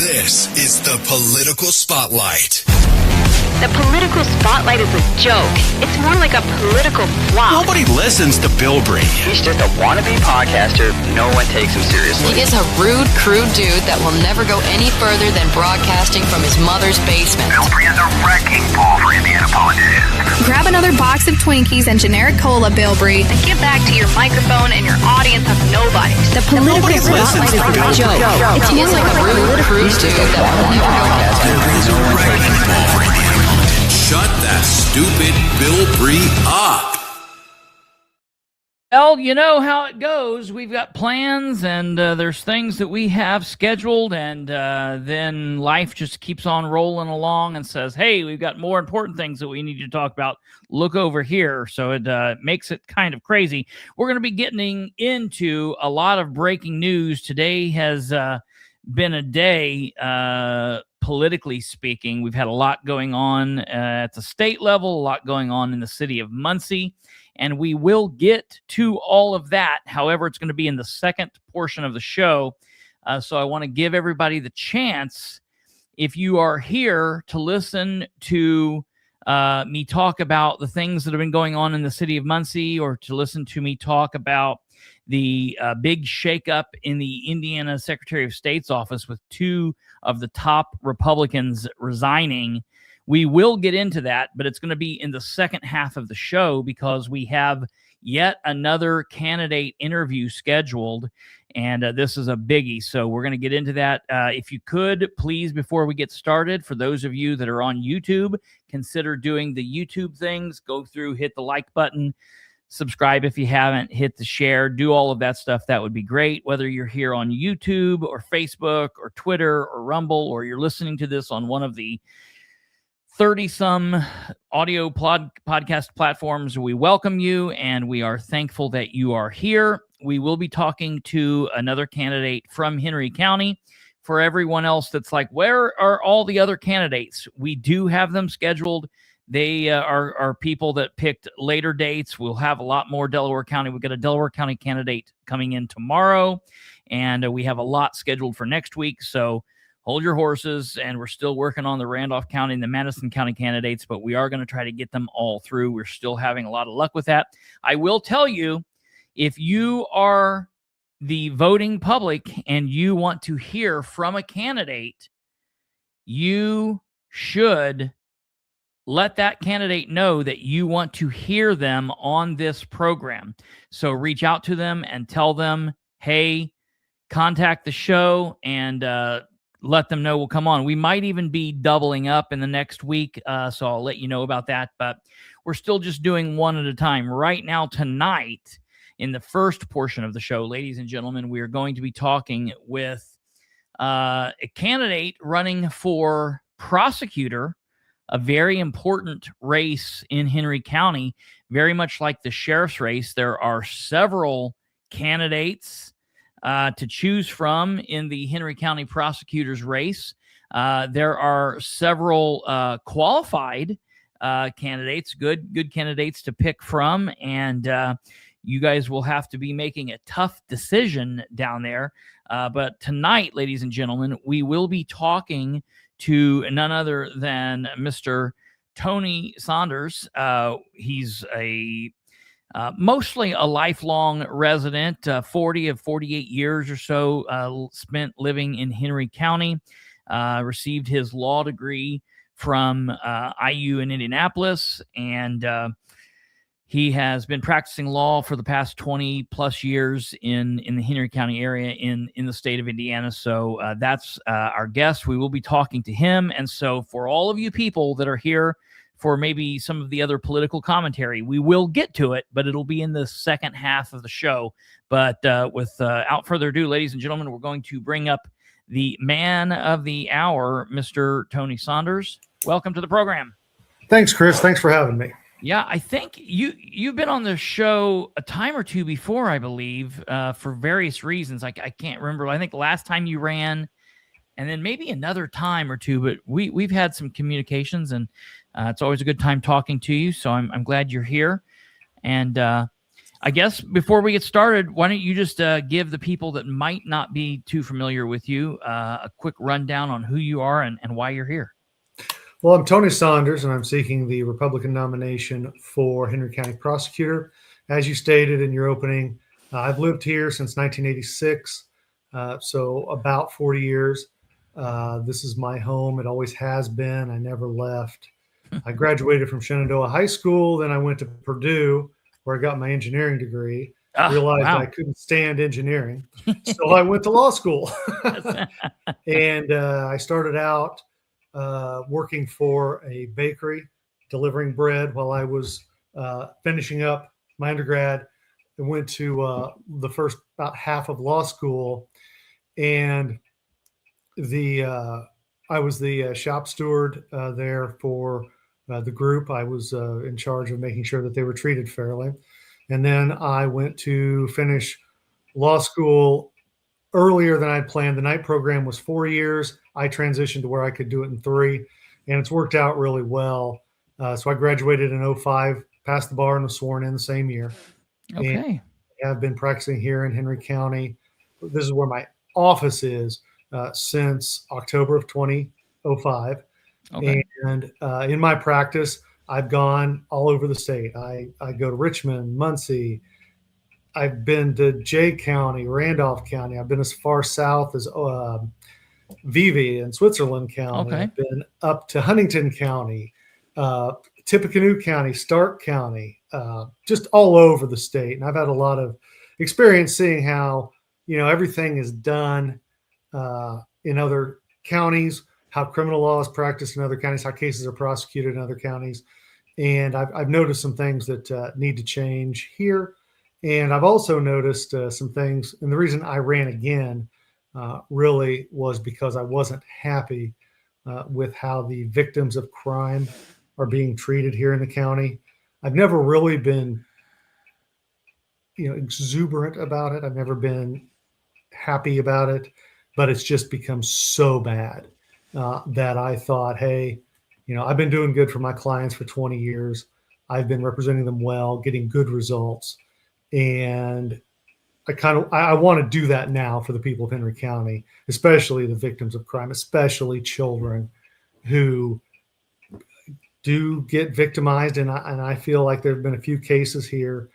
This is the Political Spotlight. The Political Spotlight is a joke. It's more like a political flop. Nobody listens to Bilbrey. He's just a wannabe podcaster. No one takes him seriously. He is a rude, crude dude that will never go any further than broadcasting from his mother's basement. Bilbrey is a wrecking ball for Indiana politicians. Grab another box of Twinkies and generic cola, Bilbrey. And get back to your microphone and your audience of nobodies. The Political Spotlight is a joke. He is like a rude, crude dude that will never go Bilbrey's a wrecking ball for Indiana politics. Shut that stupid Bilbrey up. Well, you know how it goes. We've got plans, and there's things that we have scheduled, and then life just keeps on rolling along and says, hey, we've got more important things that we need to talk about. Look over here. So it makes it kind of crazy. We're going to be getting into a lot of breaking news. Today has been a day, politically speaking. We've had a lot going on at the state level, a lot going on in the city of Muncie. And we will get to all of that. However, it's going to be in the second portion of the show. So I want to give everybody the chance, if you are here to listen to me talk about the things that have been going on in the city of Muncie, or to listen to me talk about the big shakeup in the Indiana Secretary of State's office with two of the top Republicans resigning. We will get into that, but it's going to be in the second half of the show because we have yet another candidate interview scheduled, and this is a biggie. So we're going to get into that. If you could, please, before we get started, for those of you that are on YouTube, consider doing the YouTube things. Go through, hit the like button, subscribe if you haven't, hit the share, do all of that stuff. That would be great. Whether you're here on YouTube or Facebook or Twitter or Rumble, or you're listening to this on one of the 30-some audio podcast platforms, we welcome you, and we are thankful that you are here. We will be talking to another candidate from Henry County. For everyone else that's like, where are all the other candidates? We do have them scheduled. They are people that picked later dates. We'll have a lot more Delaware County. We've got a Delaware County candidate coming in tomorrow, and we have a lot scheduled for next week. So hold your horses, and we're still working on the Randolph County and the Madison County candidates, but we are going to try to get them all through. We're still having a lot of luck with that. I will tell you, if you are the voting public and you want to hear from a candidate, you should let that candidate know that you want to hear them on this program. So reach out to them and tell them, hey, contact the show, and let them know we'll come on. We might even be doubling up in the next week, so I'll let you know about that. But we're still just doing one at a time. Right now, tonight, in the first portion of the show, ladies and gentlemen, we are going to be talking with a candidate running for prosecutor, a very important race in Henry County, very much like the sheriff's race. There are several candidates to choose from in the Henry County prosecutor's race. There are several qualified candidates, good candidates to pick from, and you guys will have to be making a tough decision down there. But tonight, ladies and gentlemen, we will be talking to none other than Mr. Tony Saunders. He's mostly a lifelong resident, 40 of 48 years or so spent living in Henry County, received his law degree from IU in Indianapolis, and he has been practicing law for the past 20 plus years in the Henry County area in the state of Indiana. So that's our guest. We will be talking to him. And so for all of you people that are here for maybe some of the other political commentary, we will get to it, but it'll be in the second half of the show. But without further ado, ladies and gentlemen, we're going to bring up the man of the hour, Mr. Tony Saunders. Welcome to the program. Thanks, Chris. Thanks for having me. Yeah, I think you've been on the show a time or two before, I believe, for various reasons. I can't remember. I think the last time you ran, and then maybe another time or two, but we've had some communications, and it's always a good time talking to you. So I'm glad you're here. And I guess before we get started, why don't you just give the people that might not be too familiar with you a quick rundown on who you are and why you're here? Well, I'm Tony Saunders, and I'm seeking the Republican nomination for Henry County Prosecutor. As you stated in your opening, I've lived here since 1986, so about 40 years. This is my home. It always has been. I never left. I graduated from Shenandoah High School. Then I went to Purdue, where I got my engineering degree. Realized I couldn't stand engineering. So I went to law school. And I started out working for a bakery, delivering bread while I was finishing up my undergrad. I went to the first about half of law school, and I was the shop steward there for the group. I was in charge of making sure that they were treated fairly. And then I went to finish law school earlier than I planned. The night program was 4 years. I transitioned to where I could do it in 3, and it's worked out really well. So I graduated in 2005, passed the bar, and was sworn in the same year. Okay. And I've been practicing here in Henry County. This is where my office is since October of 2005. Okay. And in my practice, I've gone all over the state. I go to Richmond, Muncie. I've been to Jay County, Randolph County. I've been as far south as Vevey in Switzerland County. Okay. I've been up to Huntington County, Tippecanoe County, Stark County, just all over the state. And I've had a lot of experience seeing how, everything is done in other counties, how criminal law is practiced in other counties, how cases are prosecuted in other counties. And I've noticed some things that need to change here. And I've also noticed some things. And the reason I ran again really was because I wasn't happy with how the victims of crime are being treated here in the county. I've never really been, exuberant about it. I've never been happy about it, but it's just become so bad that I thought, hey, I've been doing good for my clients for 20 years. I've been representing them well, getting good results. And I want to do that now for the people of Henry County, especially the victims of crime, especially children who do get victimized. And I feel like there have been a few cases here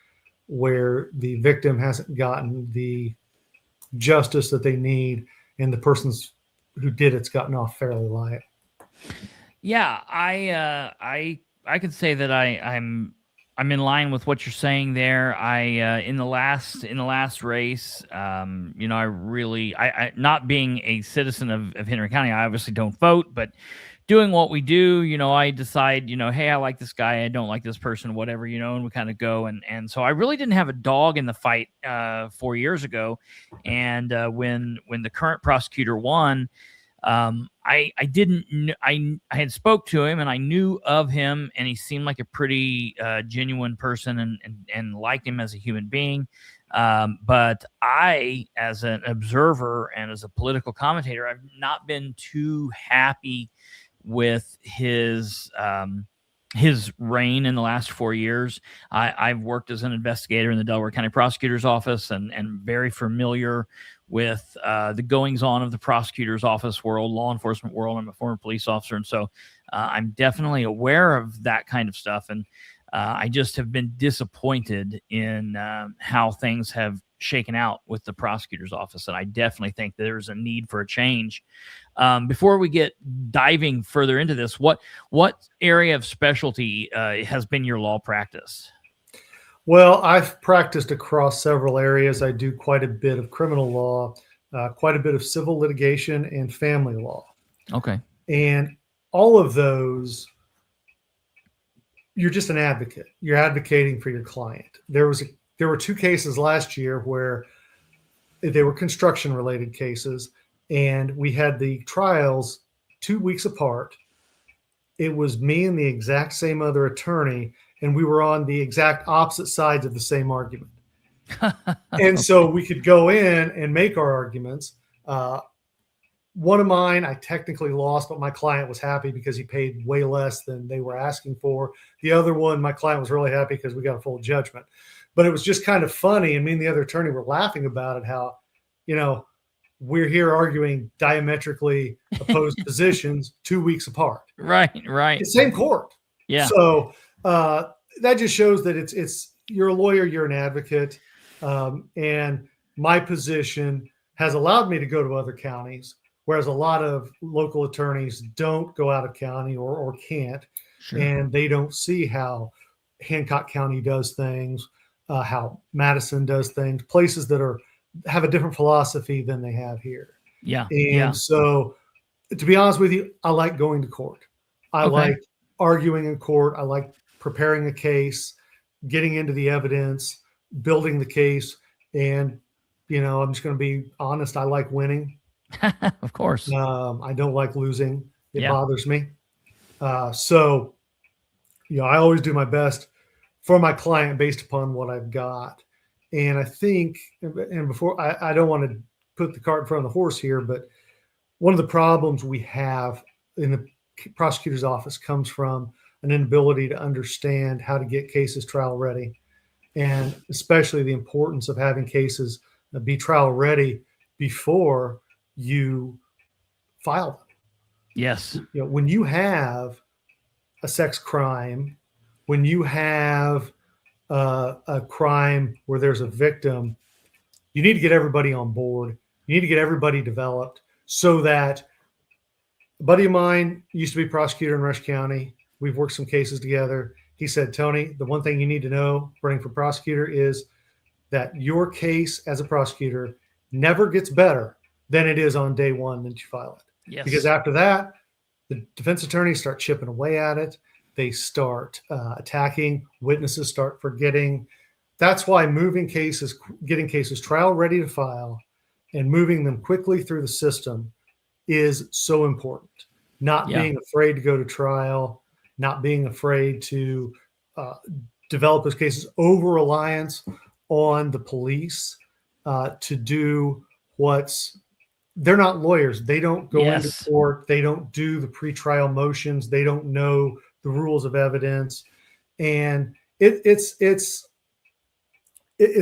where the victim hasn't gotten the justice that they need, and the persons who did it's gotten off fairly light. Yeah, I could say that I'm in line with what you're saying there. In the last race, I not being a citizen of Henry County, I obviously don't vote, but doing what we do, I decide, hey, I like this guy, I don't like this person, whatever, and we kind of go. And so I really didn't have a dog in the fight 4 years ago. And when the current prosecutor won, I had spoke to him, and I knew of him, and he seemed like a pretty genuine person and liked him as a human being. But I, as an observer and as a political commentator, I've not been too happy with his reign in the last 4 years. I've worked as an investigator in the Delaware County Prosecutor's Office and very familiar with the goings-on of the prosecutor's office world, law enforcement world. I'm a former police officer, and so I'm definitely aware of that kind of stuff. And I just have been disappointed in how things have shaken out with the prosecutor's office, and I definitely think there's a need for a change. Before we get diving further into this, what area of specialty has been your law practice? Well, I've practiced across several areas. I do quite a bit of criminal law, quite a bit of civil litigation, and family law. Okay. And all of those, you're just an advocate. You're advocating for your client. There were 2 cases last year where they were construction-related cases, and we had the trials 2 weeks apart. It was me and the exact same other attorney, and we were on the exact opposite sides of the same argument. And so we could go in and make our arguments. One of mine, I technically lost, but my client was happy because he paid way less than they were asking for. The other one, my client was really happy because we got a full judgment. But it was just kind of funny. And me and the other attorney were laughing about it, how, we're here arguing diametrically opposed positions 2 weeks apart. Right. The same court. Yeah. So that just shows that it's you're a lawyer, you're an advocate. And my position has allowed me to go to other counties, whereas a lot of local attorneys don't go out of county or can't. Sure. And they don't see how Hancock County does things, how Madison does things, places that have a different philosophy than they have here. Yeah. And so, to be honest with you, I like going to court. I like arguing in court. I like preparing a case, getting into the evidence, building the case. And, I'm just going to be honest. I like winning. Of course. I don't like losing. It bothers me. So, I always do my best for my client based upon what I've got. And I think, and before I don't want to put the cart in front of the horse here, but one of the problems we have in the prosecutor's office comes from an inability to understand how to get cases trial ready, and especially the importance of having cases be trial ready before you file them. Yes. When you have a sex crime, when you have a crime where there's a victim, you need to get everybody on board. You need to get everybody developed so that a buddy of mine used to be prosecutor in Rush County. We've worked some cases together. He said, Tony, the one thing you need to know running for prosecutor is that your case as a prosecutor never gets better than it is on day one that you file it. Yes. Because after that, the defense attorneys start chipping away at it. They start attacking. Witnesses start forgetting. That's why getting cases trial ready to file and moving them quickly through the system is so important. Not being afraid to go to trial, not being afraid to develop those cases, over-reliance on the police to do they're not lawyers. They don't go into court. They don't do the pretrial motions. They don't know the rules of evidence. And it's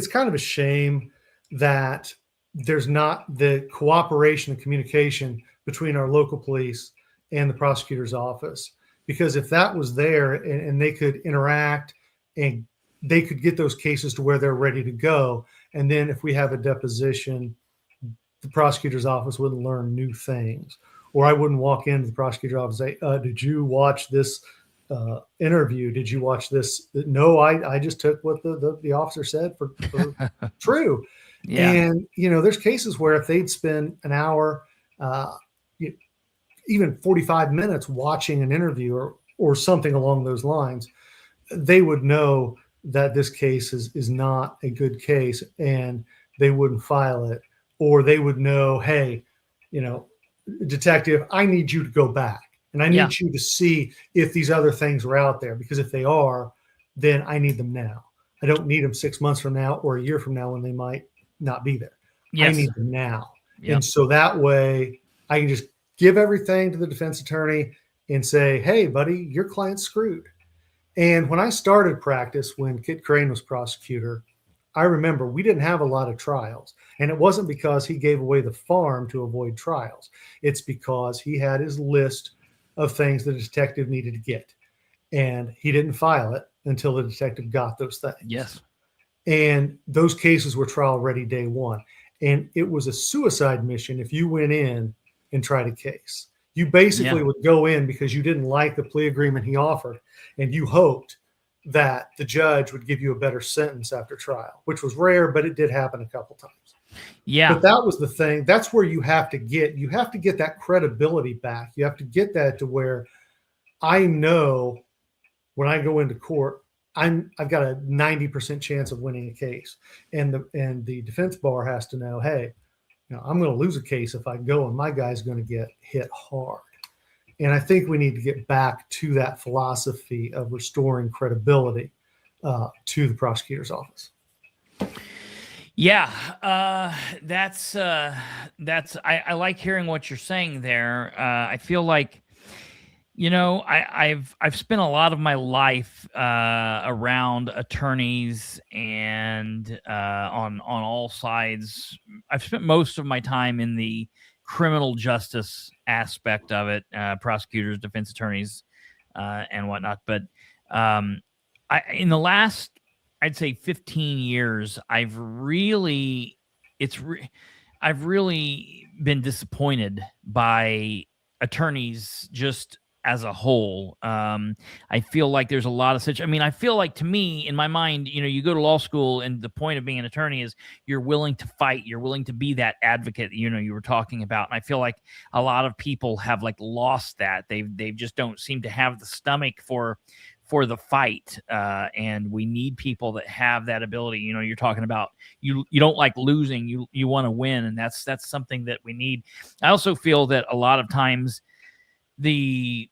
kind of a shame that there's not the cooperation and communication between our local police and the prosecutor's office. Because if that was there and they could interact and they could get those cases to where they're ready to go. And then if we have a deposition, the prosecutor's office wouldn't learn new things. Or I wouldn't walk into the prosecutor's office and say, did you watch this interview? Did you watch this? No, I just took what the officer said for true. Yeah. And, there's cases where if they'd spend an hour, even 45 minutes watching an interview or something along those lines, they would know that this case is not a good case and they wouldn't file it. Or they would know, hey, detective, I need you to go back and I need you to see if these other things are out there, because if they are, then I need them now. I don't need them 6 months from now or a year from now when they might not be there. Yes. I need them now. Yep. And so that way I can just give everything to the defense attorney and say, hey, buddy, your client's screwed. And when I started practice, when Kit Crane was prosecutor, I remember we didn't have a lot of trials. And it wasn't because he gave away the farm to avoid trials. It's because he had his list of things that a detective needed to get. And he didn't file it until the detective got those things. Yes. And those cases were trial ready day one. And it was a suicide mission if you went in and tried a case. You basically would go in because you didn't like the plea agreement he offered, and you hoped that the judge would give you a better sentence after trial, which was rare, but it did happen a couple times. Yeah. But that was the thing. That's where you have to get that credibility back. You have to get that to where I know when I go into court, I've got a 90% chance of winning a case. And the defense bar has to know, hey, I'm going to lose a case if I go and my guy's going to get hit hard. And I think we need to get back to that philosophy of restoring credibility to the prosecutor's office. Yeah, I like hearing what you're saying there. I feel like I've spent a lot of my life around attorneys and on all sides. I've spent most of my time in the criminal justice aspect of it, prosecutors, defense attorneys, and whatnot. But in the last, I'd say 15 years, I've really been disappointed by attorneys just as a whole. I feel like there's a lot of such. I mean, I feel like, to me, in my mind, you go to law school, and the point of being an attorney is you're willing to fight, you're willing to be that advocate that, you were talking about. And I feel like a lot of people have lost that. They just don't seem to have the stomach for the fight, and we need people that have that ability. You're talking about you don't like losing, you want to win, and that's something that we need. I also feel that a lot of times the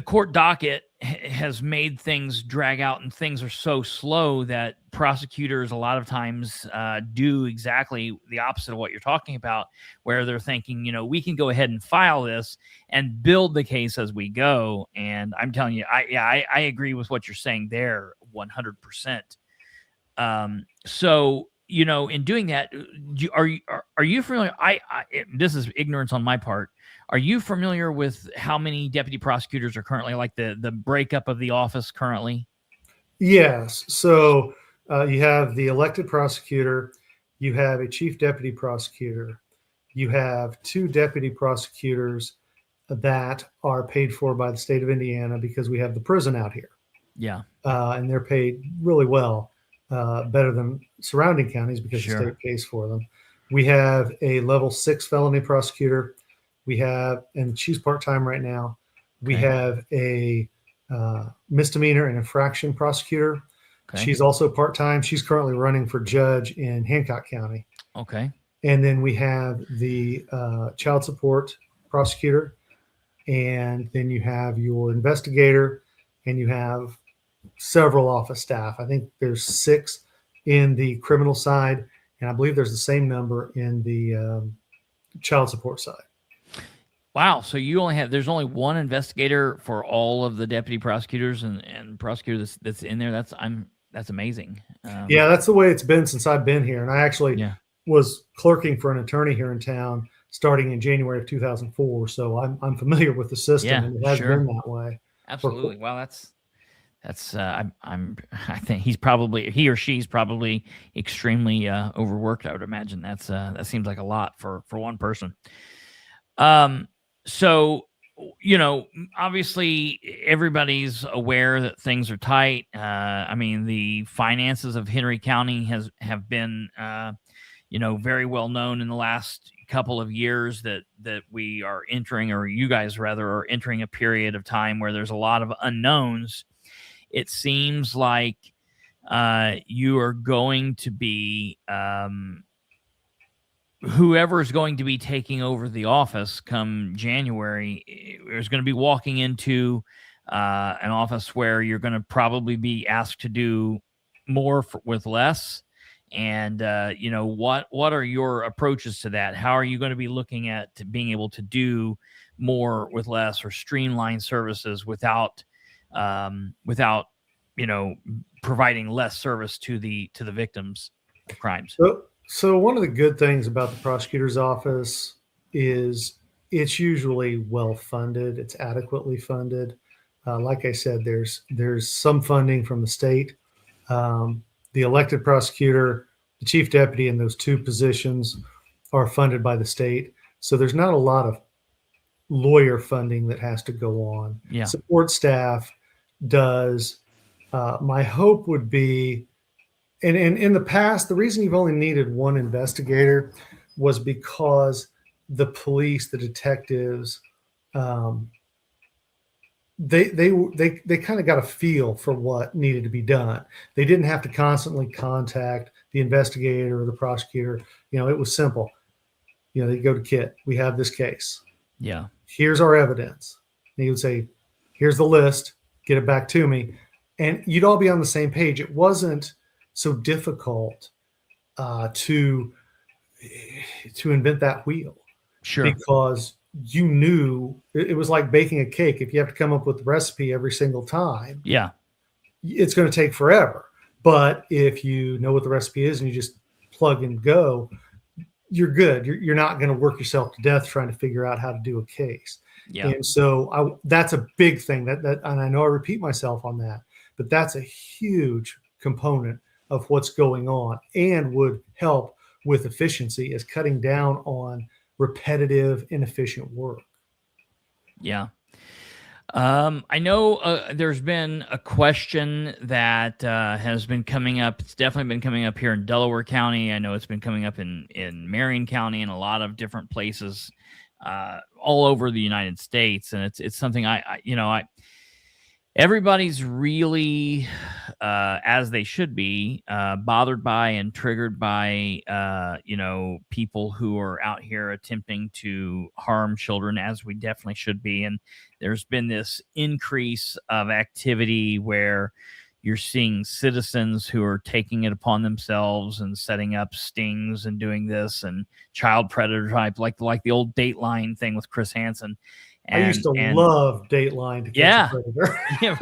court docket has made things drag out, and things are so slow that prosecutors a lot of times do exactly the opposite of what you're talking about, where they're thinking, we can go ahead and file this and build the case as we go. And I'm telling you, I agree with what you're saying there 100%. So, in doing that, are you familiar? This is ignorance on my part. Are you familiar with how many deputy prosecutors are currently, the breakup of the office currently? Yes. So you have the elected prosecutor, you have a chief deputy prosecutor, you have 2 deputy prosecutors that are paid for by the state of Indiana because we have the prison out here. Yeah. And they're paid really well, better than surrounding counties because the state pays for them. We have a level 6 felony prosecutor. And she's part-time right now. We have a misdemeanor and infraction prosecutor. Okay. She's also part-time. She's currently running for judge in Hancock County. Okay. And then we have the child support prosecutor. And then you have your investigator, and you have several office staff. I think there's 6 in the criminal side, and I believe there's the same number in the child support side. Wow. So there's only one investigator for all of the deputy prosecutors and prosecutors that's in there. That's amazing. Yeah, that's the way it's been since I've been here. And I actually was clerking for an attorney here in town starting in January of 2004. So I'm familiar with the system, and it has been that way. Absolutely. Wow. I think he or she's probably extremely overworked. I would imagine that seems like a lot for one person. So, obviously everybody's aware that things are tight. I mean, the finances of Henry County have been, very well known in the last couple of years that we are entering, or you guys rather are entering, a period of time where there's a lot of unknowns. It seems like you are going to be whoever is going to be taking over the office come January is going to be walking into an office where you're going to probably be asked to do more with less. And, what are your approaches to that? How are you going to be looking at being able to do more with less, or streamline services without providing less service to the victims of crimes? So one of the good things about the prosecutor's office is it's usually well funded. It's adequately funded. Like I said, there's some funding from the state. The elected prosecutor, the chief deputy, and those 2 positions are funded by the state. So there's not a lot of lawyer funding that has to go on. Yeah. Support staff does. My hope would be, and in the past, the reason you've only needed 1 investigator was because the police, the detectives, they kind of got a feel for what needed to be done. They didn't have to constantly contact the investigator or the prosecutor. It was simple. They go to Kit. We have this case. Yeah. Here's our evidence. And he would say, here's the list. Get it back to me. And you'd all be on the same page. It wasn't so difficult to invent that wheel. Sure. Because you knew it was like baking a cake. If you have to come up with the recipe every single time, Yeah. it's going to take forever. But if you know what the recipe is and you just plug and go, you're good. You're not going to work yourself to death trying to figure out how to do a case. Yeah. And so that's a big thing that, and I know I repeat myself on that, but that's a huge component of what's going on and would help with efficiency, is cutting down on repetitive, inefficient work. Yeah. I know there's been a question that has been coming up. It's definitely been coming up here in Delaware County. I know it's been coming up in Marion County and a lot of different places all over the United States. And it's something everybody's really, as they should be, bothered by and triggered by, people who are out here attempting to harm children, as we definitely should be. And there's been this increase of activity where you're seeing citizens who are taking it upon themselves and setting up stings and doing this, and child predator type, like the old Dateline thing with Chris Hansen. I used to love Dateline to catch a predator. Yeah,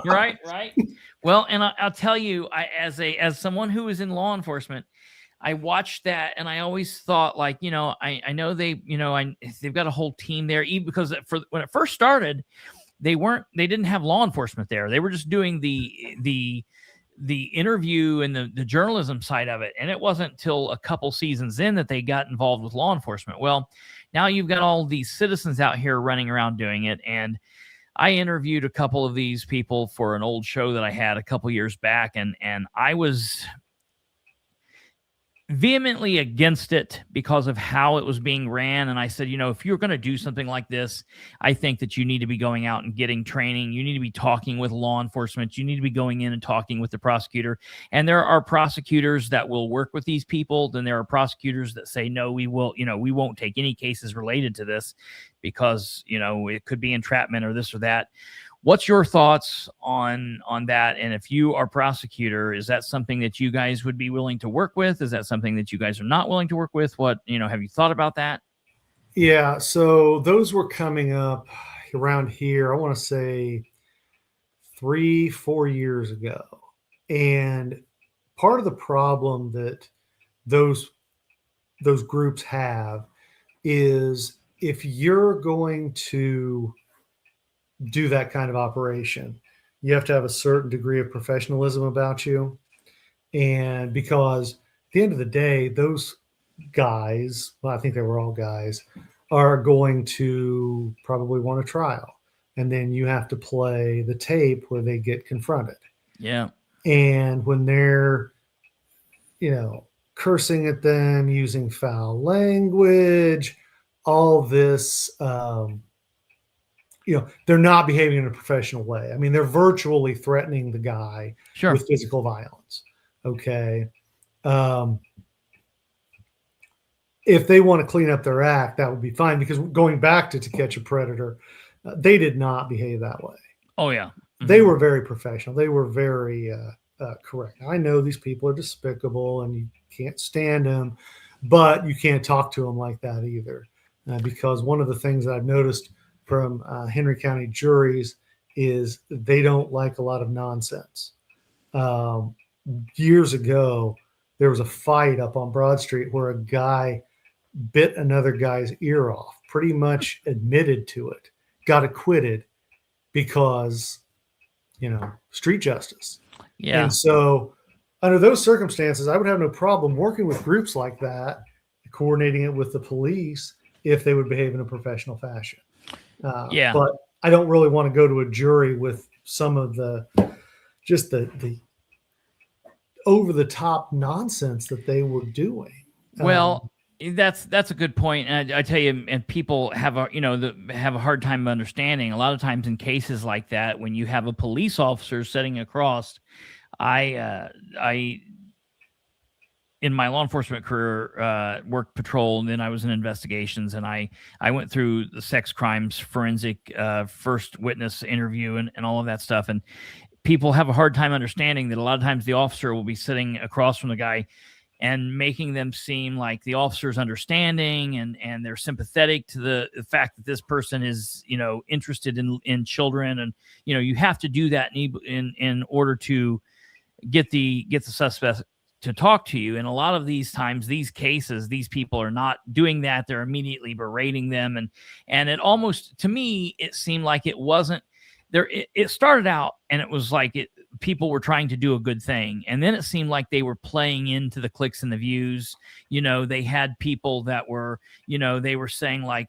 right. Well, and I'll tell you, as someone who is in law enforcement, I watched that and I always thought, like, I know they've got a whole team there, even because when it first started, they didn't have law enforcement there. They were just doing the interview and the journalism side of it. And it wasn't until a couple seasons in that they got involved with law enforcement. Well, now you've got all these citizens out here running around doing it. And I interviewed a couple of these people for an old show that I had a couple years back. And I was vehemently against it because of how it was being ran. And I said, if you're going to do something like this, I think that you need to be going out and getting training. You need to be talking with law enforcement. You need to be going in and talking with the prosecutor. And there are prosecutors that will work with these people. Then there are prosecutors that say, no, we won't take any cases related to this because, it could be entrapment or this or that. What's your thoughts on that? And if you are prosecutor, is that something that you guys would be willing to work with? Is that something that you guys are not willing to work with? What, have you thought about that? Yeah. So those were coming up around here, I want to say 3-4 years ago. And part of the problem that those groups have is, if you're going to do that kind of operation, you have to have a certain degree of professionalism about you. And because at the end of the day, those guys, well, I think they were all guys, are going to probably want a trial. And then you have to play the tape where they get confronted. Yeah. And when they're, cursing at them, using foul language, all this, they're not behaving in a professional way. I mean, they're virtually threatening the guy with physical violence. Okay. If they want to clean up their act, that would be fine, because going back to Catch a Predator, they did not behave that way. Oh, yeah. Mm-hmm. They were very professional. They were very correct. I know these people are despicable and you can't stand them, but you can't talk to them like that either. Because one of the things that I've noticed from Henry County juries is they don't like a lot of nonsense. Years ago, there was a fight up on Broad Street where a guy bit another guy's ear off, pretty much admitted to it, got acquitted because, street justice. Yeah. And so under those circumstances, I would have no problem working with groups like that, coordinating it with the police if they would behave in a professional fashion. But I don't really want to go to a jury with some of the over the top nonsense that they were doing. Well, that's a good point. And I tell you, and people have a hard time understanding a lot of times in cases like that, when you have a police officer sitting across, I in my law enforcement career, worked patrol, and then I was in investigations, and I went through the sex crimes forensic first witness interview and all of that stuff. And people have a hard time understanding that a lot of times the officer will be sitting across from the guy and making them seem like the officer's understanding and they're sympathetic to the fact that this person is, interested in children. And, you have to do that in order to get the suspect to talk to you. And a lot of these times, these cases, these people are not doing that. They're immediately berating them. And it almost, to me, it seemed like it wasn't there. It started out and it was like people were trying to do a good thing. And then it seemed like they were playing into the clicks and the views. They had people that were, they were saying like,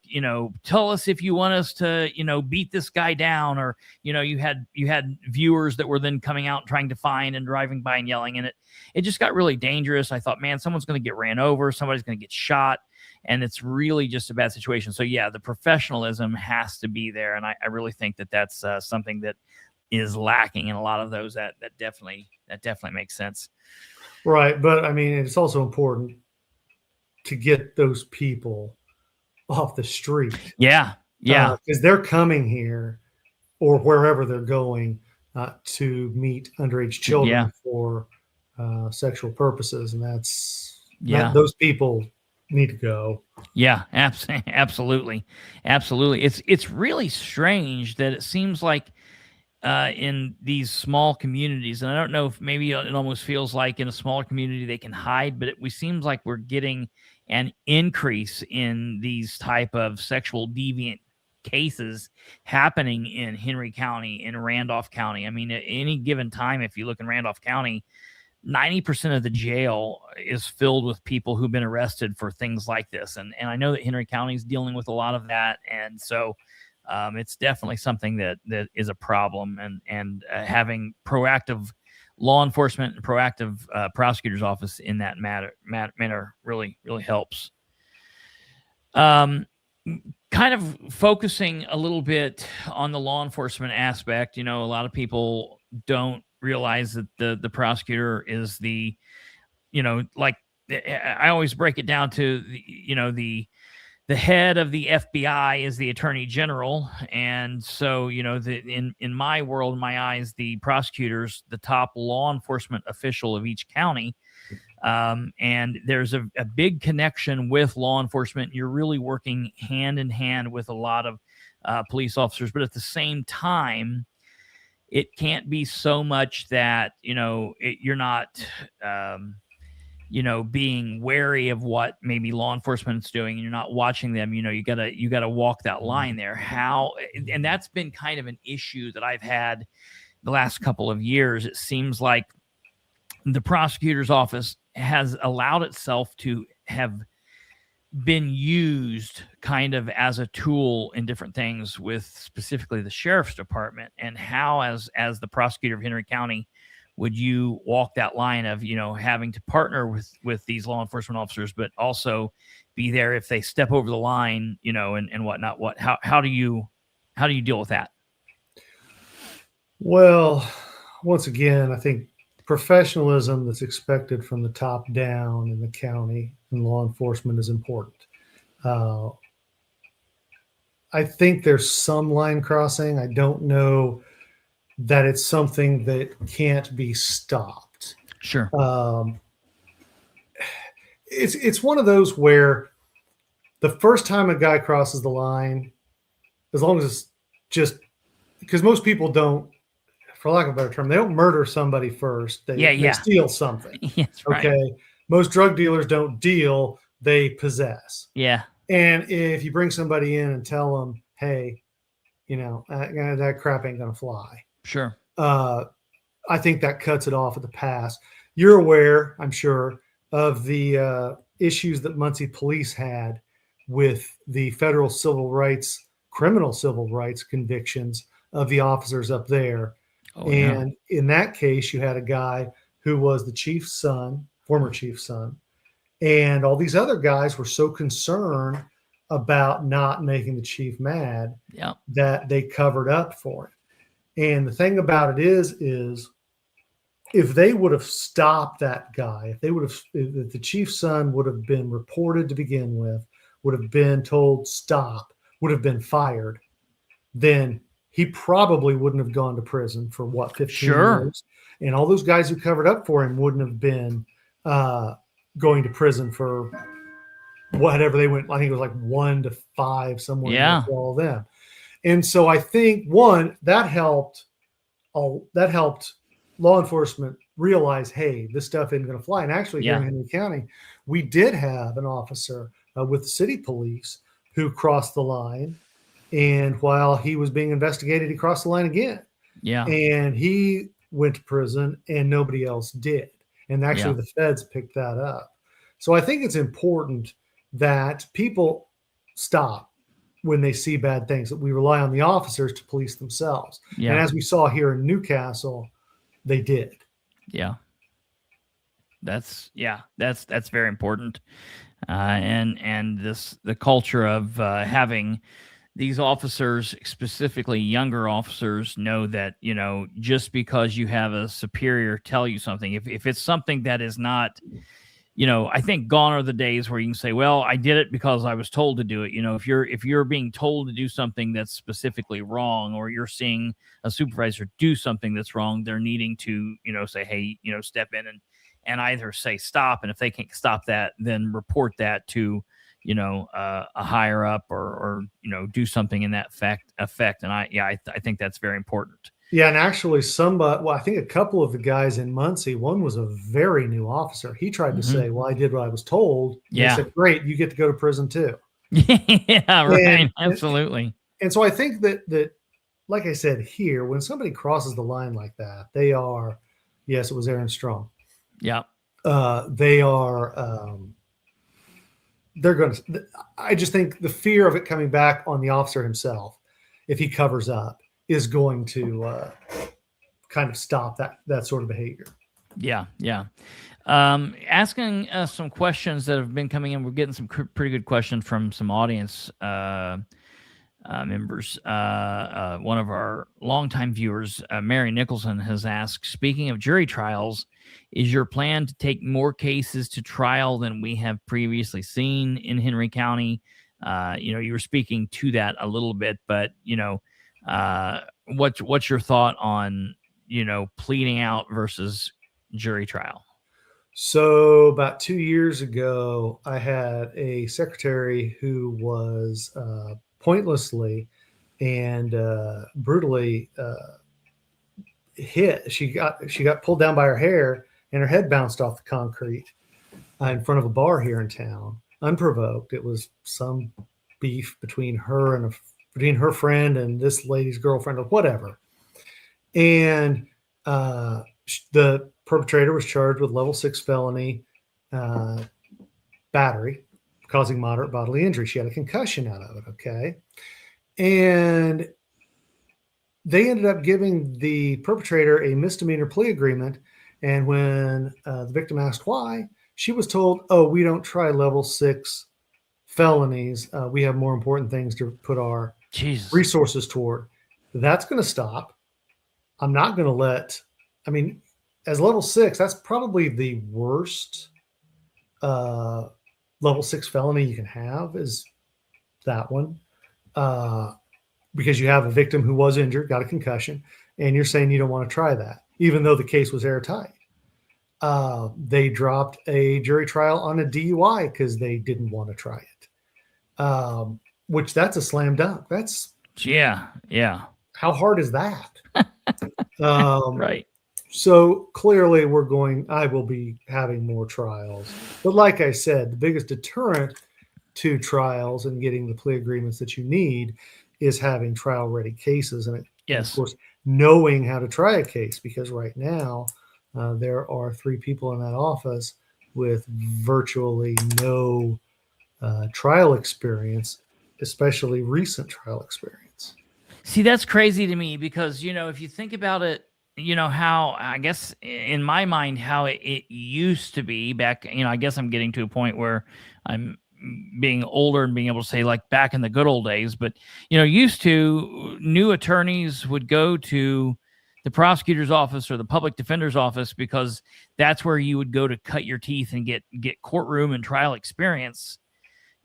tell us if you want us to, beat this guy down, or, you had viewers that were then coming out and trying to find and driving by and yelling. And it just got really dangerous. I thought, man, someone's going to get ran over. Somebody's going to get shot. And it's really just a bad situation. So yeah, the professionalism has to be there. And I really think that that's something that is lacking in a lot of those. That definitely makes sense. Right. But I mean, it's also important to get those people off the street. Yeah. Yeah. Because they're coming here or wherever they're going to meet underage children for sexual purposes. And those people need to go. Yeah, absolutely. It's really strange that it seems like in these small communities, and I don't know if maybe it almost feels like in a smaller community they can hide, but it seems like we're getting an increase in these type of sexual deviant cases happening in Henry County, in Randolph County. I mean, at any given time, if you look in Randolph County, 90% of the jail is filled with people who've been arrested for things like this. And I know that Henry County is dealing with a lot of that. And so it's definitely something that is a problem, and having proactive law enforcement and proactive prosecutor's office in that manner really, really helps. Kind of focusing a little bit on the law enforcement aspect, a lot of people don't realize that the prosecutor is I always break it down to the head of the FBI is the attorney general. And so, in my world, in my eyes, the prosecutor's the top law enforcement official of each county. And there's a big connection with law enforcement. You're really working hand in hand with a lot of police officers, but at the same time, it can't be so much that, you're not, being wary of what maybe law enforcement's doing, and you're not watching them. You gotta walk that line there. And that's been kind of an issue that I've had the last couple of years. It seems like the prosecutor's office has allowed itself to have been used kind of as a tool in different things with specifically the sheriff's department. And how, as the prosecutor of Henry County, would you walk that line of, having to partner with these law enforcement officers, but also be there if they step over the line, and whatnot? How do you deal with that? Well, once again, I think professionalism that's expected from the top down in the county and law enforcement is important. I think there's some line crossing. I don't know that it's something that can't be stopped. Sure. It's one of those where the first time a guy crosses the line, as long as it's just because most people don't, for lack of a better term, they don't murder somebody first. They steal something. Yes, right. Okay. Most drug dealers don't deal, they possess. Yeah. And if you bring somebody in and tell them, hey, that crap ain't going to fly. Sure. I think that cuts it off at the pass. You're aware, I'm sure, of the issues that Muncie police had with the federal criminal civil rights convictions of the officers up there. Oh, and in that case, you had a guy who was the chief's son, former chief's son, and all these other guys were so concerned about not making the chief mad that they covered up for it. And the thing about it is if they would have stopped that guy, if the chief's son would have been reported to begin with, would have been told stop, would have been fired, then he probably wouldn't have gone to prison for 15 years. And all those guys who covered up for him wouldn't have been going to prison for whatever they went. I think it was like 1 to 5, somewhere in there for all of them. And so I think that helped law enforcement realize, hey, this stuff isn't going to fly. And actually, here in Henry County, we did have an officer with the city police who crossed the line. And while he was being investigated, he crossed the line again. Yeah. And he went to prison and nobody else did. And actually the feds picked that up. So I think it's important that people stop when they see bad things, that we rely on the officers to police themselves. Yeah. And as we saw here in Newcastle, they did. Yeah. That's very important. And the culture of having these officers, specifically younger officers, know that, just because you have a superior tell you something, if it's something that is not, I think gone are the days where you can say, well, I did it because I was told to do it. If you're being told to do something that's specifically wrong, or you're seeing a supervisor do something that's wrong, they're needing to, say, hey, step in and either say stop. And if they can't stop that, then report that to, a higher up or do something in that effect. And I think that's very important. Yeah. And actually I think a couple of the guys in Muncie, one was a very new officer. He tried to say, well, I did what I was told. Yeah. They said, great, you get to go to prison too. Yeah, right. Absolutely. And so I think that, like I said here, when somebody crosses the line like that, they are, yes, it was Aaron Strong. Yeah. They are, they're going to, I just think the fear of it coming back on the officer himself, if he covers up, is going to kind of stop that sort of behavior. Yeah. Yeah. Asking some questions that have been coming in. We're getting some pretty good questions from some audience members. One of our longtime viewers, Mary Nicholson, has asked, speaking of jury trials, is your plan to take more cases to trial than we have previously seen in Henry County? You were speaking to that a little bit, but, what's your thought on, pleading out versus jury trial? So about 2 years ago, I had a secretary who was pointlessly and brutally hit. She got pulled down by her hair, and her head bounced off the concrete in front of a bar here in town, unprovoked. It was some beef between her friend and this lady's girlfriend or whatever. And the perpetrator was charged with level 6 felony battery, causing moderate bodily injury. She had a concussion out of it. Okay. And they ended up giving the perpetrator a misdemeanor plea agreement. And when the victim asked why, she was told, oh, we don't try level 6 felonies. We have more important things to put our resources toward. That's going to stop. I'm not going to as level 6, that's probably the worst level 6 felony you can have, is that one. Because you have a victim who was injured, got a concussion, and you're saying you don't want to try that, even though the case was airtight. They dropped a jury trial on a DUI because they didn't want to try it, which that's a slam dunk. That's How hard is that? Right. So clearly I will be having more trials. But like I said, the biggest deterrent to trials and getting the plea agreements that you need is having trial-ready cases. And of course, knowing how to try a case, because right now there are 3 people in that office with virtually no trial experience, especially recent trial experience. See, that's crazy to me because, if you think about it, how, I guess in my mind, how it used to be back, I guess I'm getting to a point where I'm being older and being able to say like back in the good old days, but, used to, new attorneys would go to the prosecutor's office or the public defender's office because that's where you would go to cut your teeth and get courtroom and trial experience.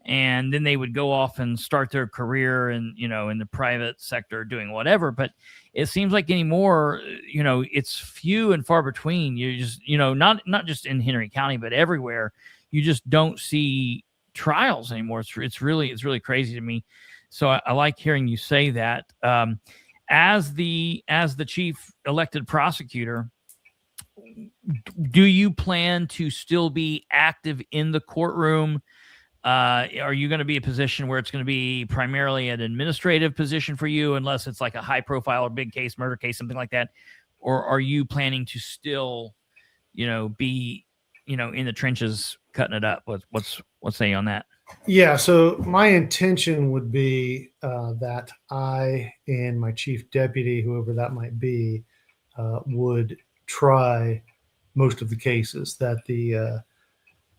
And then they would go off and start their career in the private sector doing whatever. But it seems like anymore, it's few and far between. You just, not just in Henry County, but everywhere. you just don't see trials anymore. It's really crazy to me. So I like hearing you say that. As the chief elected prosecutor, do you plan to still be active in the courtroom? Are you going to be a position where it's going to be primarily an administrative position for you, unless it's like a high profile or big case, murder case, something like that? Or are you planning to still, be, in the trenches cutting it up? What's say on that? Yeah. So my intention would be that I and my chief deputy, whoever that might be, would try most of the cases, that the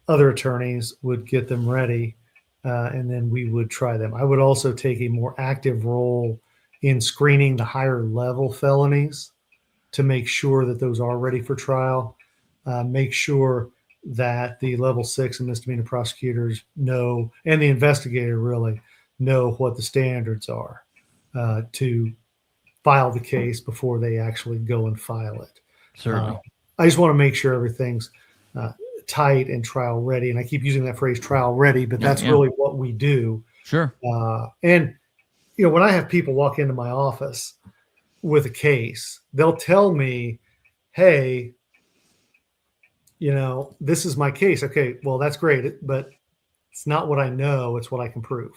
other attorneys would get them ready, and then we would try them. I would also take a more active role in screening the higher level felonies to make sure that those are ready for trial, make sure that the level 6 and misdemeanor prosecutors know, and the investigator really know what the standards are to file the case before they actually go and file it. Certainly. I just want to make sure everything's tight and trial ready. And I keep using that phrase trial ready, but that's really what we do. Sure. And, when I have people walk into my office with a case, they'll tell me, hey, this is my case. Okay, well, that's great, but it's not what I know. It's what I can prove.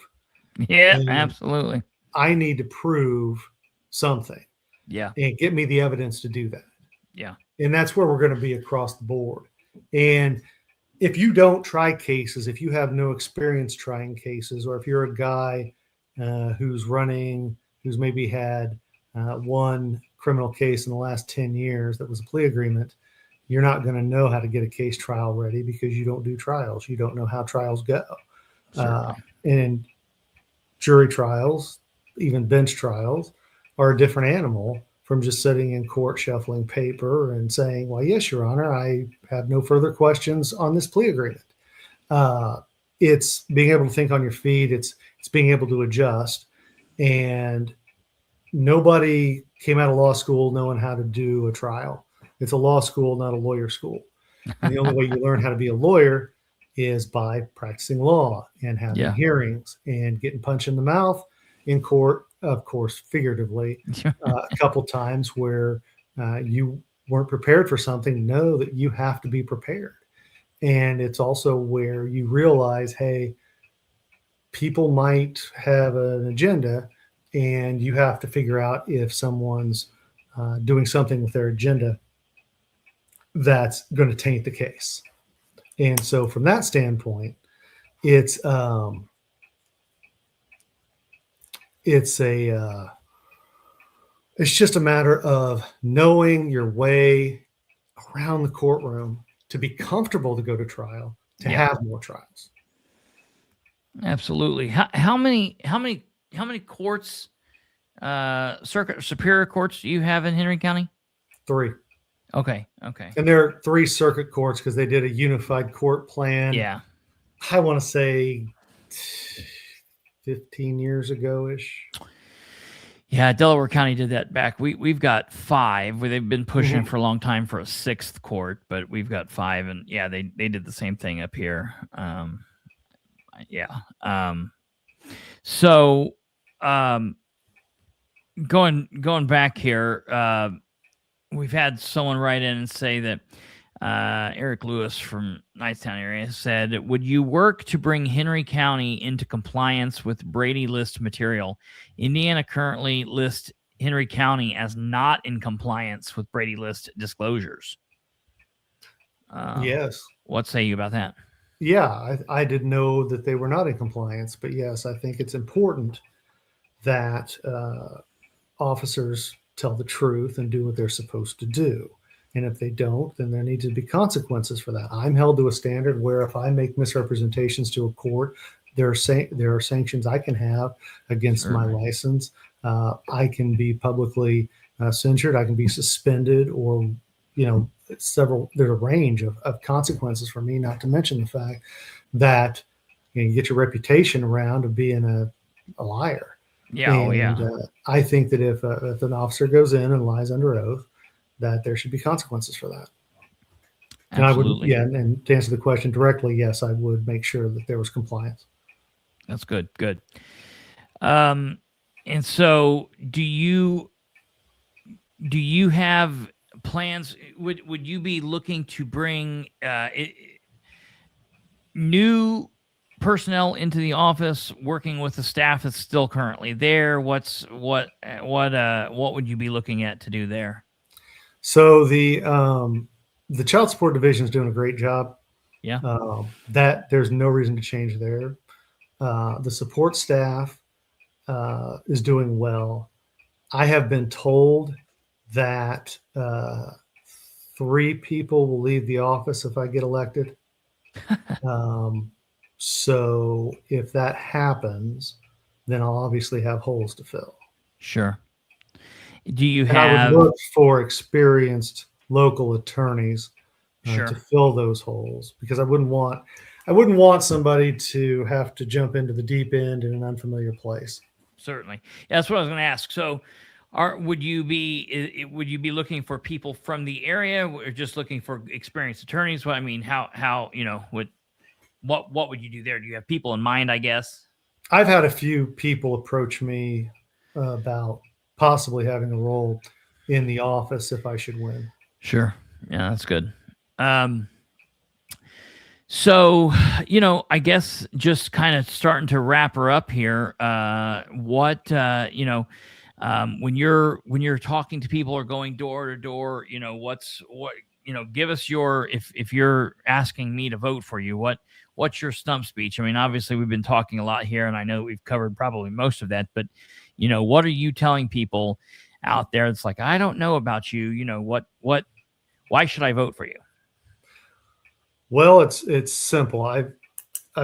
Yeah, and absolutely. I need to prove something. Yeah. And get me the evidence to do that. Yeah. And that's where we're going to be across the board. And if you don't try cases, if you have no experience trying cases, or if you're a guy who's maybe had one criminal case in the last 10 years that was a plea agreement, you're not going to know how to get a case trial ready because you don't do trials. You don't know how trials go. And jury trials, even bench trials, are a different animal from just sitting in court shuffling paper and saying, well, yes, Your Honor, I have no further questions on this plea agreement. It's being able to think on your feet. It's being able to adjust. And nobody came out of law school knowing how to do a trial. It's a law school, not a lawyer school. And the only way you learn how to be a lawyer is by practicing law and having hearings and getting punched in the mouth in court, of course, figuratively, a couple times where you weren't prepared for something. Know that you have to be prepared. And it's also where you realize, hey, people might have an agenda, and you have to figure out if someone's doing something with their agenda that's going to taint the case. And so from that standpoint, it's just a matter of knowing your way around the courtroom to be comfortable to go to trial, to have more trials. Absolutely. How many courts, circuit superior courts do you have in Henry County? 3. Okay. And there are 3 circuit courts because they did a unified court plan. Yeah. I want to say 15 years ago-ish. Yeah, Delaware County did that back. We've got 5 where they've been pushing for a long time for a 6th court, but we've got 5, and they did the same thing up here. So going back here, we've had someone write in and say that Eric Lewis from Knightstown area said, would you work to bring Henry County into compliance with Brady List material? Indiana currently lists Henry County as not in compliance with Brady List disclosures. Yes. What say you about that? Yeah, I didn't know that they were not in compliance, but yes, I think it's important that officers tell the truth and do what they're supposed to do. And if they don't, then there need to be consequences for that. I'm held to a standard where if I make misrepresentations to a court, there are sanctions I can have against my license. I can be publicly censured. I can be suspended, or there's a range of consequences for me, not to mention the fact that you get your reputation around of being a liar. I think that if an officer goes in and lies under oath, that there should be consequences for that. And Absolutely. I would, and to answer the question directly, yes, I would make sure that there was compliance. That's good. Good. And so do you have plans? Would you be looking to bring new personnel into the office, working with the staff that's still currently there? What would you be looking at to do there? So the child support division is doing a great job. Yeah. That there's no reason to change there. The support staff is doing well. I have been told that 3 people will leave the office if I get elected. So if that happens, then I'll obviously have holes to fill. Sure. Do you And I have would look for experienced local attorneys Sure. to fill those holes, because I wouldn't want somebody to have to jump into the deep end in an unfamiliar place. Certainly. That's what I was going to ask. So would you be looking for people from the area, or just looking for experienced attorneys? Well, I mean, how what would you do there? Do you have people in mind, I guess? I've had a few people approach me about possibly having a role in the office if I should win. Sure. Yeah, that's good. So, I guess just kind of starting to wrap her up here. When you're talking to people or going door to door, give us your, if you're asking me to vote for you, what's your stump speech? I mean, obviously we've been talking a lot here, and I know we've covered probably most of that, but what are you telling people out there? It's like, I don't know about you, why should I vote for you? Well, it's simple. I've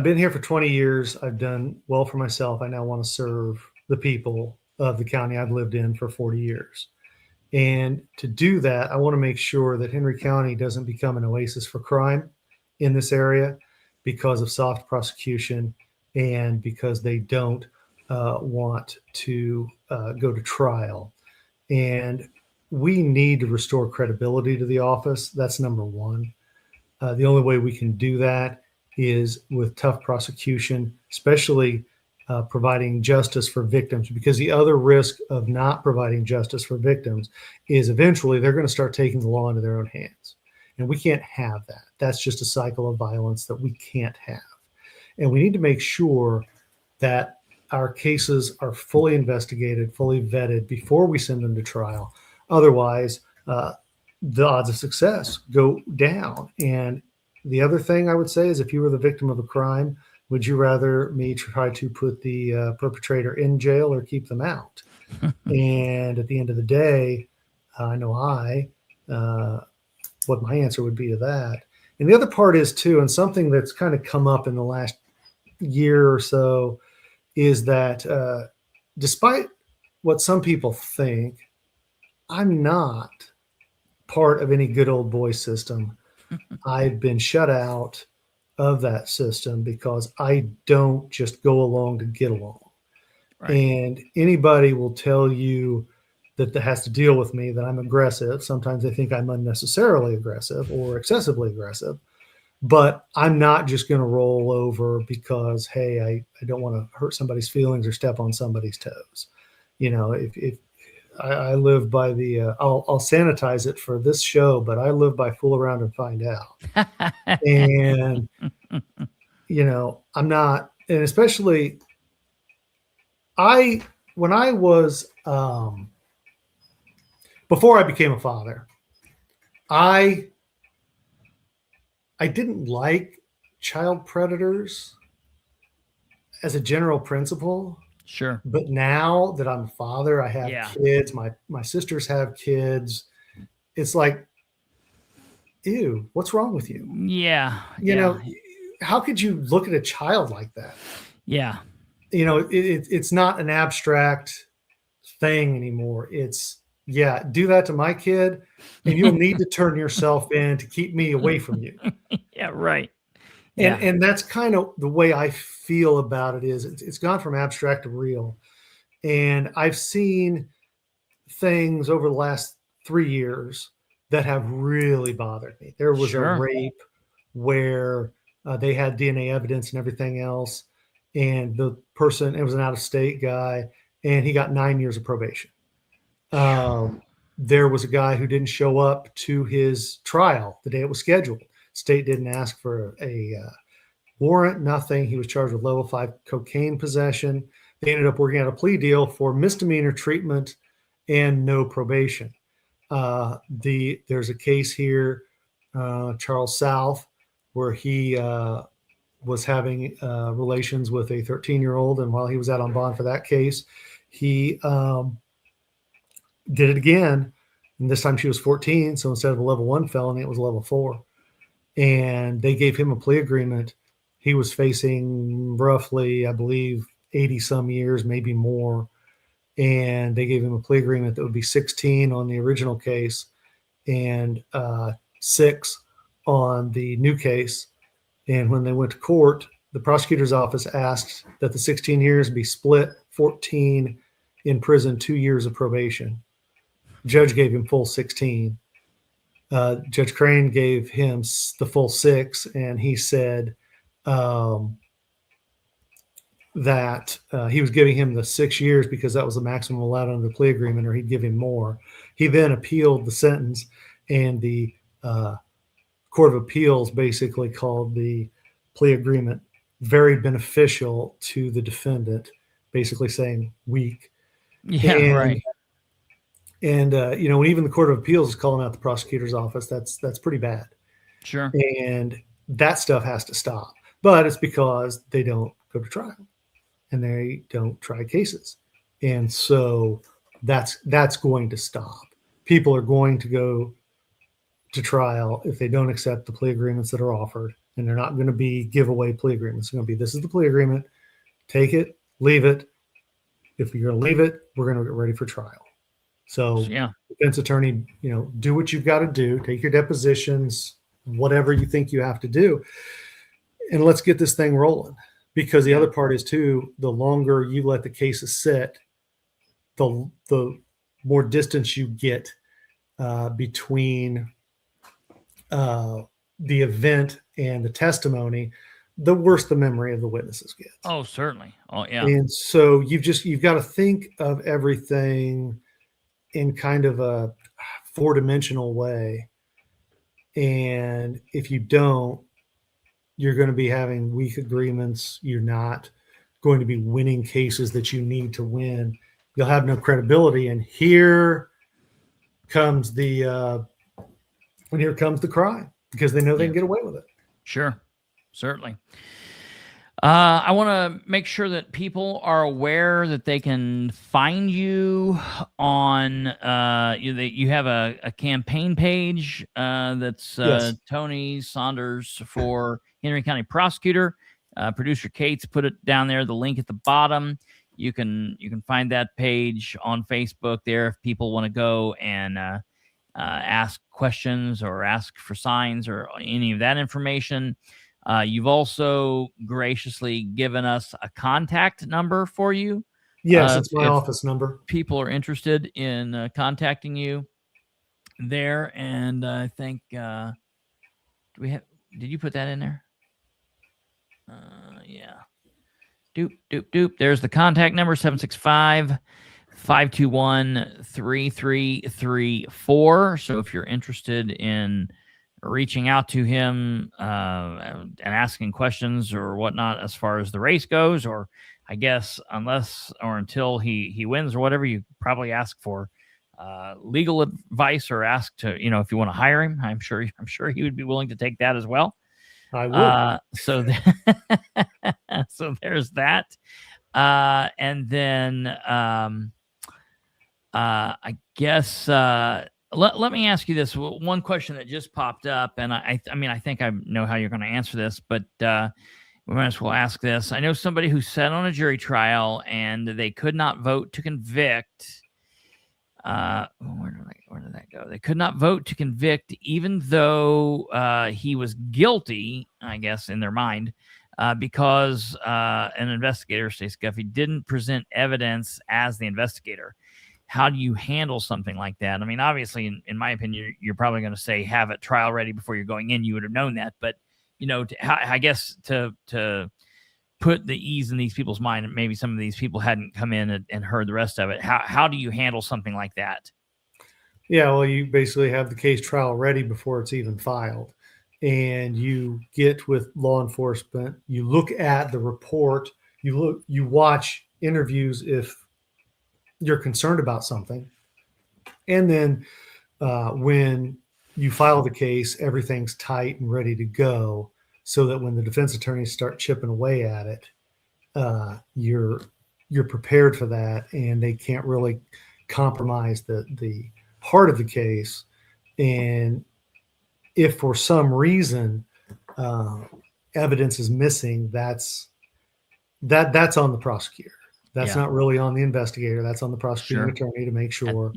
been here for 20 years. I've done well for myself. I now want to serve the people of the county I've lived in for 40 years. And to do that, I want to make sure that Henry County doesn't become an oasis for crime in this area because of soft prosecution and because they don't want to go to trial. And we need to restore credibility to the office. That's number one. The only way we can do that is with tough prosecution, especially providing justice for victims, because the other risk of not providing justice for victims is eventually they're going to start taking the law into their own hands. And we can't have that. That's just a cycle of violence that we can't have. And we need to make sure that our cases are fully investigated, fully vetted before we send them to trial. Otherwise, the odds of success go down. And the other thing I would say is, if you were the victim of a crime, would you rather me try to put the perpetrator in jail or keep them out? And at the end of the day, I know what my answer would be to that. And the other part is too, and something that's kind of come up in the last year or so, is that despite what some people think, I'm not part of any good old boy system. I've been shut out of that system because I don't just go along to get along. Right. And anybody will tell you that has to deal with me, that I'm aggressive. Sometimes they think I'm unnecessarily aggressive or excessively aggressive, but I'm not just going to roll over because, hey, I don't want to hurt somebody's feelings or step on somebody's toes. If I live by the, I'll sanitize it for this show, but I live by fool around and find out. And, I'm not, and especially when I was, before I became a father, I didn't like child predators as a general principle. Sure. But now that I'm a father, I have kids, my sisters have kids. It's like, ew, what's wrong with you? Yeah. You know, how could you look at a child like that? Yeah. It's not an abstract thing anymore. It's, do that to my kid and you'll need to turn yourself in to keep me away from you. Yeah, right. And that's kind of the way I feel about it. Is it's gone from abstract to real. And I've seen things over the last 3 years that have really bothered me. There was a rape where they had DNA evidence and everything else, and the person, it was an out-of-state guy, and he got 9 years of probation. There was a guy who didn't show up to his trial the day it was scheduled. State didn't ask for a warrant, nothing. He was charged with level 5 cocaine possession. They ended up working out a plea deal for misdemeanor treatment and no probation. There's a case here, Charles South, where he was having relations with a 13-year-old, and while he was out on bond for that case, he did it again, and this time she was 14, so instead of a level 1 felony, it was a level 4. And they gave him a plea agreement. He was facing roughly, I believe, 80-some years, maybe more. And they gave him a plea agreement that would be 16 on the original case and 6 on the new case. And when they went to court, the prosecutor's office asked that the 16 years be split, 14 in prison, 2 years of probation. Judge gave him full 16. Judge Crane gave him the full 6, and he said that he was giving him the 6 years because that was the maximum allowed under the plea agreement, or he'd give him more. He then appealed the sentence, and the Court of Appeals basically called the plea agreement very beneficial to the defendant, basically saying weak. Yeah, right. And when even the Court of Appeals is calling out the prosecutor's office, that's pretty bad. Sure. And that stuff has to stop. But it's because they don't go to trial and they don't try cases. And so that's going to stop. People are going to go to trial if they don't accept the plea agreements that are offered. And they're not going to be giveaway plea agreements. It's going to be, this is the plea agreement. Take it, leave it. If you're going to leave it, we're going to get ready for trial. So defense attorney, do what you've got to do. Take your depositions, whatever you think you have to do. And let's get this thing rolling. Because the other part is, too, the longer you let the cases sit, the more distance you get between the event and the testimony, the worse the memory of the witnesses gets. Oh, certainly. Oh, yeah. And so you've got to think of everything in kind of a 4-dimensional way. And if you don't, you're going to be having weak agreements. You're not going to be winning cases that you need to win. You'll have no credibility. And here comes the crime, because they know they can get away with it. Sure. Certainly. I want to make sure that people are aware that they can find you on, you have a campaign page that's Yes. Tony Saunders for Henry County Prosecutor. Producer Kate's put it down there, the link at the bottom. You can find that page on Facebook there if people want to go and ask questions or ask for signs or any of that information. You've also graciously given us a contact number for you. Yes, it's my office number. People are interested in contacting you there. And I think, did you put that in there? Yeah. Doop. There's the contact number, 765-521-3334. So if you're interested in reaching out to him and asking questions or whatnot as far as the race goes, or I guess unless or until he wins or whatever, you probably ask for legal advice or ask to, if you want to hire him. I'm sure he would be willing to take that as well. I would. So there's that. And then I guess let me ask you this one question that just popped up, and I think I know how you're going to answer this, but we might as well ask this. I know somebody who sat on a jury trial and they could not vote to convict. Where did that go? They could not vote to convict, even though he was guilty, I guess, in their mind, because an investigator, Stacey Guffey, didn't present evidence as the investigator. how do you handle something like that? I mean, obviously, in my opinion, you're probably going to say have it trial ready before you're going in. You would have known that, but I guess to put the ease in these people's mind, and maybe some of these people hadn't come in and heard the rest of it. How do you handle something like that? Yeah, well, you basically have the case trial ready before it's even filed, and you get with law enforcement. You look at the report. You watch interviews if you're concerned about something, and then when you file the case, everything's tight and ready to go, so that when the defense attorneys start chipping away at it, you're prepared for that, and they can't really compromise the heart of the case. And if for some reason evidence is missing, that's on the prosecutor. That's not really on the investigator. That's on the prosecuting attorney to make sure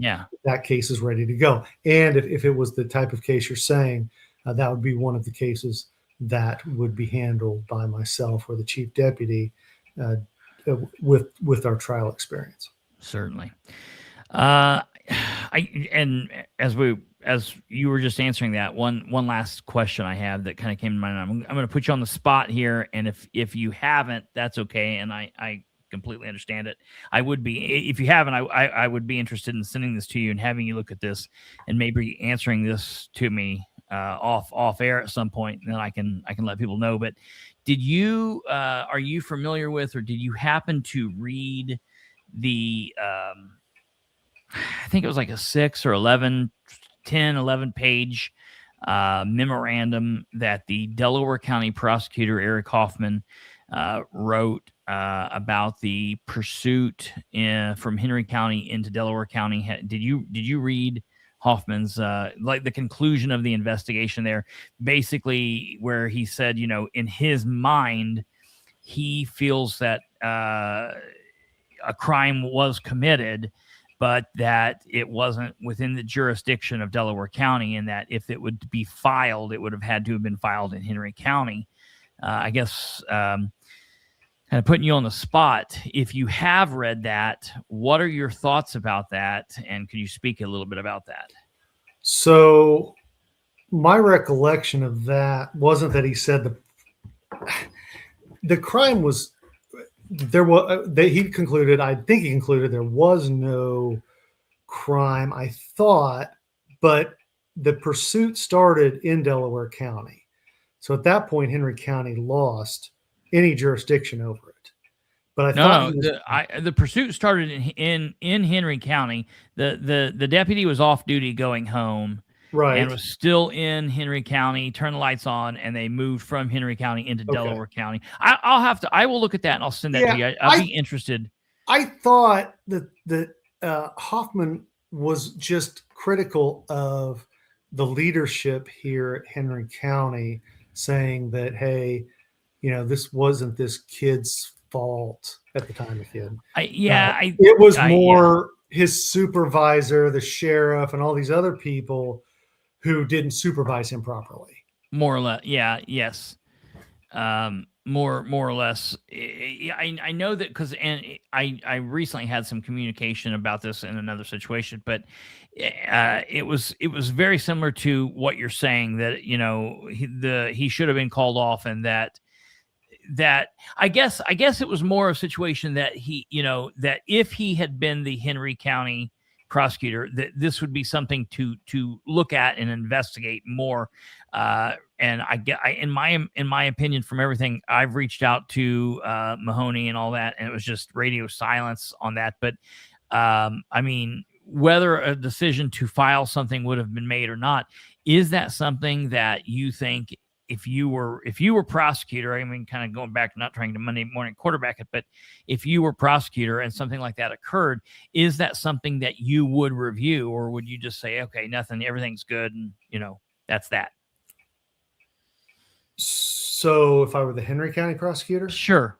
that case is ready to go. And if it was the type of case you're saying, that would be one of the cases that would be handled by myself or the chief deputy with our trial experience. Certainly. And as you were just answering that, one last question I have that kind of came to mind. I'm going to put you on the spot here, and if you haven't, that's okay, and I completely understand it. I would be, if you haven't, I would be interested in sending this to you and having you look at this and maybe answering this to me off air at some point, and then I can let people know. But did you are you familiar with, or did you happen to read the I think it was like a 6 or 11 page memorandum that the Delaware County Prosecutor Eric Hoffman wrote about the pursuit from Henry County into Delaware County? Did you read Hoffman's like the conclusion of the investigation there, basically where he said, in his mind, he feels that a crime was committed, but that it wasn't within the jurisdiction of Delaware County, and that if it would be filed, it would have had to have been filed in Henry County. I guess kind of putting you on the spot. If you have read that, what are your thoughts about that? And could you speak a little bit about that? So my recollection of that wasn't that he said the crime was there. He concluded, I think he concluded there was no crime, I thought, but the pursuit started in Delaware County. So at that point, Henry County lost any jurisdiction over it. But the pursuit started in Henry County. The deputy was off duty going home, right, and was still in Henry County. Turned the lights on, and they moved from Henry County into Delaware County. I will look at that, and I'll send that to you. I'll be interested. I thought that Hoffman was just critical of the leadership here at Henry County, saying that, hey, this wasn't this kid's fault at the time, it was more his supervisor, the sheriff, and all these other people who didn't supervise him properly. More or less. Yeah. Yes. More or less. I know that because I recently had some communication about this in another situation, but it was very similar to what you're saying, that he should have been called off, and that I guess it was more a situation that that if he had been the Henry County prosecutor, that this would be something to look at and investigate more. And in my opinion, from everything I've reached out to Mahoney and all that, and it was just radio silence on that. But I mean, whether a decision to file something would have been made or not, is that something that you think, if you were prosecutor, I mean, kind of going back, not trying to Monday morning quarterback it, but if you were prosecutor and something like that occurred, is that something that you would review, or would you just say, okay, nothing, everything's good, and that's that? So if I were the Henry County prosecutor? Sure.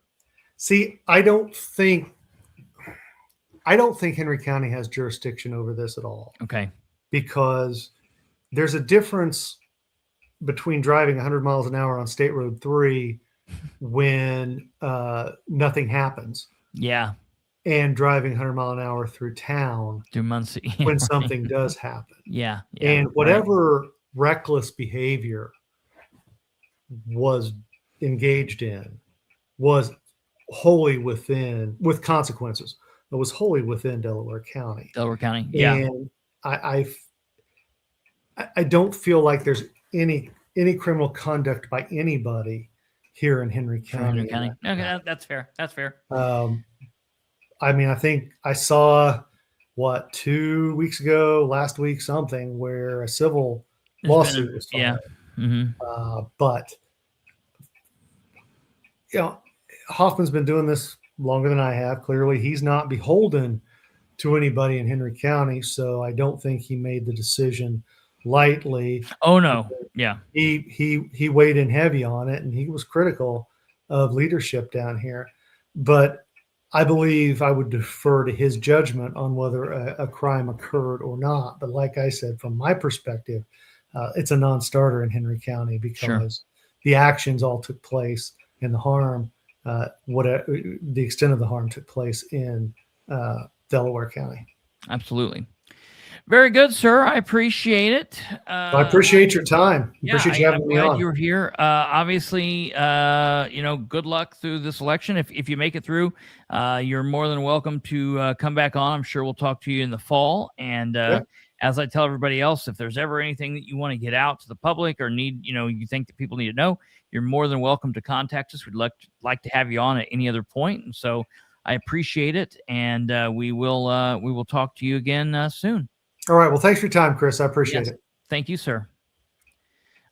See, I don't think Henry County has jurisdiction over this at all. Okay. Because there's a difference between driving 100 miles an hour on State Road 3 when nothing happens. Yeah. and driving 100 mile an hour through town through Muncie when something does happen. Yeah. And whatever reckless behavior was engaged in was wholly with consequences. It was wholly within Delaware County. Yeah. And I don't feel like there's any criminal conduct by anybody here in Henry County. Okay, that's fair. I mean, I think I saw 2 weeks ago, last week, something where a civil lawsuit was filed. But Hoffman's been doing this longer than I have. Clearly, he's not beholden to anybody in Henry County, so I don't think he made the decision lightly. Oh no, yeah. He weighed in heavy on it, and he was critical of leadership down here. But I believe I would defer to his judgment on whether a crime occurred or not. But like I said, from my perspective, it's a non-starter in Henry County because the actions all took place, and the harm, the extent of the harm took place in Delaware County. Absolutely. Very good, sir. I appreciate it. I appreciate your time. Appreciate you having me on. You were here. Obviously, good luck through this election. If you make it through, you're more than welcome to come back on. I'm sure we'll talk to you in the fall. And as I tell everybody else, if there's ever anything that you want to get out to the public or need, you think that people need to know, you're more than welcome to contact us. We'd like to have you on at any other point. And so I appreciate it. And we will talk to you again soon. All right. Well, thanks for your time, Chris. I appreciate it. Thank you, sir.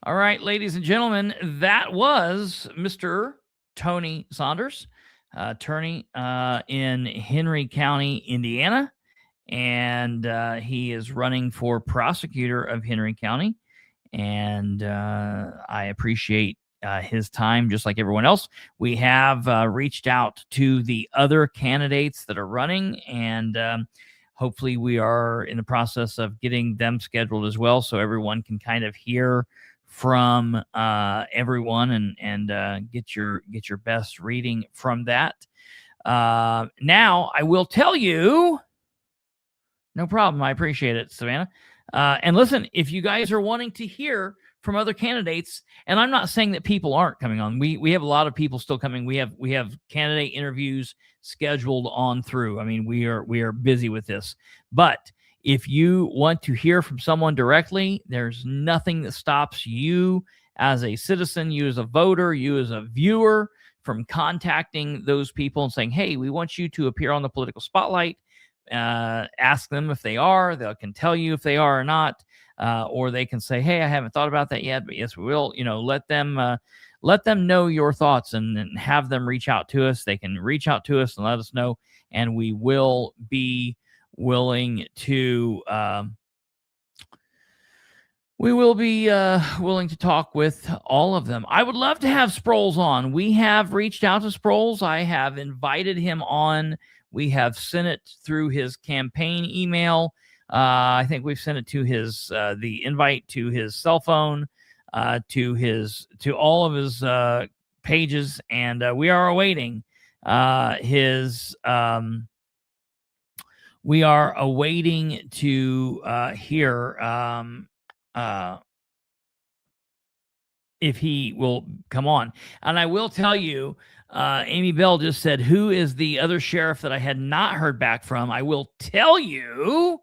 All right, ladies and gentlemen, that was Mr. Tony Saunders, attorney in Henry County, Indiana. And he is running for prosecutor of Henry County. And I appreciate his time, just like everyone else. We have reached out to the other candidates that are running, and hopefully we are in the process of getting them scheduled as well, so everyone can kind of hear from everyone and get your best reading from that. Now, I will tell you, no problem. I appreciate it, Savannah. And listen, if you guys are wanting to hear from other candidates, and I'm not saying that people aren't coming on. We have a lot of people still coming. We have candidate interviews scheduled on through. I mean, we are busy with this. But if you want to hear from someone directly, there's nothing that stops you as a citizen, you as a voter, you as a viewer from contacting those people and saying, hey, we want you to appear on the political spotlight. Ask them if they are. They can tell you if they are or not. Or they can say, hey, I haven't thought about that yet, but yes, we will. Let them know your thoughts and have them reach out to us. They can reach out to us and let us know, and we will be willing to willing to talk with all of them. I would love to have Sproles on. We have reached out to Sproles. I have invited him on. We have sent it through his campaign email. I think we've sent it to his the invite to his cell phone, to all of his pages, and we are awaiting his. We are awaiting to hear if he will come on. And I will tell you, Amy Bell just said, who is the other sheriff that I had not heard back from? I will tell you,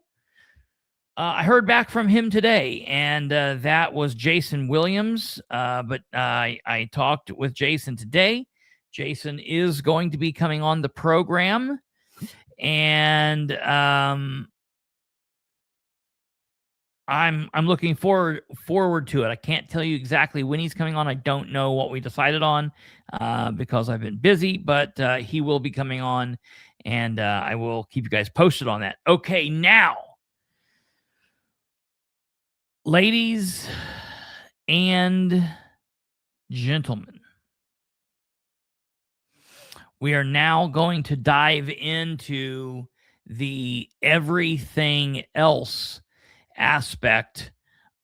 I heard back from him today, and that was Jason Williams. But I talked with Jason today. Jason is going to be coming on the program, and I'm looking forward to it. I can't tell you exactly when he's coming on. I don't know what we decided on because I've been busy, but he will be coming on, and I will keep you guys posted on that. Okay, now, ladies and gentlemen, we are now going to dive into the everything else aspect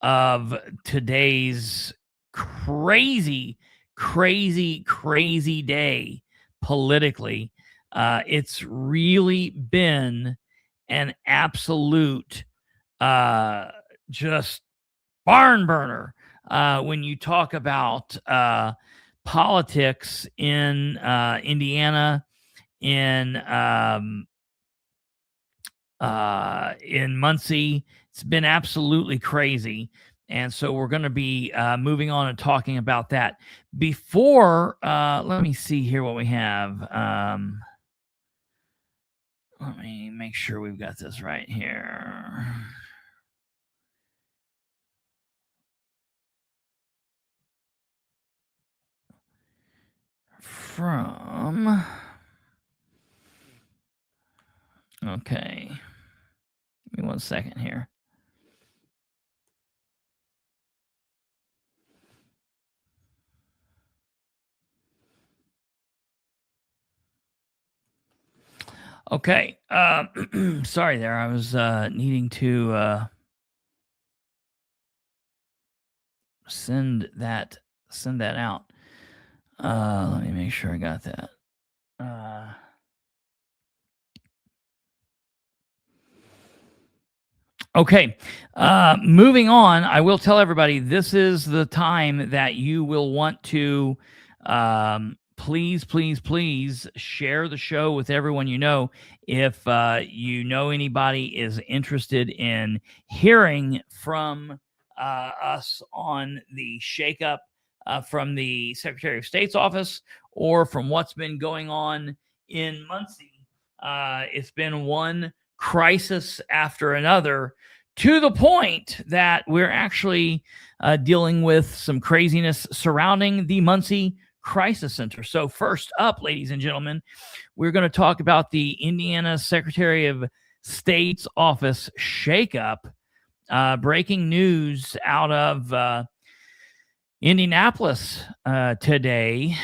of today's crazy day politically. It's really been an absolute just barn burner when you talk about politics in Indiana, in Muncie. It's been absolutely crazy. And so we're going to be moving on and talking about that. Before, let me see here what we have. Let me make sure we've got this right here. Okay. Give me 1 second here. Okay. Sorry there. I was needing to send that out. Let me make sure I got that. Okay. Moving on, I will tell everybody this is the time that you will want to please share the show with everyone you know. If you know anybody is interested in hearing from us on the shakeup from the Secretary of State's office or from what's been going on in Muncie, it's been one crisis after another, to the point that we're actually dealing with some craziness surrounding the Muncie Crisis Center. So first up, ladies and gentlemen, we're going to talk about the Indiana Secretary of State's office shakeup. Breaking news out of Indianapolis today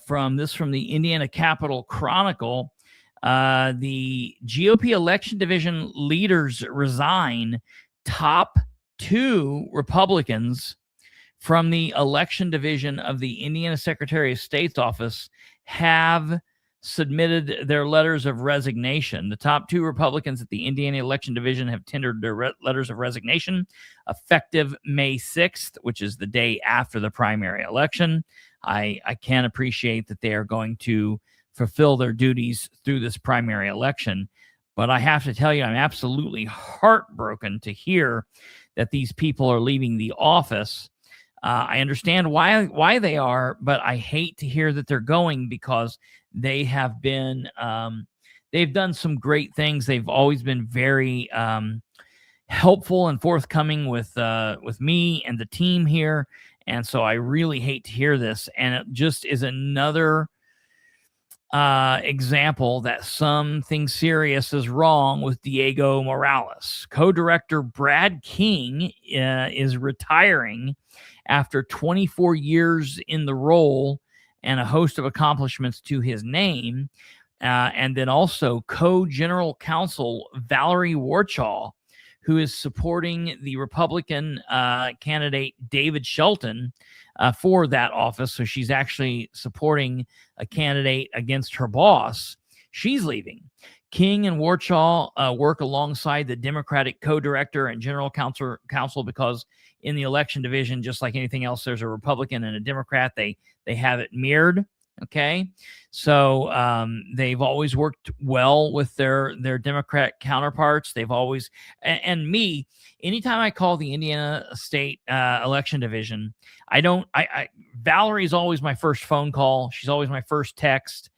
from the Indiana Capitol Chronicle. The GOP election division leaders resign. Top 2 Republicans from the election division of the Indiana Secretary of State's office have submitted their letters of resignation. The top 2 Republicans at the Indiana election division have tendered their letters of resignation effective May 6th, which is the day after the primary election. I can appreciate that they are going to fulfill their duties through this primary election. But I have to tell you, I'm absolutely heartbroken to hear that these people are leaving the office. I understand why they are, but I hate to hear that they're going, because they have been, they've done some great things. They've always been very helpful and forthcoming with me and the team here. And so I really hate to hear this. And it just is another example that something serious is wrong with Diego Morales. Co-director Brad King is retiring after 24 years in the role and a host of accomplishments to his name. And then also co-general counsel Valerie Warchaw, who is supporting the Republican candidate David Shelton for that office. So she's actually supporting a candidate against her boss. She's leaving. King and Warchaw work alongside the Democratic co-director and general counsel because in the election division, just like anything else, there's a Republican and a Democrat. They have it mirrored. Okay. So they've always worked well with their Democrat counterparts. They've always, and me, anytime I call the Indiana State election division, Valerie's always my first phone call. She's always my first text.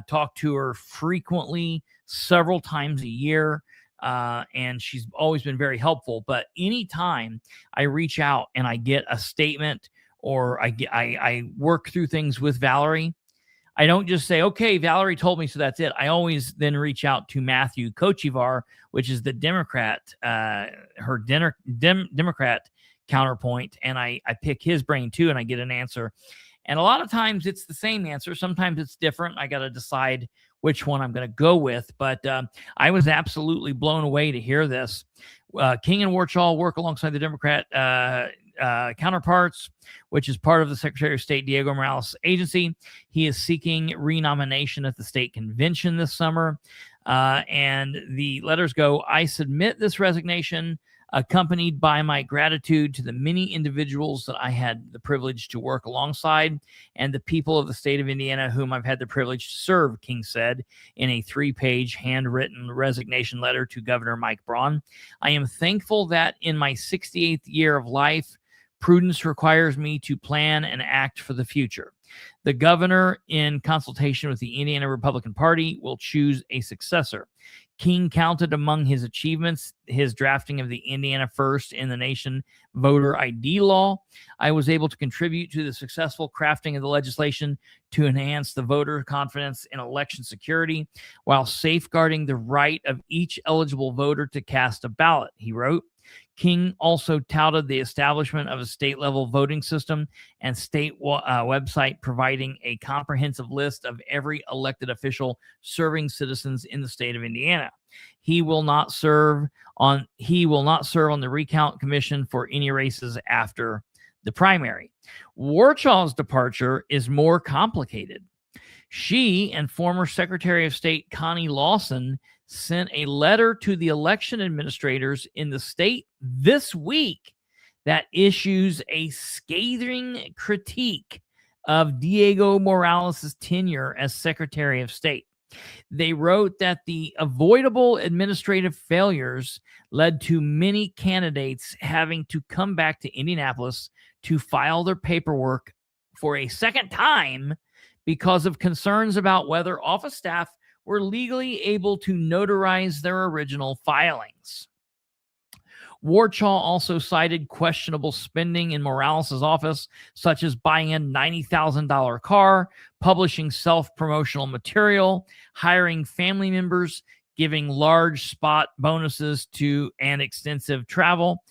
Talk to her frequently, several times a year. And she's always been very helpful. But anytime I reach out and I get a statement or I work through things with Valerie, I don't just say, okay, Valerie told me, so that's it. I always then reach out to Matthew Kochivar, which is the Democrat, her Democrat counterpoint, and I pick his brain too, and I get an answer. And a lot of times it's the same answer. Sometimes it's different. I got to decide which one I'm going to go with. But I was absolutely blown away to hear this. King and Warchaw work alongside the Democrat counterparts, which is part of the Secretary of State Diego Morales' agency. He is seeking renomination at the state convention this summer. And the letters go, I submit this resignation accompanied by my gratitude to the many individuals that I had the privilege to work alongside and the people of the state of Indiana whom I've had the privilege to serve, King said in a 3-page handwritten resignation letter to Governor Mike Braun. I am thankful that in my 68th year of life, prudence requires me to plan and act for the future. The governor, in consultation with the Indiana Republican Party, will choose a successor. King counted among his achievements his drafting of the Indiana first in the nation voter ID law. I was able to contribute to the successful crafting of the legislation to enhance the voter confidence in election security while safeguarding the right of each eligible voter to cast a ballot, he wrote. King also touted the establishment of a state-level voting system and state website providing a comprehensive list of every elected official serving citizens in the state of Indiana. He will not serve on the recount commission for any races after the primary. Warchaw's departure is more complicated. She and former Secretary of State Connie Lawson sent a letter to the election administrators in the state this week that issues a scathing critique of Diego Morales' tenure as Secretary of State. They wrote that the avoidable administrative failures led to many candidates having to come back to Indianapolis to file their paperwork for a second time because of concerns about whether office staff were legally able to notarize their original filings. Warchaw also cited questionable spending in Morales' office, such as buying a $90,000 car, publishing self-promotional material, hiring family members, giving large spot bonuses and extensive travel.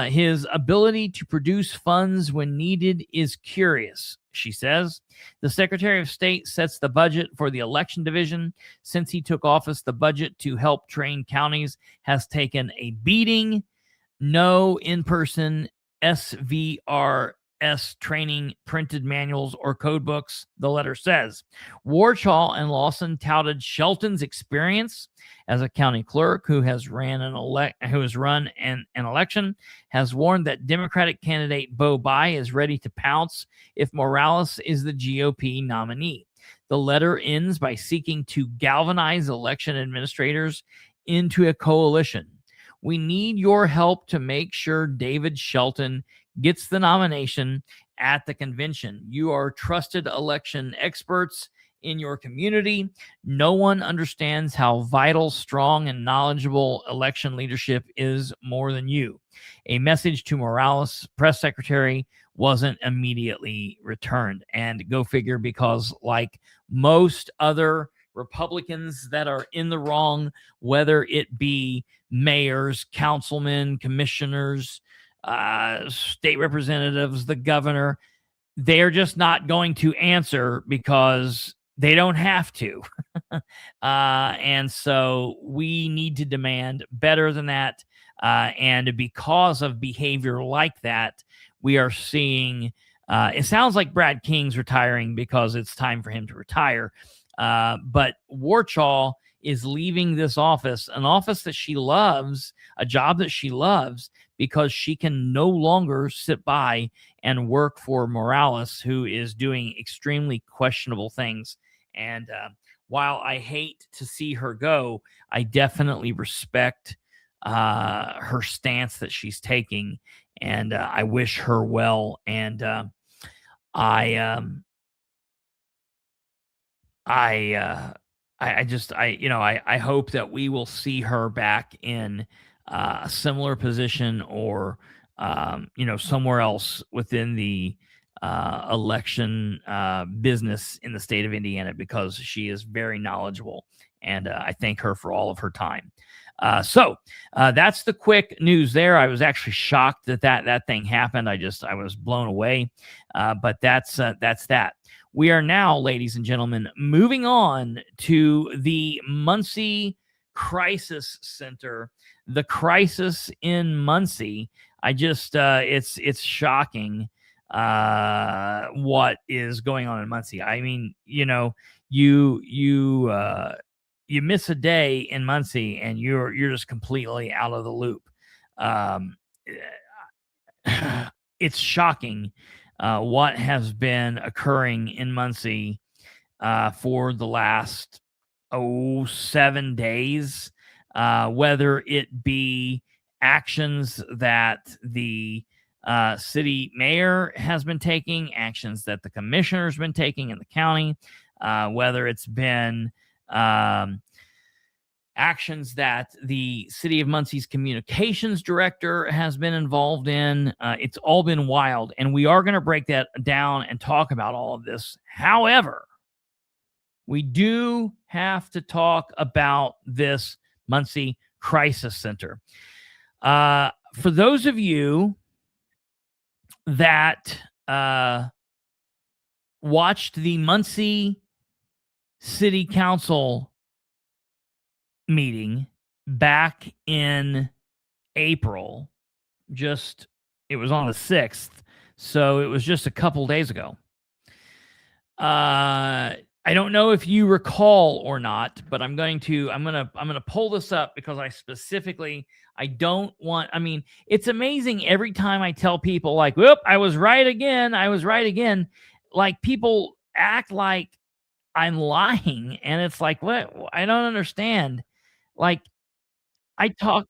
His ability to produce funds when needed is curious, she says. The Secretary of State sets the budget for the election division. Since he took office, the budget to help train counties has taken a beating. No in-person SVRS training, printed manuals, or code books, the letter says. Warchaw and Lawson touted Shelton's experience as a county clerk who has run an election, has warned that Democratic candidate Bo Bai is ready to pounce if Morales is the GOP nominee. The letter ends by seeking to galvanize election administrators into a coalition. We need your help to make sure David Shelton gets the nomination at the convention. You are trusted election experts in your community. No one understands how vital, strong, and knowledgeable election leadership is more than you. A message to Morales' press secretary wasn't immediately returned. And go figure, because like most other Republicans that are in the wrong, whether it be mayors, councilmen, commissioners, state representatives, the governor, they're just not going to answer because they don't have to. And so we need to demand better than that. And because of behavior like that, we are seeing, it sounds like Brad King's retiring because it's time for him to retire. But Warchaw is leaving this office, an office that she loves, a job that she loves, because she can no longer sit by and work for Morales, who is doing extremely questionable things. And while I hate to see her go, I definitely respect her stance that she's taking, and I wish her well. And I hope that we will see her back in a similar position, or somewhere else within the election business in the state of Indiana, because she is very knowledgeable, and I thank her for all of her time. So that's the quick news there. I was actually shocked that thing happened. I was blown away. But that's that. We are now, ladies and gentlemen, moving on to the Muncie Crisis Center. The crisis in Muncie I just it's shocking what is going on in Muncie. I mean, you miss a day in Muncie and you're just completely out of the loop. It's shocking what has been occurring in Muncie for the last 7 days, whether it be actions that the city mayor has been taking, actions that the commissioner's been taking in the county, whether it's been actions that the City of Muncie's communications director has been involved in. It's all been wild, and we are going to break that down and talk about all of this. However, we do have to talk about this Muncie Crisis Center. For those of you that watched the Muncie City Council meeting back in April, it was on the 6th, so it was just a couple days ago. I don't know if you recall or not, but I'm gonna pull this up because I don't want. I mean, it's amazing every time I tell people like, "Whoop, I was right again. I was right again." Like people act like I'm lying, and it's like, what? I don't understand. Like, I talk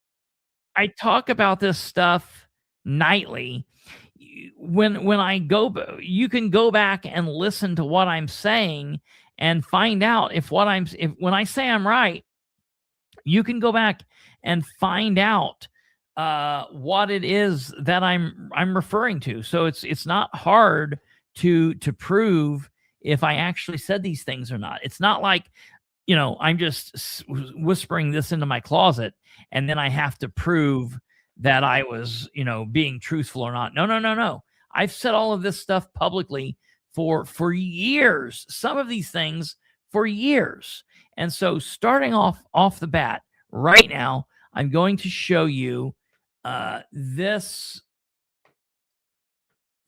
about this stuff nightly. When I go, you can go back and listen to what I'm saying and find out if when I say I'm right, you can go back and find out what it is that I'm referring to. So it's not hard to prove if I actually said these things or not. It's not like, I'm just whispering this into my closet and then I have to prove that I was, being truthful or not. No. I've said all of this stuff publicly for years, some of these things for years. And so starting off the bat right now, I'm going to show you this.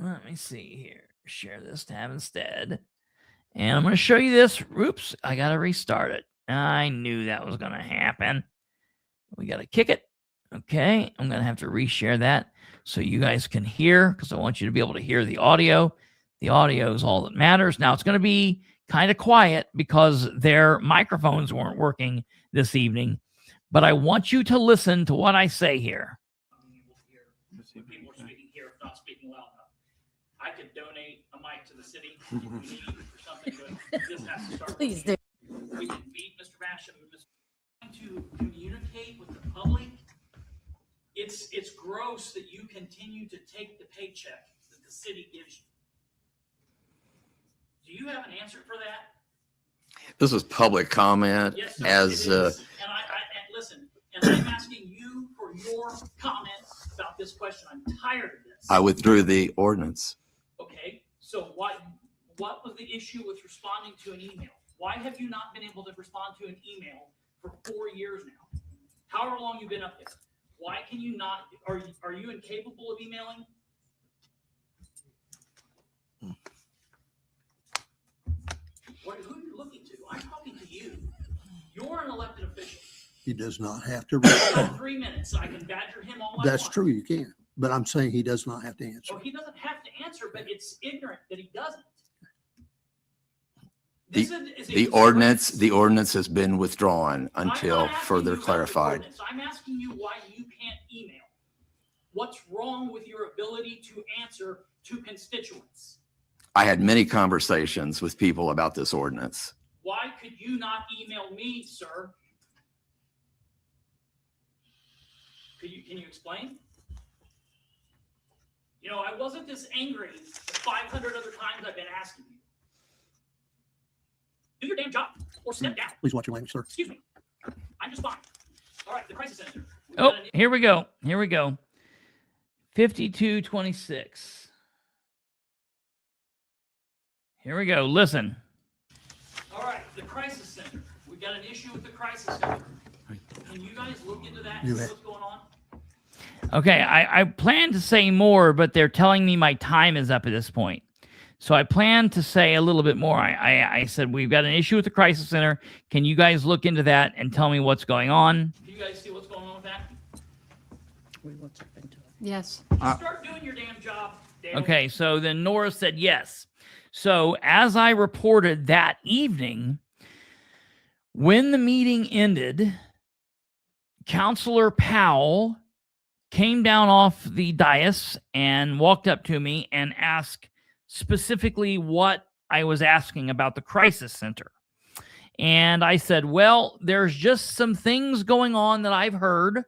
Let me see here. Share this tab instead. And I'm going to show you this. Oops, I got to restart it. I knew that was going to happen. We got to kick it. Okay, I'm going to have to reshare that so you guys can hear, because I want you to be able to hear the audio. The audio is all that matters. Now, it's going to be kind of quiet because their microphones weren't working this evening, but I want you to listen to what I say here. People are speaking here, if not speaking loud enough. I could donate a mic to the city if we need or something, but this has to start. Please do. We can beat Mr. Basham to communicate with the public. It's gross that you continue to take the paycheck that the city gives you. Do you have an answer for that? This is public comment. Yes, sir, as it is. And listen, and I'm asking you for your comment about this question. I'm tired of this. I withdrew the ordinance. Okay, so what was the issue with responding to an email? Why have you not been able to respond to an email for 4 years now? However long you've been up there. Why can you not? Are you incapable of emailing? Who are you looking to? I'm talking to you. You're an elected official. He does not have to In respond. 3 minutes, I can badger him all I That's want. true, you can. But I'm saying he does not have to answer. Well, he doesn't have to answer, but it's ignorant that he doesn't. The ordinance has been withdrawn until further clarified. I'm asking you why you can't email. What's wrong with your ability to answer to constituents? I had many conversations with people about this ordinance. Why could you not email me, sir? Can you explain? I wasn't this angry the 500 other times I've been asking you. Do your damn job or step down. Please watch your language, sir. Excuse me. I'm just fine. All right, the crisis center. Oh, here we go. 5226. Here we go. Listen. All right, the crisis center. We've got an issue with the crisis center. Can you guys look into that and see what's going on? Okay, I plan to say more, but they're telling me my time is up at this point. So I plan to say a little bit more. I said, we've got an issue with the Crisis Center. Can you guys look into that and tell me what's going on? Do you guys see what's going on with that? Yes. Start doing your damn job, Dale. Okay, so then Nora said yes. So as I reported that evening, when the meeting ended, Counselor Powell came down off the dais and walked up to me and asked specifically what I was asking about the Crisis Center. And I said, well, there's just some things going on that I've heard,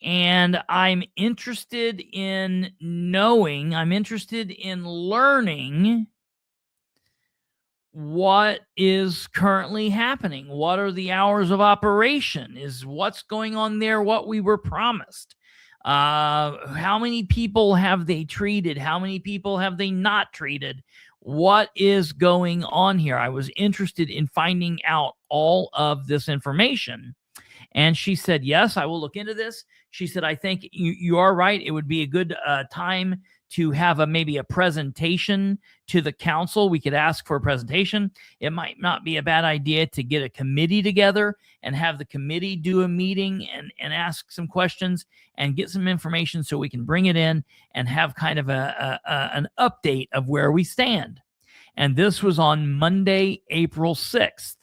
and I'm interested in knowing, I'm interested in learning what is currently happening. What are the hours of operation? Is what's going on there what we were promised? How many people have they treated? How many people have they not treated? What is going on here? I was interested in finding out all of this information. And she said, yes, I will look into this. She said, I think you are right. It would be a good time to have maybe a presentation to the council. We could ask for a presentation. It might not be a bad idea to get a committee together and have the committee do a meeting and ask some questions and get some information so we can bring it in and have kind of an update of where we stand. And this was on Monday, April 6th.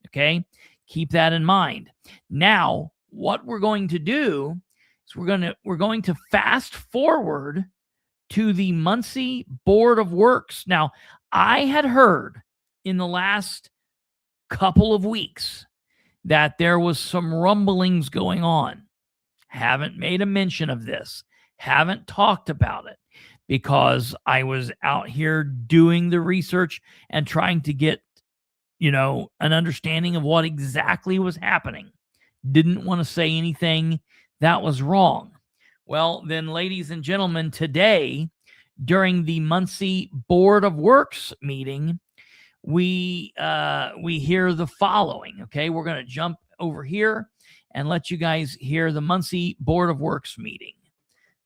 Okay. Keep that in mind. Now, what we're going to do is we're going to fast forward to the Muncie Board of Works. Now, I had heard in the last couple of weeks that there was some rumblings going on. Haven't made a mention of this. Haven't talked about it because I was out here doing the research and trying to get, an understanding of what exactly was happening. Didn't want to say anything that was wrong. Well, then, ladies and gentlemen, today, during the Muncie Board of Works meeting, we hear the following. Okay, we're going to jump over here and let you guys hear the Muncie Board of Works meeting.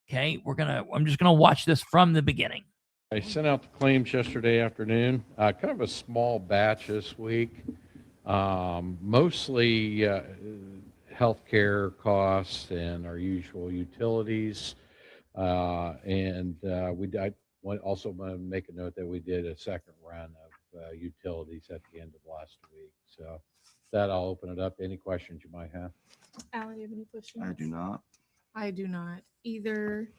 Okay, I'm just gonna watch this from the beginning. I sent out the claims yesterday afternoon, kind of a small batch this week, mostly healthcare costs and our usual utilities. I also want to make a note that we did a second run of utilities at the end of last week. So with that, I'll open it up. Any questions you might have? Alan, do you have any questions? I do not. I do not either.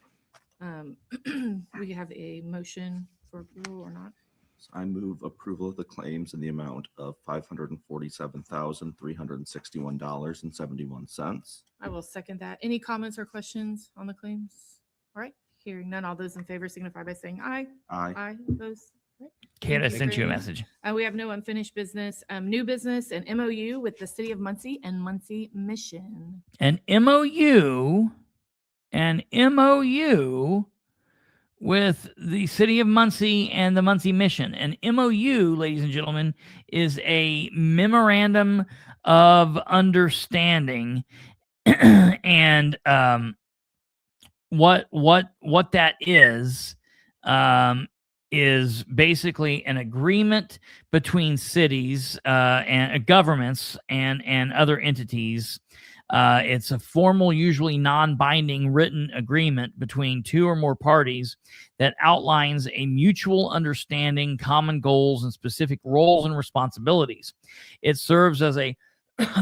We have a motion for approval or not? So I move approval of the claims in the amount of $547,361.71. I will second that. Any comments or questions on the claims? All right, hearing none. All those in favor signify by saying aye. Aye. Aye. Those. Right. Kate, I sent you a message. We have no unfinished business, new business, and MOU with the City of Muncie and Muncie Mission. An MOU with the City of Muncie and the Muncie Mission. An MOU, ladies and gentlemen, is a memorandum of understanding, and what that is basically an agreement between cities and governments and other entities. It's a formal, usually non-binding written agreement between two or more parties that outlines a mutual understanding, common goals, and specific roles and responsibilities. It serves as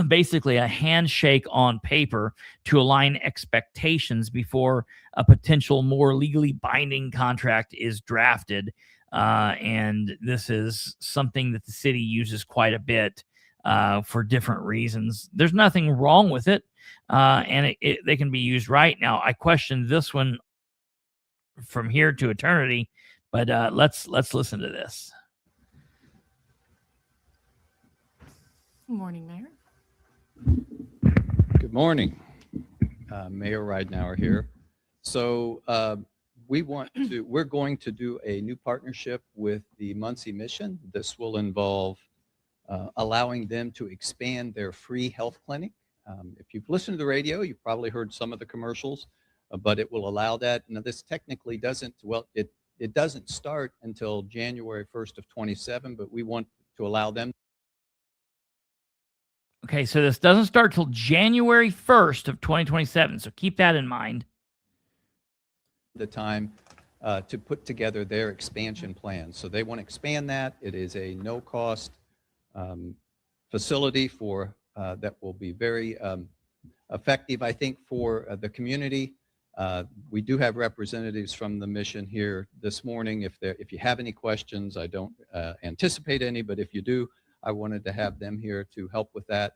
basically a handshake on paper to align expectations before a potential more legally binding contract is drafted. And this is something that the city uses quite a bit for different reasons. There's nothing wrong with it, and they can be used right. Now, I question this one from here to eternity, but let's listen to this. Good morning, Mayor. Good morning. Mayor Ridenauer here. So we're going to do a new partnership with the Muncie Mission. This will involve allowing them to expand their free health clinic. If you've listened to the radio, you've probably heard some of the commercials but it will allow that. Now, this technically doesn't, well, it doesn't start until January 1st of 27, but we want to allow them. Okay, so this doesn't start till January 1st of 2027, so keep that in mind. The time to put together their expansion plan. So they want to expand that. It is a no-cost facility for that will be very effective, I think, for the community. We do have representatives from the mission here this morning. If you have any questions, I don't anticipate any, but if you do, I wanted to have them here to help with that.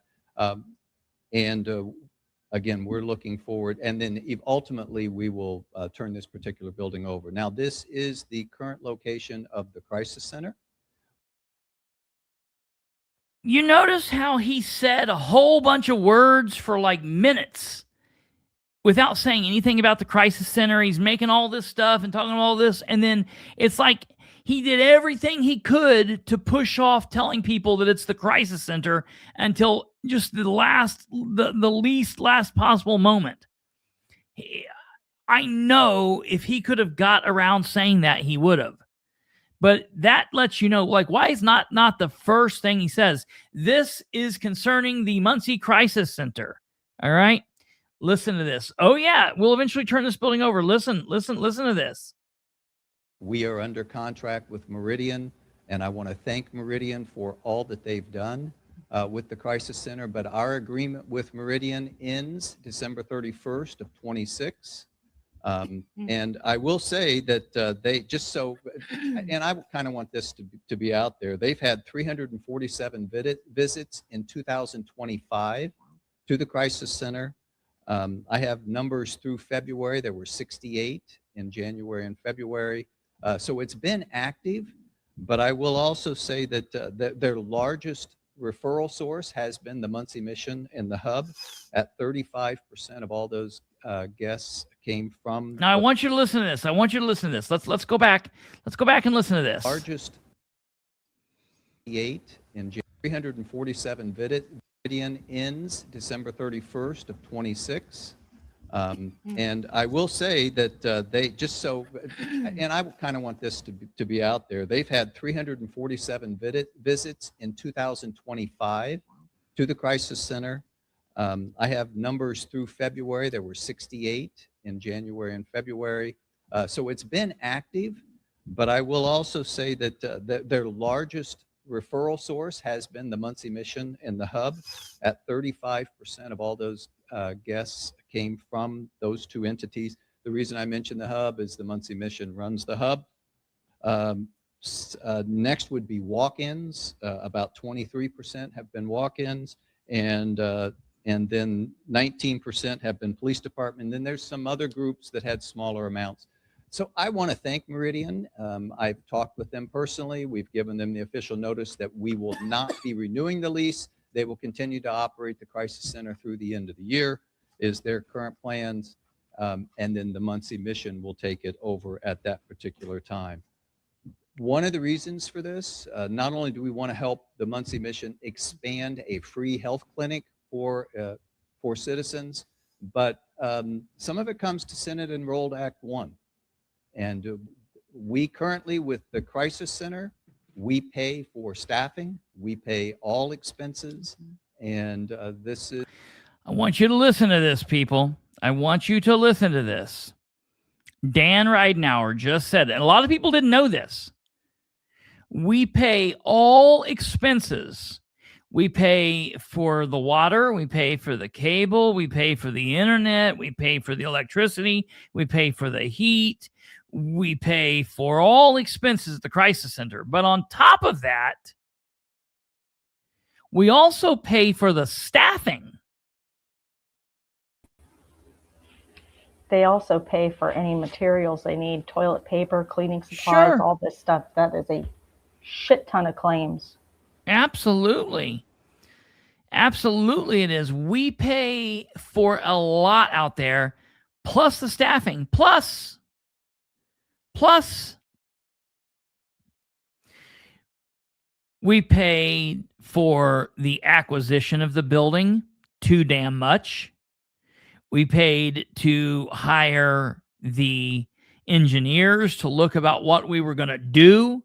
Again, we're looking forward, and then ultimately we will turn this particular building over. Now, this is the current location of the Crisis Center. You notice how he said a whole bunch of words for like minutes without saying anything about the Crisis Center. He's making all this stuff and talking about all this, and then it's like he did everything he could to push off telling people that it's the Crisis Center until just the least possible moment. I know if he could have got around saying that, he would have. But that lets you know, like, why is not the first thing he says? This is concerning the Muncie Crisis Center. All right? Listen to this. Oh, yeah, we'll eventually turn this building over. Listen to this. We are under contract with Meridian, and I want to thank Meridian for all that they've done with the Crisis Center. But our agreement with Meridian ends December 31st of 26. And I will say that they just so, and I kind of want this to be out there. They've had 347 visits in 2025 to the Crisis Center. I have numbers through February. There were 68 in January and February. So it's been active, but I will also say that their largest referral source has been the Muncie Mission and the Hub. At 35% of all those guests came from. Now I want you to listen to this. Let's go back. Let's go back and listen to this. Largest 8 in 347 Meridian ends December 31st of 26. And I will say that they just so, and I kind of want this to be out there. They've had 347 visits in 2025 to the Crisis Center. I have numbers through February. There were 68 in January and February. So it's been active, but I will also say that their largest referral source has been the Muncie Mission and the Hub. At 35% of all those guests came from those two entities. The reason I mentioned the Hub is the Muncie Mission runs the Hub. Next would be walk-ins. About 23% have been walk-ins, and then 19% have been police department. And then there's some other groups that had smaller amounts. So I want to thank Meridian. I've talked with them personally. We've given them the official notice that we will not be renewing the lease. They will continue to operate the Crisis Center through the end of the year, is their current plans. And then the Muncie Mission will take it over at that particular time. One of the reasons for this, not only do we want to help the Muncie Mission expand a free health clinic for citizens, but some of it comes to Senate Enrolled Act 1. And we currently, with the Crisis Center, we pay for staffing, we pay all expenses, and this is... I want you to listen to this, people. I want you to listen to this. Dan Ridenauer just said it, and a lot of people didn't know this. We pay all expenses. We pay for the water, we pay for the cable, we pay for the internet, we pay for the electricity, we pay for the heat, we pay for all expenses at the Crisis Center. But on top of that, we also pay for the staffing. They also pay for any materials they need, toilet paper, cleaning supplies, all this stuff. That is a shit ton of claims. Absolutely. Absolutely it is. We pay for a lot out there, plus the staffing, plus we pay for the acquisition of the building too damn much. We paid to hire the engineers to look about what we were going to do.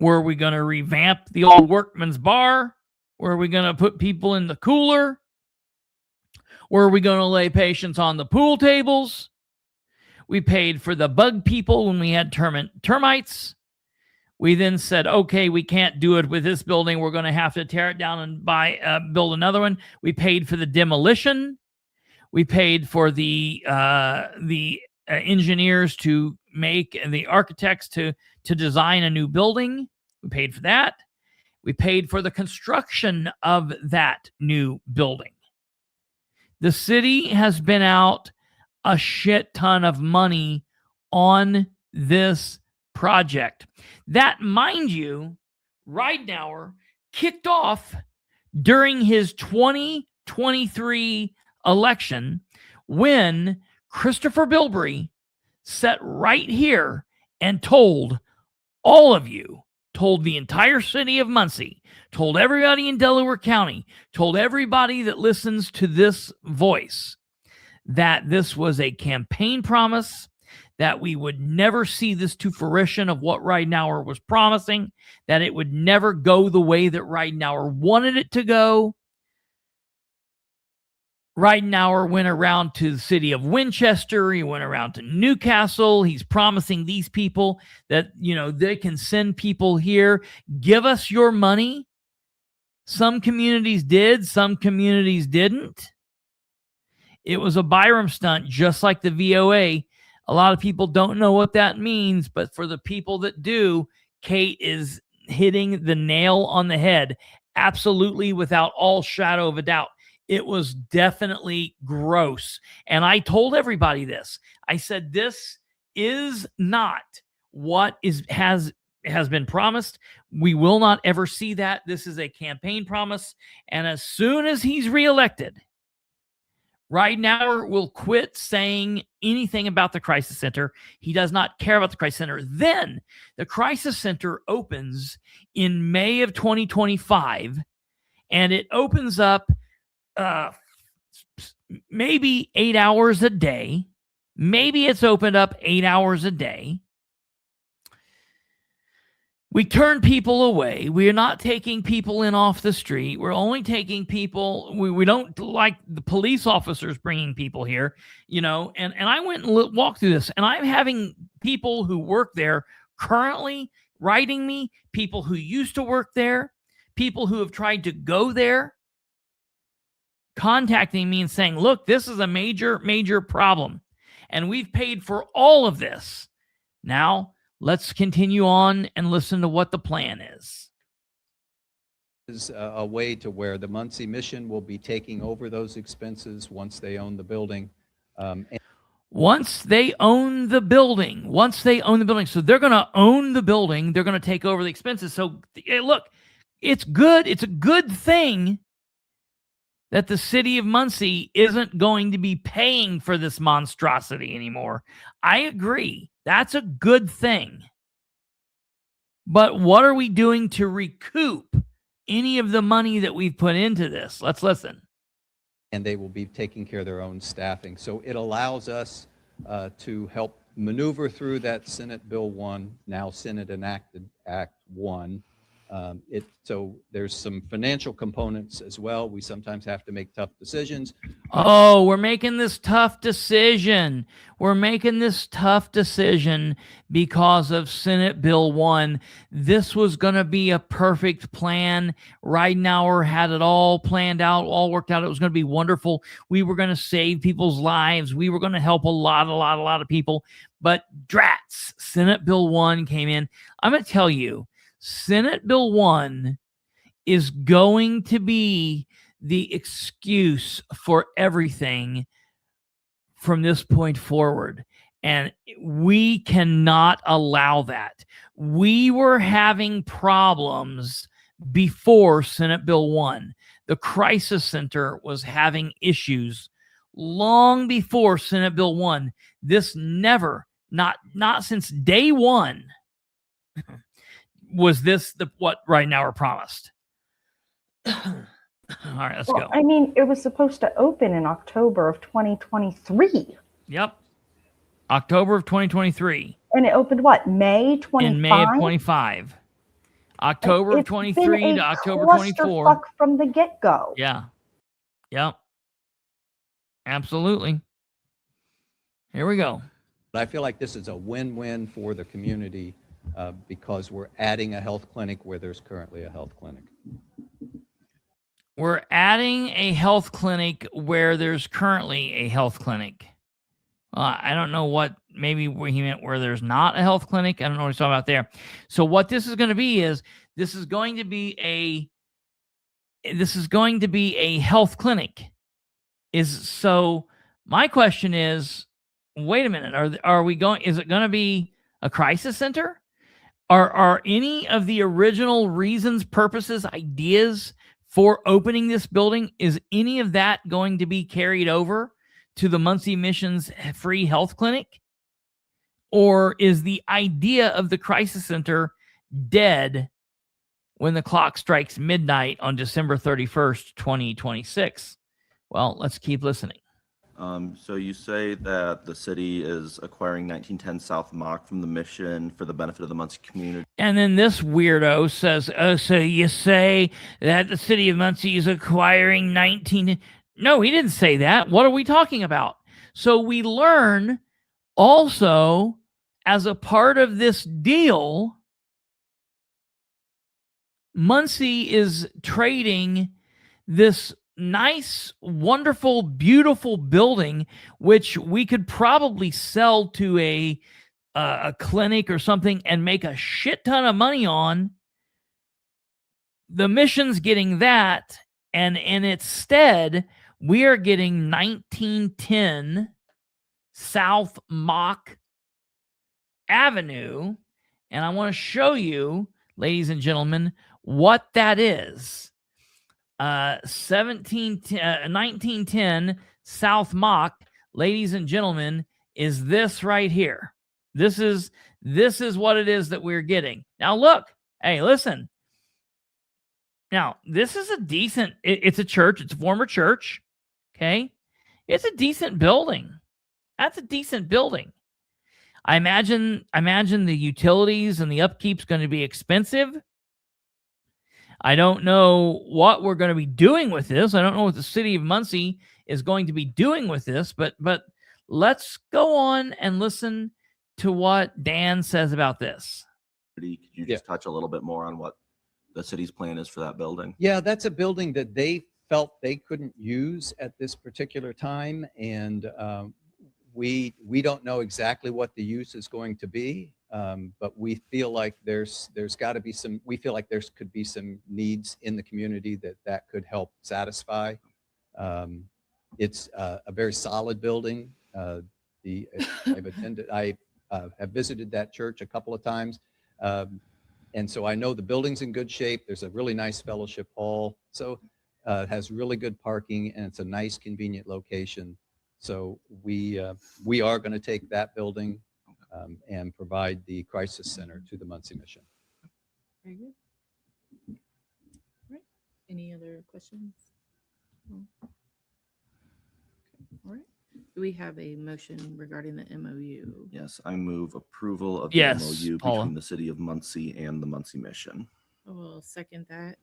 Were we going to revamp the old workman's bar? Were we going to put people in the cooler? Were we going to lay patients on the pool tables? We paid for the bug people when we had termites. We then said, okay, we can't do it with this building. We're going to have to tear it down and build another one. We paid for the demolition. We paid for the engineers to make, and the architects to design a new building. We paid for that. We paid for the construction of that new building. The city has been out a shit ton of money on this project. That, mind you, Ridenour kicked off during his 2023 election when Christopher Bilbrey sat right here and told all of you, told the entire city of Muncie, told everybody in Delaware County, told everybody that listens to this voice that this was a campaign promise, that we would never see this to fruition of what Ridenour was promising, that it would never go the way that Ridenour wanted it to go. Ridenour went around to the city of Winchester. He went around to Newcastle. He's promising these people that, they can send people here. Give us your money. Some communities did. Some communities didn't. It was a Byram stunt, just like the VOA. A lot of people don't know what that means, but for the people that do, Kate is hitting the nail on the head, absolutely, without all shadow of a doubt. It was definitely gross. And I told everybody this. I said, this is not what has been promised. We will not ever see that. This is a campaign promise. And as soon as he's reelected, Ridenour will quit saying anything about the Crisis Center. He does not care about the Crisis Center. Then the Crisis Center opens in May of 2025, and it opens up maybe 8 hours a day. Maybe it's opened up 8 hours a day. We turn people away. We are not taking people in off the street. We're only taking people. We don't like the police officers bringing people here, and I went and walked through this, and I'm having people who work there currently writing me, people who used to work there, people who have tried to go there, contacting me and saying, look, this is a major, major problem, and we've paid for all of this. Now, let's continue on and listen to what the plan is. Is a way to where the Muncie Mission will be taking over those expenses once they own the building. Once they own the building. So they're going to own the building. They're going to take over the expenses. So look, it's good. It's a good thing that the city of Muncie isn't going to be paying for this monstrosity anymore. I agree. That's a good thing. But what are we doing to recoup any of the money that we've put into this? Let's listen. And they will be taking care of their own staffing. So it allows us to help maneuver through that Senate Bill 1, now Senate enacted Act 1. So there's some financial components as well. We sometimes have to make tough decisions. Oh, we're making this tough decision. We're making this tough decision because of Senate Bill 1. This was going to be a perfect plan. Ridenour had it all planned out, all worked out. It was going to be wonderful. We were going to save people's lives. We were going to help a lot of people. But drats, Senate Bill 1 came in. I'm going to tell you, Senate Bill 1 is going to be the excuse for everything from this point forward. And we cannot allow that. We were having problems before Senate Bill 1. The Crisis Center was having issues long before Senate Bill 1. This never, not since day one, was this what Ridenour promised. All right, let's Well, go. I mean, it was supposed to open in October of 2023. Yep. October of 2023. And it opened what, May 25? In May of 25. October of 23 to October 24. Clusterfuck from the get-go. Yeah. Yep. Absolutely. Here we go. But I feel like this is a win-win for the community because we're adding a health clinic where there's currently a health clinic. We're adding a health clinic where there's currently a health clinic. I don't know what, maybe he meant where there's not a health clinic. I don't know what he's talking about there. So what this is going to be is, this is going to be a health clinic. So my question is, wait a minute, are we going, is it going to be a crisis center? Are any of the original reasons, purposes, ideas for opening this building, is any of that going to be carried over to the Muncie Mission's free health clinic? Or is the idea of the crisis center dead when the clock strikes midnight on December 31st, 2026? Well, let's keep listening. So you say that the city is acquiring 1910 South Mock from the Mission for the benefit of the Muncie community. And then this weirdo says, oh, so you say that the city of Muncie is acquiring 19... No, he didn't say that. What are we talking about? So we learn also, as a part of this deal, Muncie is trading this nice, wonderful, beautiful building, which we could probably sell to a clinic or something and make a shit ton of money on. The Mission's getting that, and in its stead, we are getting 1910 South Mock Avenue, and I want to show you, ladies and gentlemen, what that is. 1910 South Mock, ladies and gentlemen, is this right here. This is what it is that we're getting. Now look, hey, listen. Now, this is a decent, it's a church, it's a former church. Okay. It's a decent building. That's a decent building. I imagine the utilities and the upkeep's going to be expensive. I don't know what we're going to be doing with this. I don't know what the city of Muncie is going to be doing with this, but let's go on and listen to what Dan says about this. Could you just touch a little bit more on what the city's plan is for that building? Yeah, that's a building that they felt they couldn't use at this particular time, and we don't know exactly what the use is going to be, but we feel like there's got to be some. We feel like there could be some needs in the community that could help satisfy. It's a very solid building. I have visited that church a couple of times, and so I know the building's in good shape. There's a really nice fellowship hall. So. It has really good parking, and it's a nice, convenient location. So we are going to take that building and provide the crisis center to the Muncie Mission. Very good. All right. Any other questions? No. Okay. All right. Do we have a motion regarding the MOU? Yes, I move approval of the MOU between the city of Muncie and the Muncie Mission. I will second that.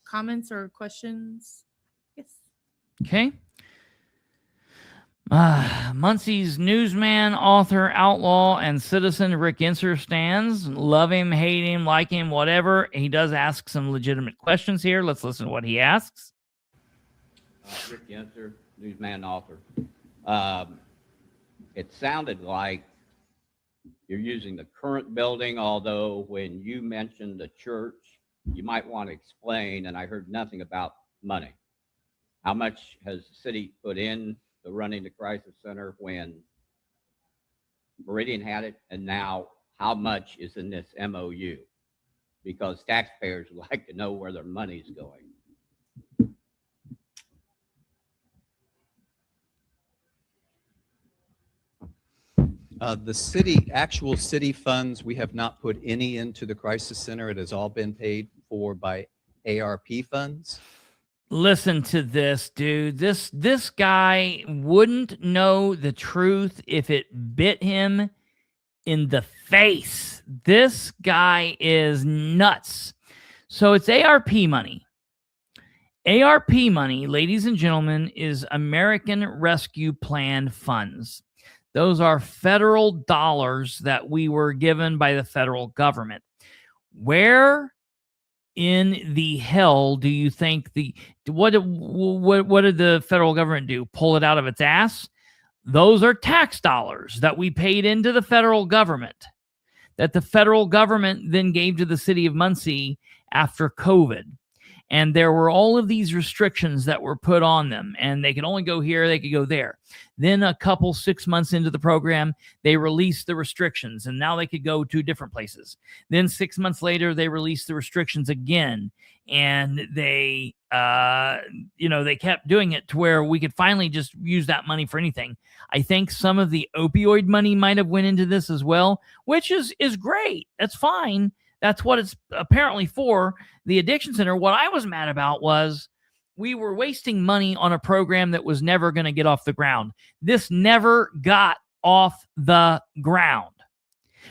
Comments or questions? Yes. Okay. Muncie's newsman, author, outlaw, and citizen Rick Inser stands. Love him, hate him, like him, whatever. He does ask some legitimate questions here. Let's listen to what he asks. Rick Inser, newsman, author. It sounded like you're using the current building, although when you mentioned the church, you might want to explain, and I heard nothing about money. How much has the city put in the running the crisis center when Meridian had it, and now how much is in this MOU? Because taxpayers would like to know where their money's going. The actual city funds, we have not put any into the crisis center. It has all been paid for by ARP funds. Listen to this, dude. This guy wouldn't know the truth if it bit him in the face. This guy is nuts. So it's ARP money. ARP money, ladies and gentlemen, is American Rescue Plan funds. Those are federal dollars that we were given by the federal government. Where in the hell do you think what did the federal government do? Pull it out of its ass? Those are tax dollars that we paid into the federal government, that the federal government then gave to the city of Muncie after COVID. And there were all of these restrictions that were put on them, and they could only go here, they could go there. Then 6 months into the program, they released the restrictions, and now they could go to different places. Then 6 months later, they released the restrictions again, and they kept doing it to where we could finally just use that money for anything. I think some of the opioid money might have went into this as well, which is great. That's fine. That's what it's apparently for, the addiction center. What I was mad about was we were wasting money on a program that was never going to get off the ground. This never got off the ground.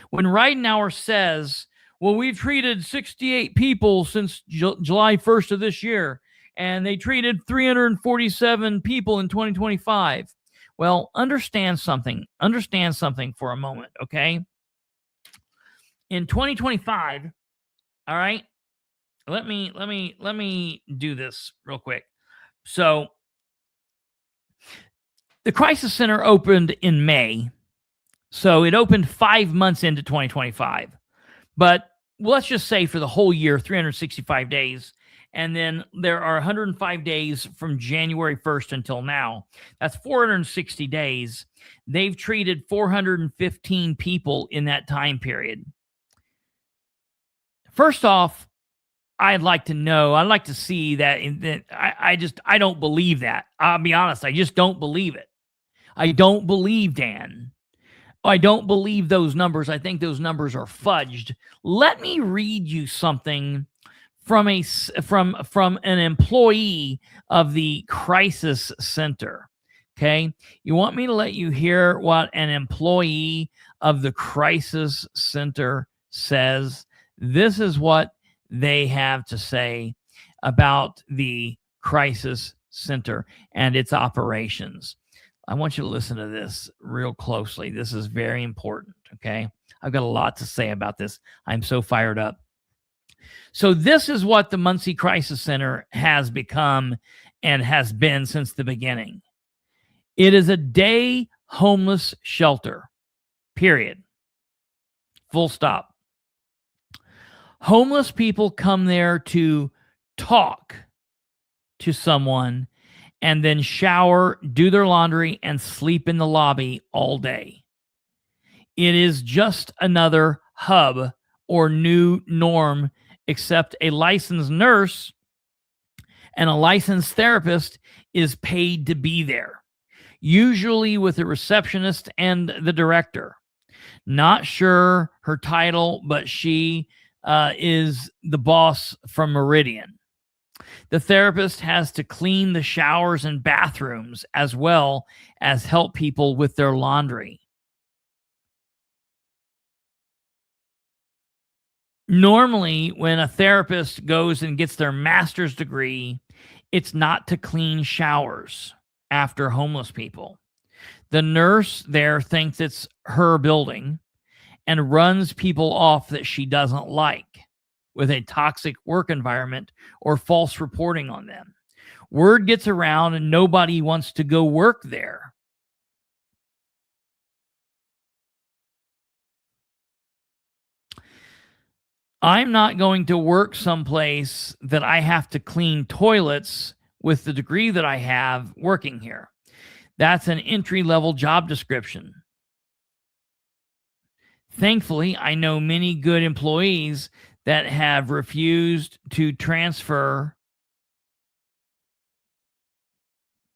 When Ridenhour says, well, we've treated 68 people since July 1st of this year, and they treated 347 people in 2025. Well, understand something for a moment, okay? In 2025, all right, let me do this real quick. So the Crisis Center opened in May. So it opened 5 months into 2025. But let's just say for the whole year, 365 days. And then there are 105 days from January 1st until now. That's 460 days. They've treated 415 people in that time period. First off, I'd like to see that. I don't believe that. I'll be honest. I just don't believe it. I don't believe, Dan. I don't believe those numbers. I think those numbers are fudged. Let me read you something from an employee of the Crisis Center. Okay? You want me to let you hear what an employee of the Crisis Center says? This is what they have to say about the Crisis Center and its operations. I want you to listen to this real closely. This is very important, okay? I've got a lot to say about this. I'm so fired up. So this is what the Muncie Crisis Center has become and has been since the beginning. It is a day homeless shelter, period. Full stop. Homeless people come there to talk to someone and then shower, do their laundry, and sleep in the lobby all day. It is just another hub or new norm, except a licensed nurse and a licensed therapist is paid to be there, usually with a receptionist and the director. Not sure her title, but she is the boss from Meridian. The therapist has to clean the showers and bathrooms as well as help people with their laundry. Normally, when a therapist goes and gets their master's degree, it's not to clean showers after homeless people. The nurse there thinks it's her building and runs people off that she doesn't like with a toxic work environment or false reporting on them. Word gets around and nobody wants to go work there. I'm not going to work someplace that I have to clean toilets with the degree that I have working here. That's an entry-level job description. Thankfully, I know many good employees that have refused to transfer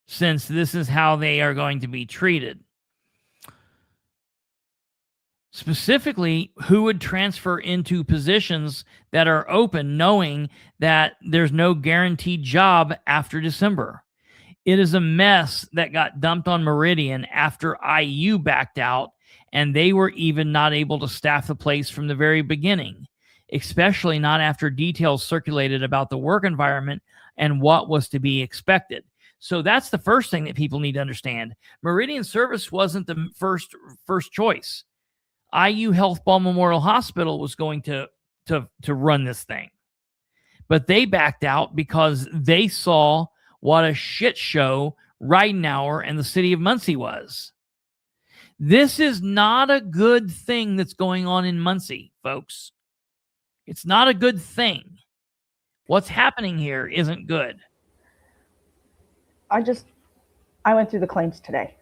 since this is how they are going to be treated. Specifically, who would transfer into positions that are open, knowing that there's no guaranteed job after December. It is a mess that got dumped on Meridian after IU backed out, and they were even not able to staff the place from the very beginning, especially not after details circulated about the work environment and what was to be expected. So that's the first thing that people need to understand. Meridian Service wasn't the first choice. IU Health Ball Memorial Hospital was going to run this thing. But they backed out because they saw what a shit show Ridenour and the city of Muncie was. This is not a good thing that's going on in Muncie, folks. It's not a good thing. What's happening here isn't good. I went through the claims today.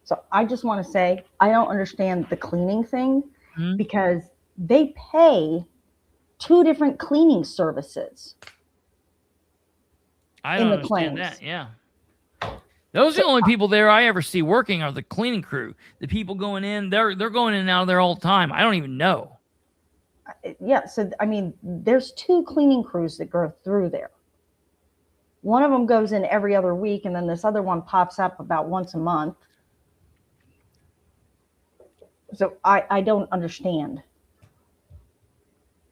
So I just want to say, I don't understand the cleaning thing because they pay 2 different cleaning services. I don't understand that. Yeah. Those are the only people there I ever see working are the cleaning crew. The people going in, they're going in and out of there all the time. I don't even know. Yeah. So, I mean, there's 2 cleaning crews that go through there. One of them goes in every other week, and then this other one pops up about once a month. So I don't understand.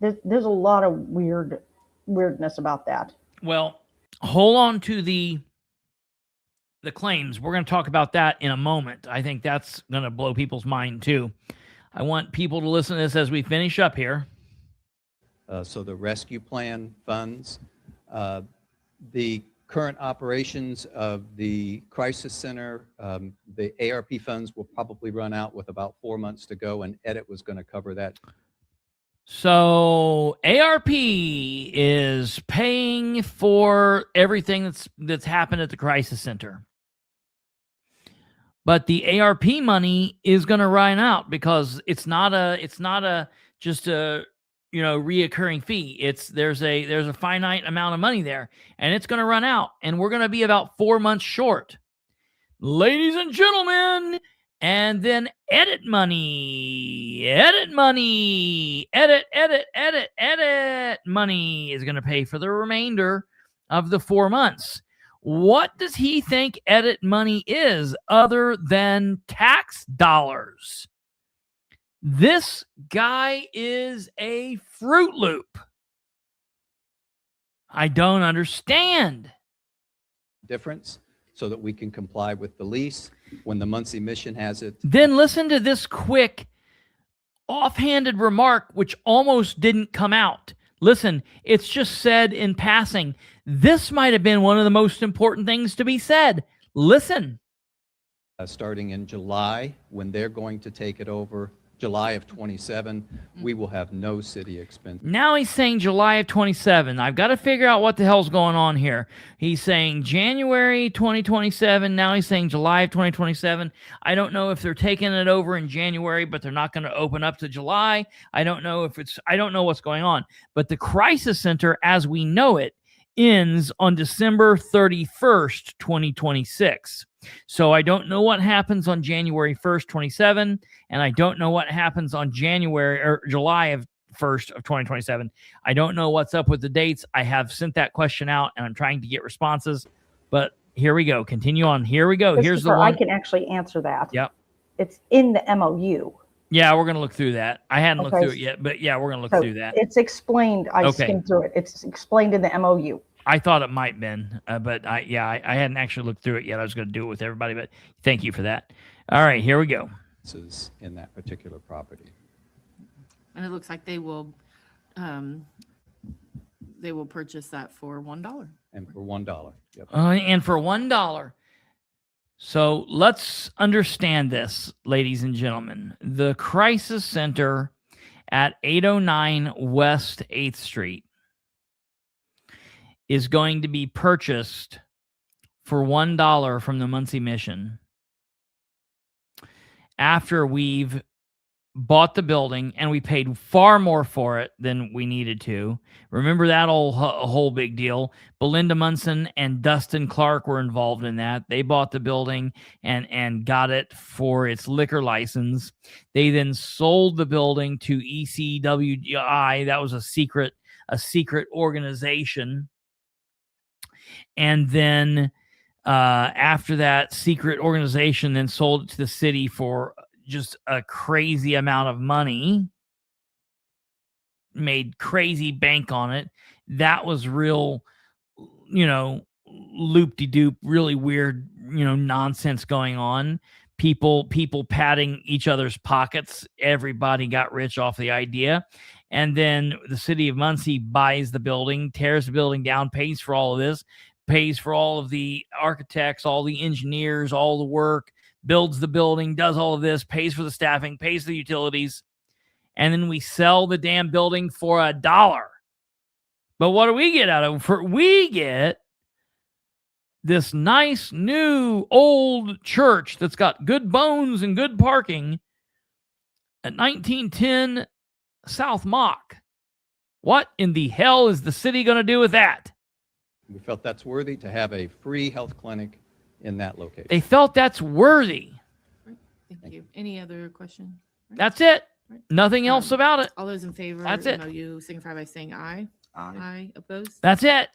There's a lot of weirdness about that. Well, hold on to the claims. We're going to talk about that in a moment. I think that's going to blow people's mind too. I want people to listen to this as we finish up here. So the rescue plan funds, the current operations of the crisis center, the ARP funds will probably run out with about 4 months to go, and Edit was going to cover that. So ARP is paying for everything that's happened at the crisis center. But the ARP money is going to run out because it's not just a reoccurring fee. There's a finite amount of money there, and it's going to run out, and we're going to be about 4 months short. Ladies and gentlemen, and then edit money is going to pay for the remainder of the 4 months. What does he think edit money is other than tax dollars? This guy is a Fruit Loop. I don't understand. Difference so that we can comply with the lease when the Muncie Mission has it. Then listen to this quick offhanded remark, which almost didn't come out. Listen, it's just said in passing. This might have been one of the most important things to be said. Listen. Starting in July, when they're going to take it over, July of 27, we will have no city expense. Now he's saying July of 27. I've got to figure out what the hell's going on here. He's saying January 2027. Now he's saying July of 2027. I don't know if they're taking it over in January, but they're not going to open up to July. I don't know what's going on. But the crisis center, as we know it, ends on December 31st, 2026. So I don't know what happens on January 1st, 27, and I don't know what happens on July of 1st of 2027. I don't know what's up with the dates. I have sent that question out, and I'm trying to get responses. But here we go. Continue on. Here we go. Here's the one. I can actually answer that. Yep. It's in the MOU. Yeah, we're going to look through that. I hadn't looked through it yet, but yeah, we're going to look through that. It's explained. I skimmed through it. It's explained in the MOU. I thought it might have been, but I hadn't actually looked through it yet. I was going to do it with everybody, but thank you for that. All right, here we go. This is in that particular property. And it looks like they will purchase that for $1. And for $1. Yep. And for $1. So let's understand this, ladies and gentlemen. The Crisis Center at 809 West 8th Street is going to be purchased for $1 from the Muncie Mission after we've bought the building, and we paid far more for it than we needed to. Remember that whole big deal? Belinda Munson and Dustin Clark were involved in that. They bought the building and got it for its liquor license. They then sold the building to ECWI. That was a secret organization. And then after that secret organization then sold it to the city for just a crazy amount of money, made crazy bank on it. That was real, loop-de-doop, really weird, nonsense going on. People patting each other's pockets. Everybody got rich off the idea. And then the city of Muncie buys the building, tears the building down, pays for all of this, pays for all of the architects, all the engineers, all the work, builds the building, does all of this, pays for the staffing, pays for the utilities, and then we sell the damn building for $1. But what do we get out of it? We get this nice new old church that's got good bones and good parking at 1910 South Mock. What in the hell is the city going to do with that? We felt that's worthy to have a free health clinic in that location. They felt that's worthy. Thank you. Any other question? That's it. Nothing else about it. All those in favor That's of it. MOU signify by saying aye. Aye. Opposed? That's it.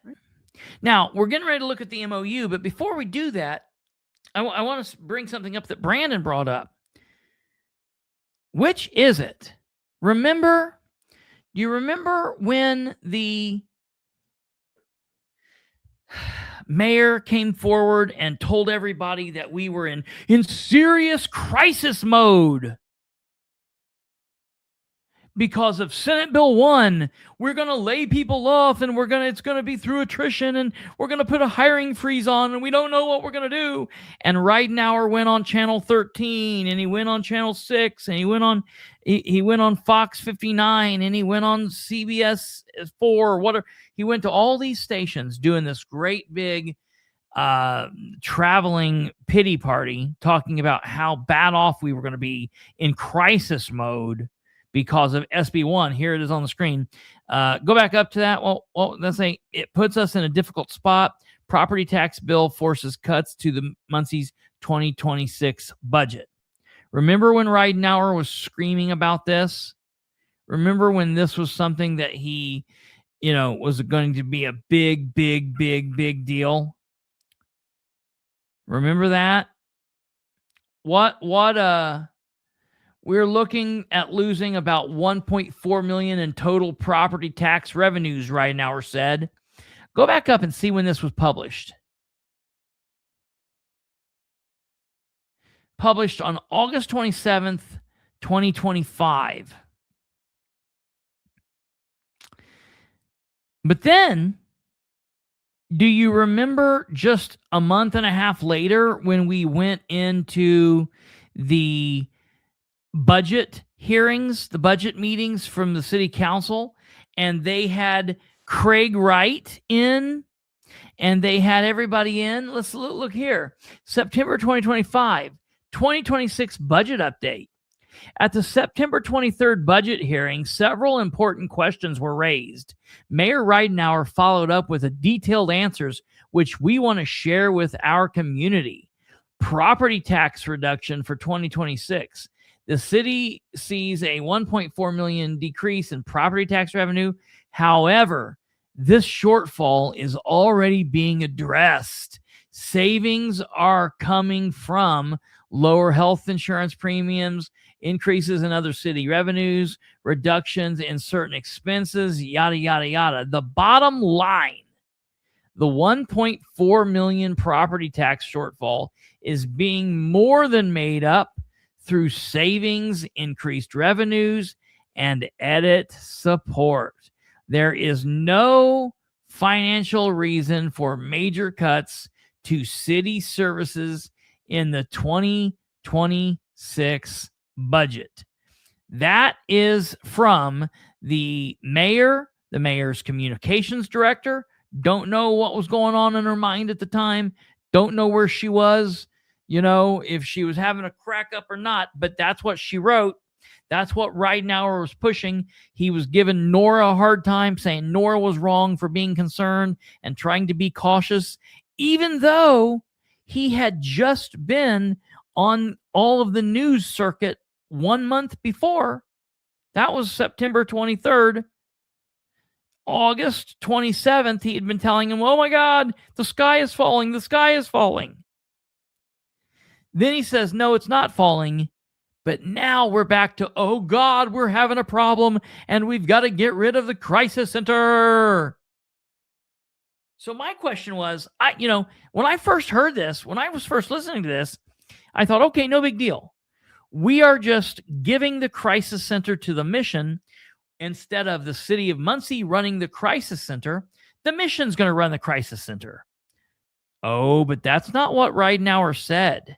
Now, we're getting ready to look at the MOU, but before we do that, I want to bring something up that Brandon brought up. Which is it? Do you remember when the mayor came forward and told everybody that we were in serious crisis mode because of Senate Bill 1? We're going to lay people off, and it's going to be through attrition, and we're going to put a hiring freeze on, and we don't know what we're going to do. And Ridenhour went on Channel 13, and he went on Channel 6, and he went on Fox 59, and he went on CBS 4, whatever. He went to all these stations doing this great big traveling pity party, talking about how bad off we were going to be in crisis mode because of SB 1. Here it is on the screen. Go back up to that. Well, let's say it puts us in a difficult spot. Property tax bill forces cuts to the Muncie's 2026 budget. Remember when Ridenhour was screaming about this? Remember when this was something that he, was going to be a big, big, big, big deal? Remember that? We're looking at losing about $1.4 million in total property tax revenues, Ridenhour said. Go back up and see when this was published. Published on August 27th, 2025. But then, do you remember just a month and a half later when we went into the budget hearings, the budget meetings from the city council, and they had Craig Wright in, and they had everybody in? Let's look here. September 2025, 2026 budget update. At the September 23rd budget hearing, several important questions were raised. Mayor Ridenhour followed up with detailed answers, which we want to share with our community. Property tax reduction for 2026. The city sees a $1.4 million decrease in property tax revenue. However, this shortfall is already being addressed. Savings are coming from lower health insurance premiums, increases in other city revenues, reductions in certain expenses, yada, yada, yada. The bottom line, the $1.4 million property tax shortfall is being more than made up through savings, increased revenues, and edit support. There is no financial reason for major cuts to city services in the 2026 budget. That is from the mayor, the mayor's communications director. Don't know what was going on in her mind at the time. Don't know where she was, if she was having a crack up or not, but that's what she wrote. That's what Ridenour was pushing. He was giving Nora a hard time, saying Nora was wrong for being concerned and trying to be cautious, even though he had just been on all of the news circuit 1 month before. That was September 23rd. August 27th, he had been telling him, oh my God, the sky is falling. The sky is falling. Then he says, no, it's not falling. But now we're back to, oh God, we're having a problem and we've got to get rid of the crisis center. So my question was, when I first heard this, when I was first listening to this, I thought, okay, no big deal. We are just giving the crisis center to the mission instead of the city of Muncie running the crisis center. The mission's going to run the crisis center. Oh, but that's not what Ridenour said.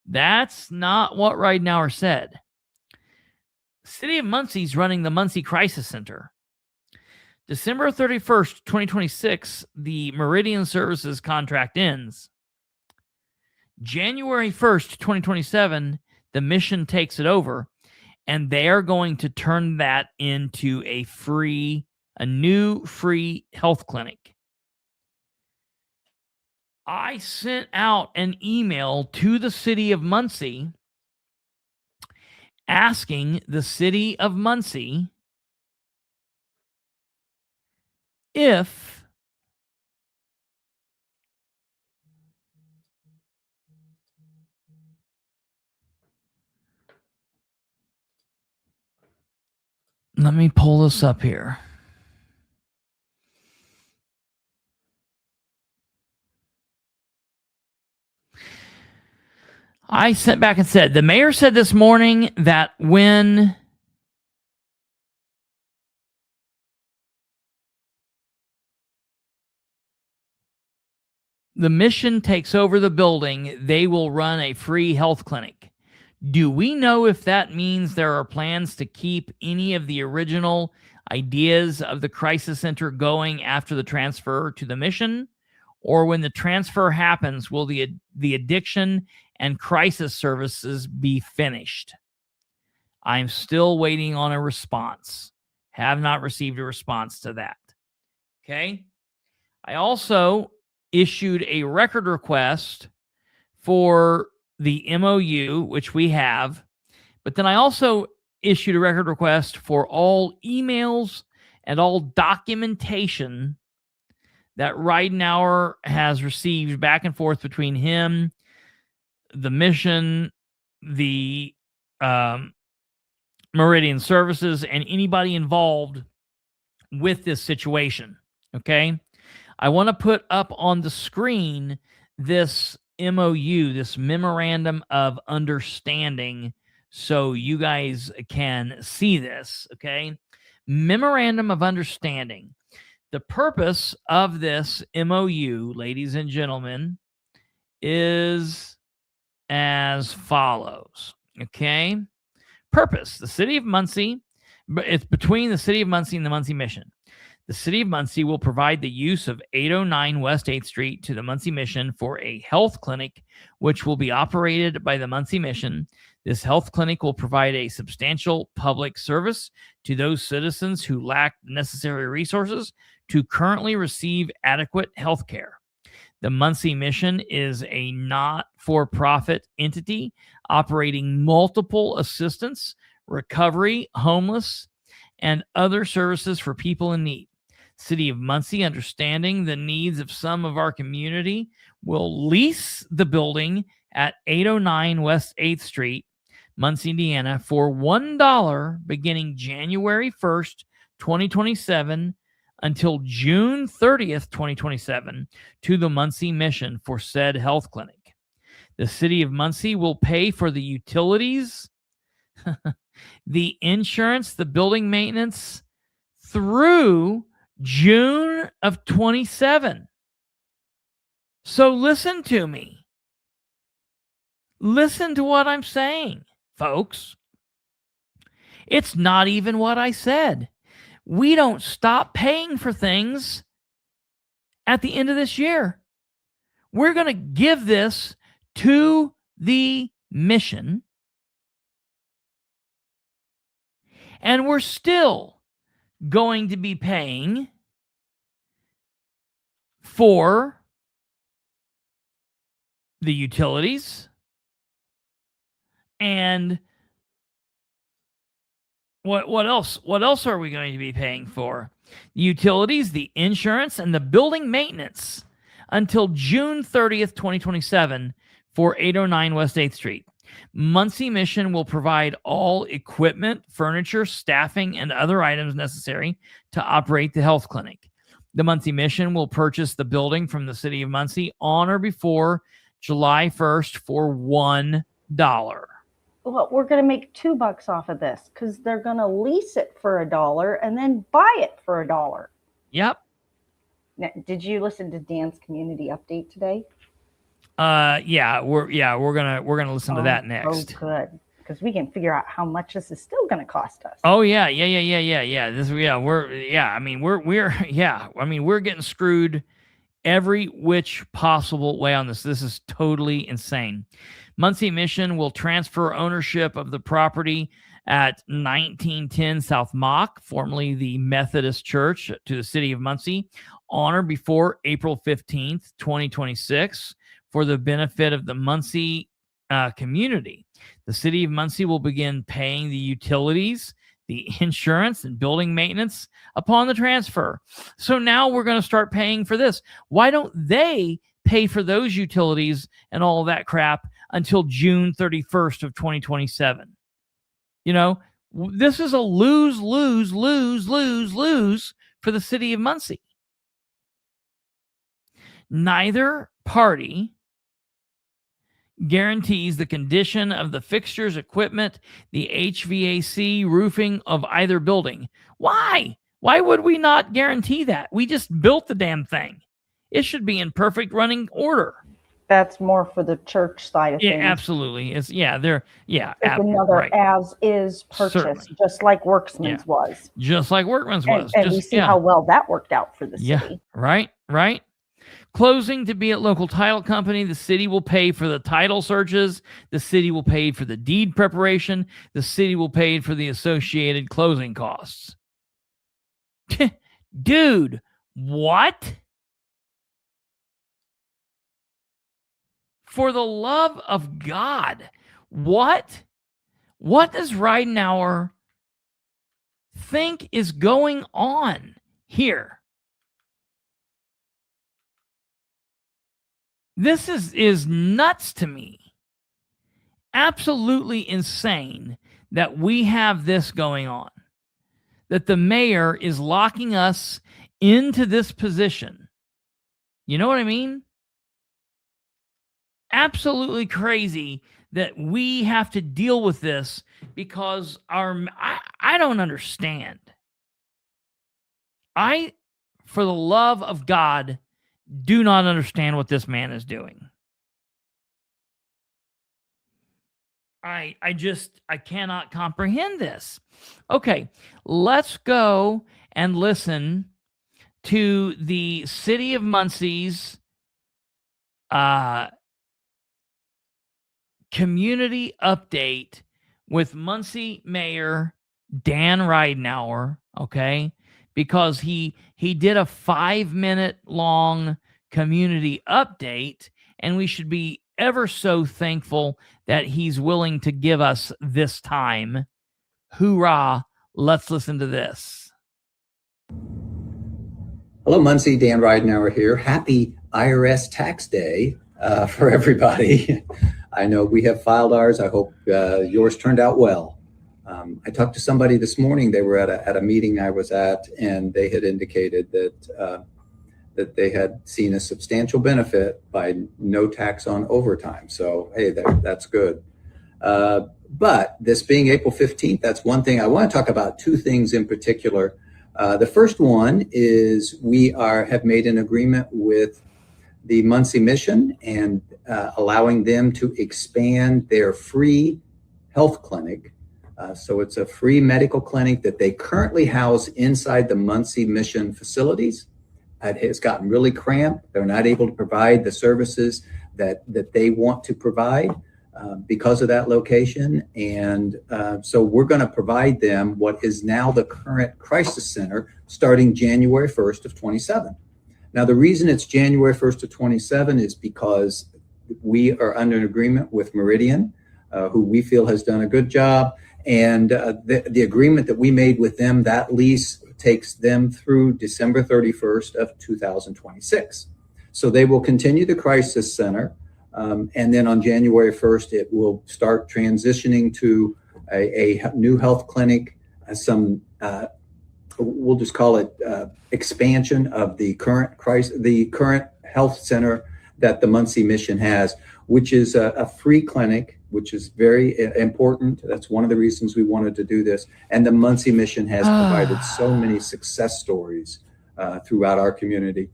That's not what Ridenour said. City of Muncie's running the Muncie Crisis Center. December 31st, 2026, the Meridian Services contract ends. January 1st, 2027, the mission takes it over, and they are going to turn that into a new free health clinic. I sent out an email to the city of Muncie asking the city of Muncie if let me pull this up here. I sent back and said, the mayor said this morning that when the mission takes over the building, they will run a free health clinic. Do we know if that means there are plans to keep any of the original ideas of the crisis center going after the transfer to the mission? Or when the transfer happens, will the addiction and crisis services be finished? I'm still waiting on a response. Have not received a response to that. Okay. I also issued a record request for the MOU, which we have, but then I also issued a record request for all emails and all documentation that Ridenour has received back and forth between him, the mission, the Meridian Services, and anybody involved with this situation. Okay. I want to put up on the screen this MOU, this Memorandum of Understanding, so you guys can see this. Okay. Memorandum of Understanding. The purpose of this MOU, ladies and gentlemen, is as follows. Okay. Purpose. The city of Muncie, it's between the city of Muncie and the Muncie Mission. The city of Muncie will provide the use of 809 West 8th Street to the Muncie Mission for a health clinic, which will be operated by the Muncie Mission. This health clinic will provide a substantial public service to those citizens who lack necessary resources to currently receive adequate health care. The Muncie Mission is a not-for-profit entity operating multiple assistance, recovery, homeless, and other services for people in need. City of Muncie, understanding the needs of some of our community, will lease the building at 809 West 8th Street, Muncie, Indiana, for $1 beginning January 1st, 2027 until June 30th, 2027 to the Muncie Mission for said health clinic. The city of Muncie will pay for the utilities, the insurance, the building maintenance through June of 27. So listen to me. Listen to what I'm saying, folks. It's not even what I said. We don't stop paying for things at the end of this year. We're going to give this to the mission And we're still going to be paying for the utilities and what else? What else are we going to be paying for? The utilities, the insurance, and the building maintenance until June 30th, 2027 for 809 West 8th Street. Muncie Mission will provide all equipment, furniture, staffing, and other items necessary to operate the health clinic. The Muncie Mission will purchase the building from the City of Muncie on or before July 1st for $1. Well, we're going to make $2 off of this because they're going to lease it for $1 and then buy it for $1. Yep. Now, did you listen to Dan's community update today? Yeah, we're gonna listen to that next. Oh, good, because we can figure out how much this is still going to cost us. Oh yeah. We're getting screwed every which possible way on this. This is totally insane. Muncie Mission will transfer ownership of the property at 1910 South Mock, formerly the Methodist Church, to the City of Muncie on or before April 15th, 2026 for the benefit of the Muncie community. The City of Muncie will begin paying the utilities, the insurance, and building maintenance upon the transfer. So now we're going to start paying for this. Why don't they pay for those utilities and all that crap until June 31st of 2027? You know, this is a lose for the City of Muncie. Neither party guarantees the condition of the fixtures, equipment, the HVAC, roofing of either building. Why? Why would we not guarantee that? We just built the damn thing. It should be in perfect running order. That's more for the church side of things. Yeah, absolutely. It's another as is purchase, Certainly. just like Workman's was. Just like Workman's was. And we see how well that worked out for the city. Yeah, right. Closing to be at local title company. The city will pay for the title searches. The city will pay for the deed preparation. The city will pay for the associated closing costs. Dude, what? For the love of God, what? What does Ridenour think is going on here? This is nuts to me. Absolutely insane that we have this going on. That the mayor is locking us into this position. You know what I mean? Absolutely crazy that we have to deal with this because I don't understand. I, for the love of God, do not understand what this man is doing. I cannot comprehend this. Okay, let's go and listen to the City of Muncie's community update with Muncie Mayor Dan Ridenour, okay? Because he did a 5-minute long community update, and we should be ever so thankful that he's willing to give us this time. Hoorah! Let's listen to this. Hello, Muncie. Dan Ridenour here. Happy IRS tax day for everybody. I know we have filed ours. I hope yours turned out well. I talked to somebody this morning. They were at a meeting I was at, and they had indicated that that they had seen a substantial benefit by no tax on overtime. So, hey, that's good. But this being April 15th, that's one thing. I want to talk about two things in particular. The first one is we have made an agreement with the Muncie Mission and allowing them to expand their free health clinic. So it's a free medical clinic that they currently house inside the Muncie Mission facilities. It has gotten really cramped. They're not able to provide the services that they want to provide. because of that location. And so we're going to provide them what is now the current crisis center starting January 1st of 27. Now, the reason it's January 1st of 27 is because we are under an agreement with Meridian, who we feel has done a good job. And the agreement that we made with them, that lease takes them through December 31st of 2026. So they will continue the crisis center. And then on January 1st, it will start transitioning to a new health clinic, we'll just call it expansion of the current health center that the Muncie Mission has, which is a free clinic, which is very important. That's one of the reasons we wanted to do this. And the Muncie Mission has provided so many success stories throughout our community.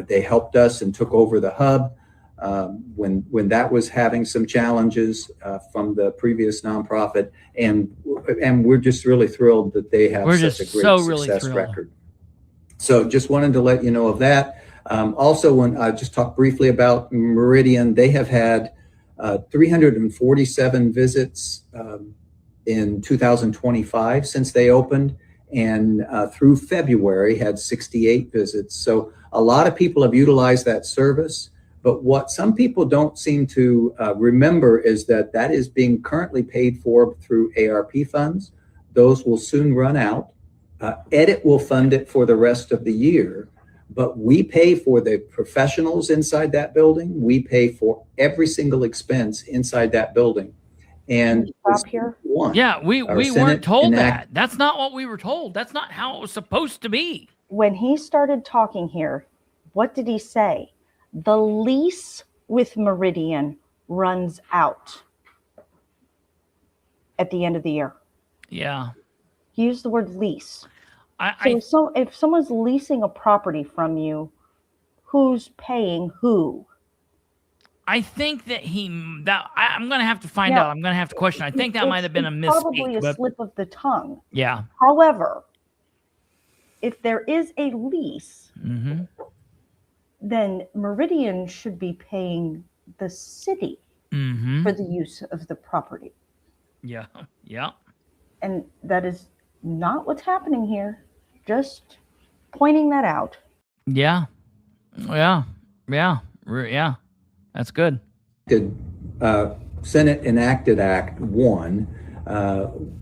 They helped us and took over the hub when that was having some challenges from the previous nonprofit, and we're just really thrilled that they have such a great success record. So just wanted to let you know of that. Also, when I just talked briefly about Meridian, they have had 347 visits in 2025 since they opened, and through February had 68 visits. So a lot of people have utilized that service. But what some people don't seem to remember is that that is being currently paid for through ARP funds. Those will soon run out. EDIT will fund it for the rest of the year, but we pay for the professionals inside that building. We pay for every single expense inside that building. And stop here. Yeah, we weren't told that. That's not what we were told. That's not how it was supposed to be. When he started talking here, what did he say? The lease with Meridian runs out at the end of the year. Yeah. He used the word lease. So if someone's leasing a property from you, who's paying who? I think that I'm going to have to find out. I'm going to have to question. I think that might have been a misspeak. Probably a slip of the tongue. Yeah. However, if there is a lease, then Meridian should be paying the city for the use of the property. Yeah. Yeah. And that is not what's happening here. Just pointing that out. Yeah. Yeah. Yeah. Yeah. That's good. The Senate enacted Act 1,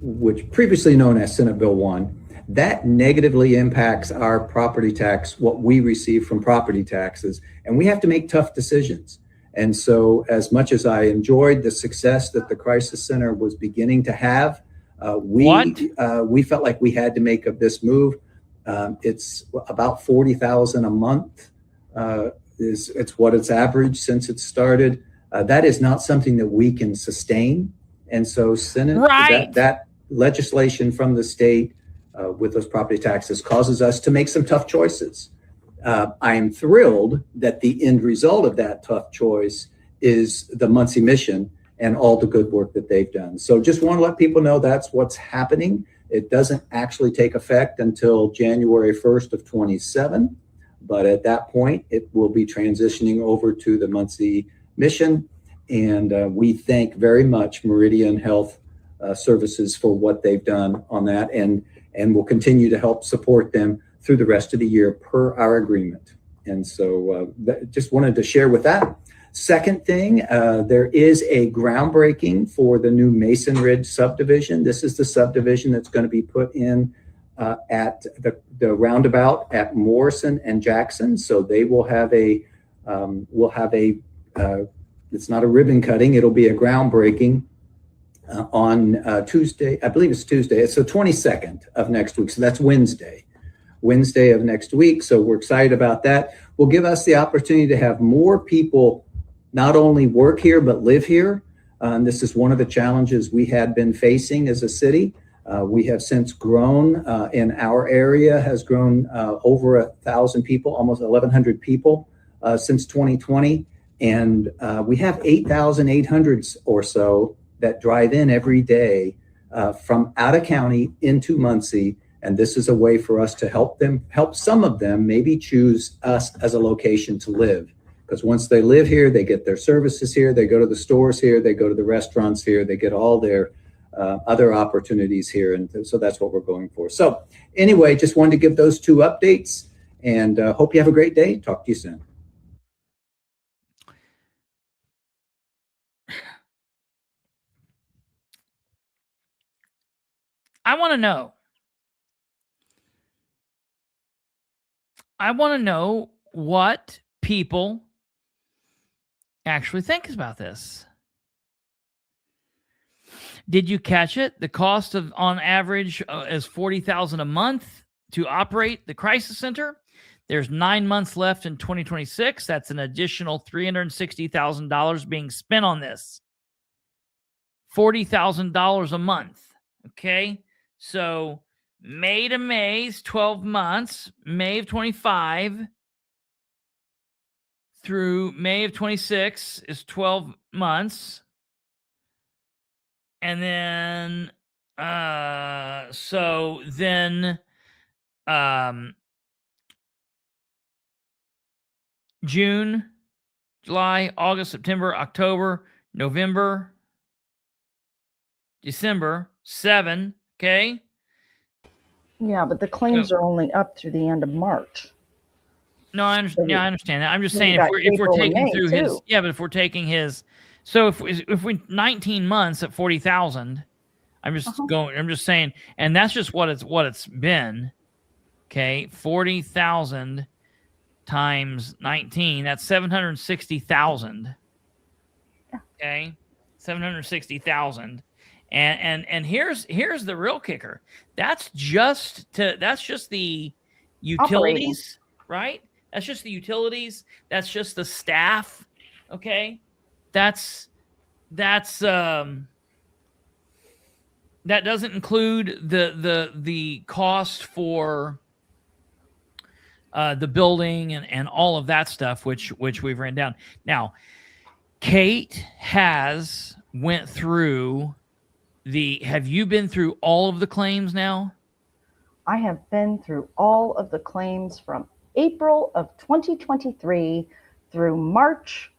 which previously known as Senate Bill 1, that negatively impacts our property tax, what we receive from property taxes, and we have to make tough decisions. And so as much as I enjoyed the success that the Crisis Center was beginning to have, we felt like we had to make this move. It's about $40,000 a month. It's what it's averaged since it started. That is not something that we can sustain. And so Senate, that legislation from the state with those property taxes causes us to make some tough choices. I am thrilled that the end result of that tough choice is the Muncie Mission and all the good work that they've done. So just want to let people know that's what's happening. It doesn't actually take effect until January 1st of 27. But at that point, it will be transitioning over to the Muncie Mission. And we thank very much Meridian Health Services for what they've done on that. And we'll continue to help support them through the rest of the year per our agreement. And so just wanted to share with that. Second thing, there is a groundbreaking for the new Mason Ridge subdivision. This is the subdivision that's going to be put in at the roundabout at Morrison and Jackson. So they will have it's not a ribbon cutting, it'll be a groundbreaking on Tuesday. I believe it's Tuesday. It's the 22nd of next week. So that's Wednesday of next week. So we're excited about that. Will give us the opportunity to have more people not only work here, but live here. This is one of the challenges we had been facing as a city. We have since grown in our area, has grown over 1,000 people, almost 1,100 people since 2020. And we have 8,800 or so that drive in every day from out of county into Muncie. And this is a way for us to help some of them maybe choose us as a location to live. Because once they live here, they get their services here, they go to the stores here, they go to the restaurants here, they get all their other opportunities here. And so that's what we're going for. So anyway, just wanted to give those 2 updates, and hope you have a great day. Talk to you soon. I want to know what people actually think about this. Did you catch it? The cost of, on average, is $40,000 a month to operate the crisis center. There's 9 months left in 2026. That's an additional $360,000 being spent on this. $40,000 a month. Okay. So May to May is 12 months. May of 25 through May of 26 is 12 months. And then, so then, June, July, August, September, October, November, December, 7. Okay. Yeah, but the claims are only up through the end of March. No, I understand. Yeah, I understand that. I'm just saying, you if we're got April and taking May, through his, too. yeah, but if we're taking his, so if we 19 months at 40,000, I'm just saying, and that's just what it's been. Okay, 40,000 times 19, that's 760,000. Okay, 760,000. And here's the real kicker. That's just the utilities, right? That's just the utilities. That's just the staff. Okay, that doesn't include the cost for the building and all of that stuff, which we've written down. Now, Kate has went through have you been through all of the claims now? I have been through all of the claims from April of 2023 through March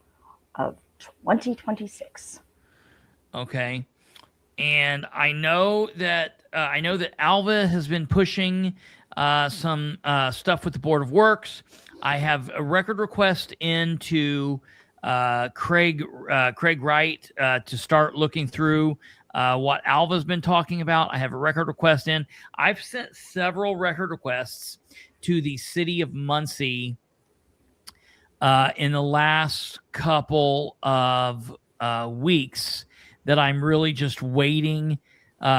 of 2026. Okay. And I know that Alva has been pushing some stuff with the Board of Works. I have a record request into Craig Wright to start looking through what Alva's been talking about. I have a record request in. I've sent several record requests to the City of Muncie in the last couple of weeks that I'm really just waiting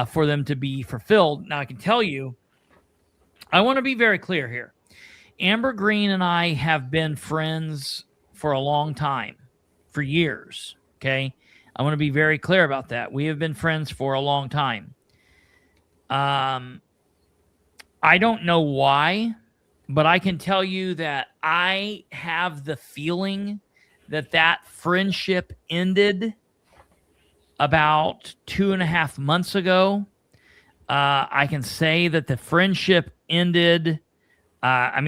for them to be fulfilled. Now, I can tell you, I want to be very clear here. Amber Green and I have been friends for a long time, for years, okay? I want to be very clear about that. We have been friends for a long time. I don't know why, but I can tell you that I have the feeling that friendship ended about 2.5 months ago. I can say that the friendship ended. I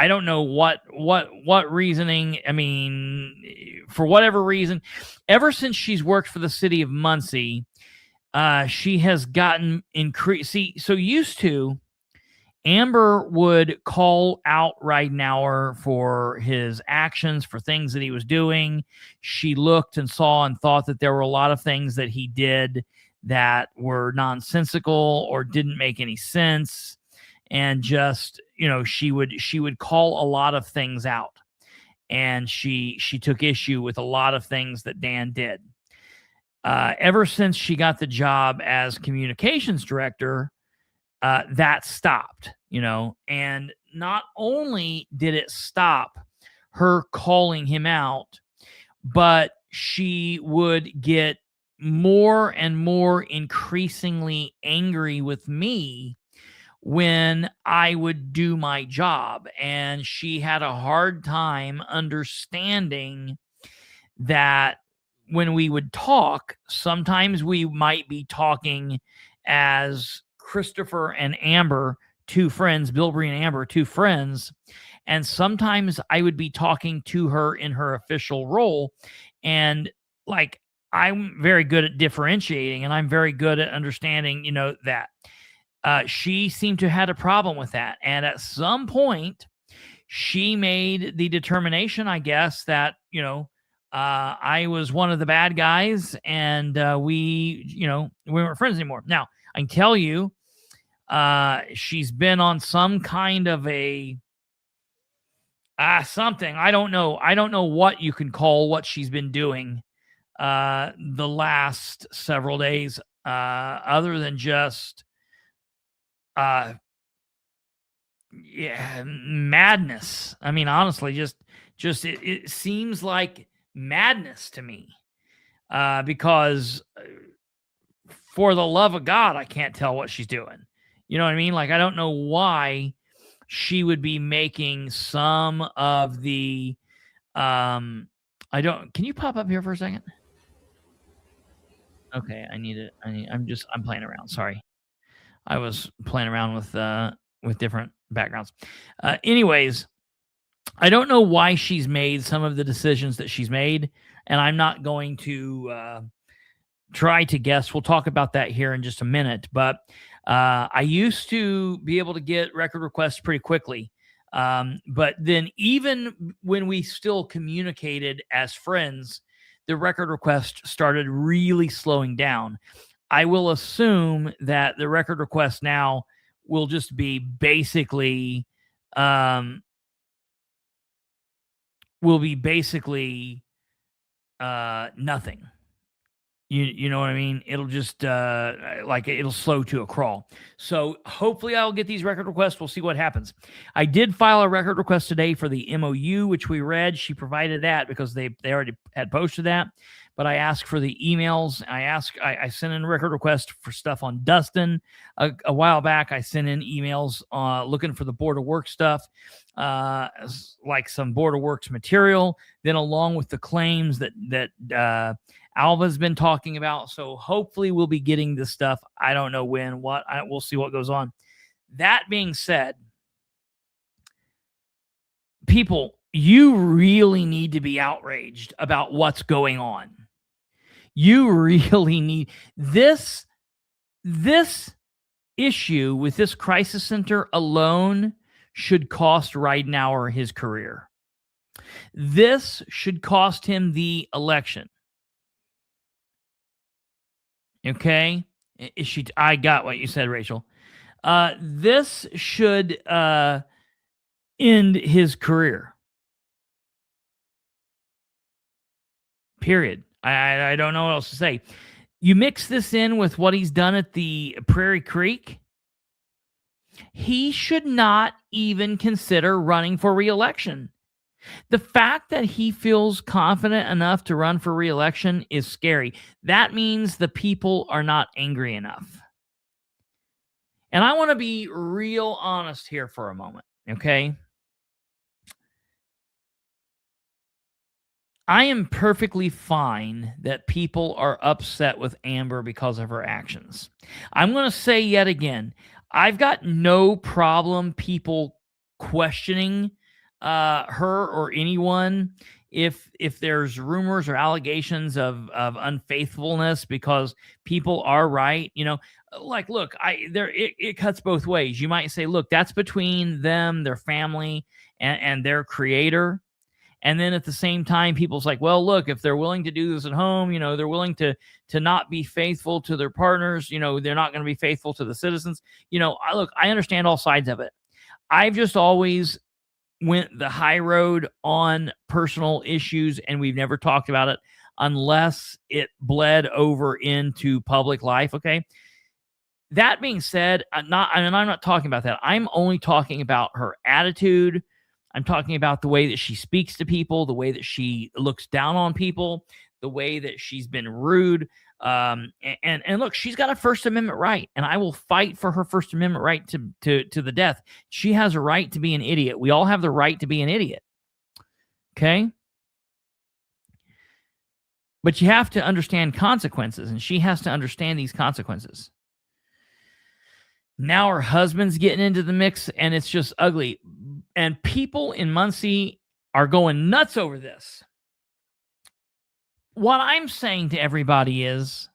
don't know what reasoning. I mean, for whatever reason, ever since she's worked for the City of Muncie, she has gotten increased. See, so used to, Amber would call out Ridenauer for his actions, for things that he was doing. She looked and saw and thought that there were a lot of things that he did that were nonsensical or didn't make any sense. And just, she would call a lot of things out. And she took issue with a lot of things that Dan did. Ever since she got the job as communications director, that stopped, and not only did it stop her calling him out, but she would get more and more increasingly angry with me when I would do my job. And she had a hard time understanding that when we would talk, sometimes we might be talking as Kristopher and Amber, two friends, Bilbrey and Amber, two friends, And sometimes I would be talking to her in her official role. And like, I'm very good at differentiating, and I'm very good at understanding, that she seemed to have had a problem with that. And at some point, she made the determination, I guess, that, I was one of the bad guys, and we weren't friends anymore. Now, I can tell you, she's been on some kind of a something. I don't know what you can call what she's been doing the last several days, other than just madness. I mean, honestly, just it seems like madness to me, because for the love of God, I can't tell what she's doing. You know what I mean? Like, I don't know why she would be making some of the can you pop up here for a second? Okay, I'm playing around. Sorry. I was playing around with different backgrounds. Anyways, I don't know why she's made some of the decisions that she's made, and I'm not going to try to guess. We'll talk about that here in just a minute, but I used to be able to get record requests pretty quickly. But then even when we still communicated as friends, the record request started really slowing down. I will assume that the record request now will just be basically nothing. You know what I mean? It'll just it'll slow to a crawl. So hopefully I'll get these record requests. We'll see what happens. I did file a record request today for the MOU, which we read. She provided that because they already had posted that. But I asked for the emails. I sent in a record request for stuff on Dustin a while back. I sent in emails looking for the Board of Works stuff, like some Board of Works material, then along with the claims that Alva's been talking about. So hopefully we'll be getting this stuff. I don't know when, we'll see what goes on. That being said, people, you really need to be outraged about what's going on. You really need this issue with this crisis center alone should cost Ridenour his career. This should cost him the election. Okay? I got what you said, Rachel. This should end his career. Period. I don't know what else to say. You mix this in with what he's done at the Prairie Creek, he should not even consider running for re-election. The fact that he feels confident enough to run for re-election is scary. That means the people are not angry enough. And I want to be real honest here for a moment, okay? I am perfectly fine that people are upset with Amber because of her actions. I'm going to say yet again, I've got no problem people questioning her or anyone if there's rumors or allegations of unfaithfulness, because people are right. Look, it cuts both ways. You might say, look, that's between them, their family, and their creator. And then at the same time, people's like, well, look, if they're willing to do this at home, they're willing to not be faithful to their partners, they're not going to be faithful to the citizens. I understand all sides of it. I've just always went the high road on personal issues, and we've never talked about it unless it bled over into public life. Okay. That being said, I'm not talking about that. I'm only talking about her attitude. I'm talking about the way that she speaks to people, the way that she looks down on people, the way that she's been rude. And look, she's got a First Amendment right, and I will fight for her First Amendment right to the death. She has a right to be an idiot. We all have the right to be an idiot. Okay? But you have to understand consequences, and she has to understand these consequences. Now her husband's getting into the mix, and it's just ugly. And people in Muncie are going nuts over this. What I'm saying to everybody is,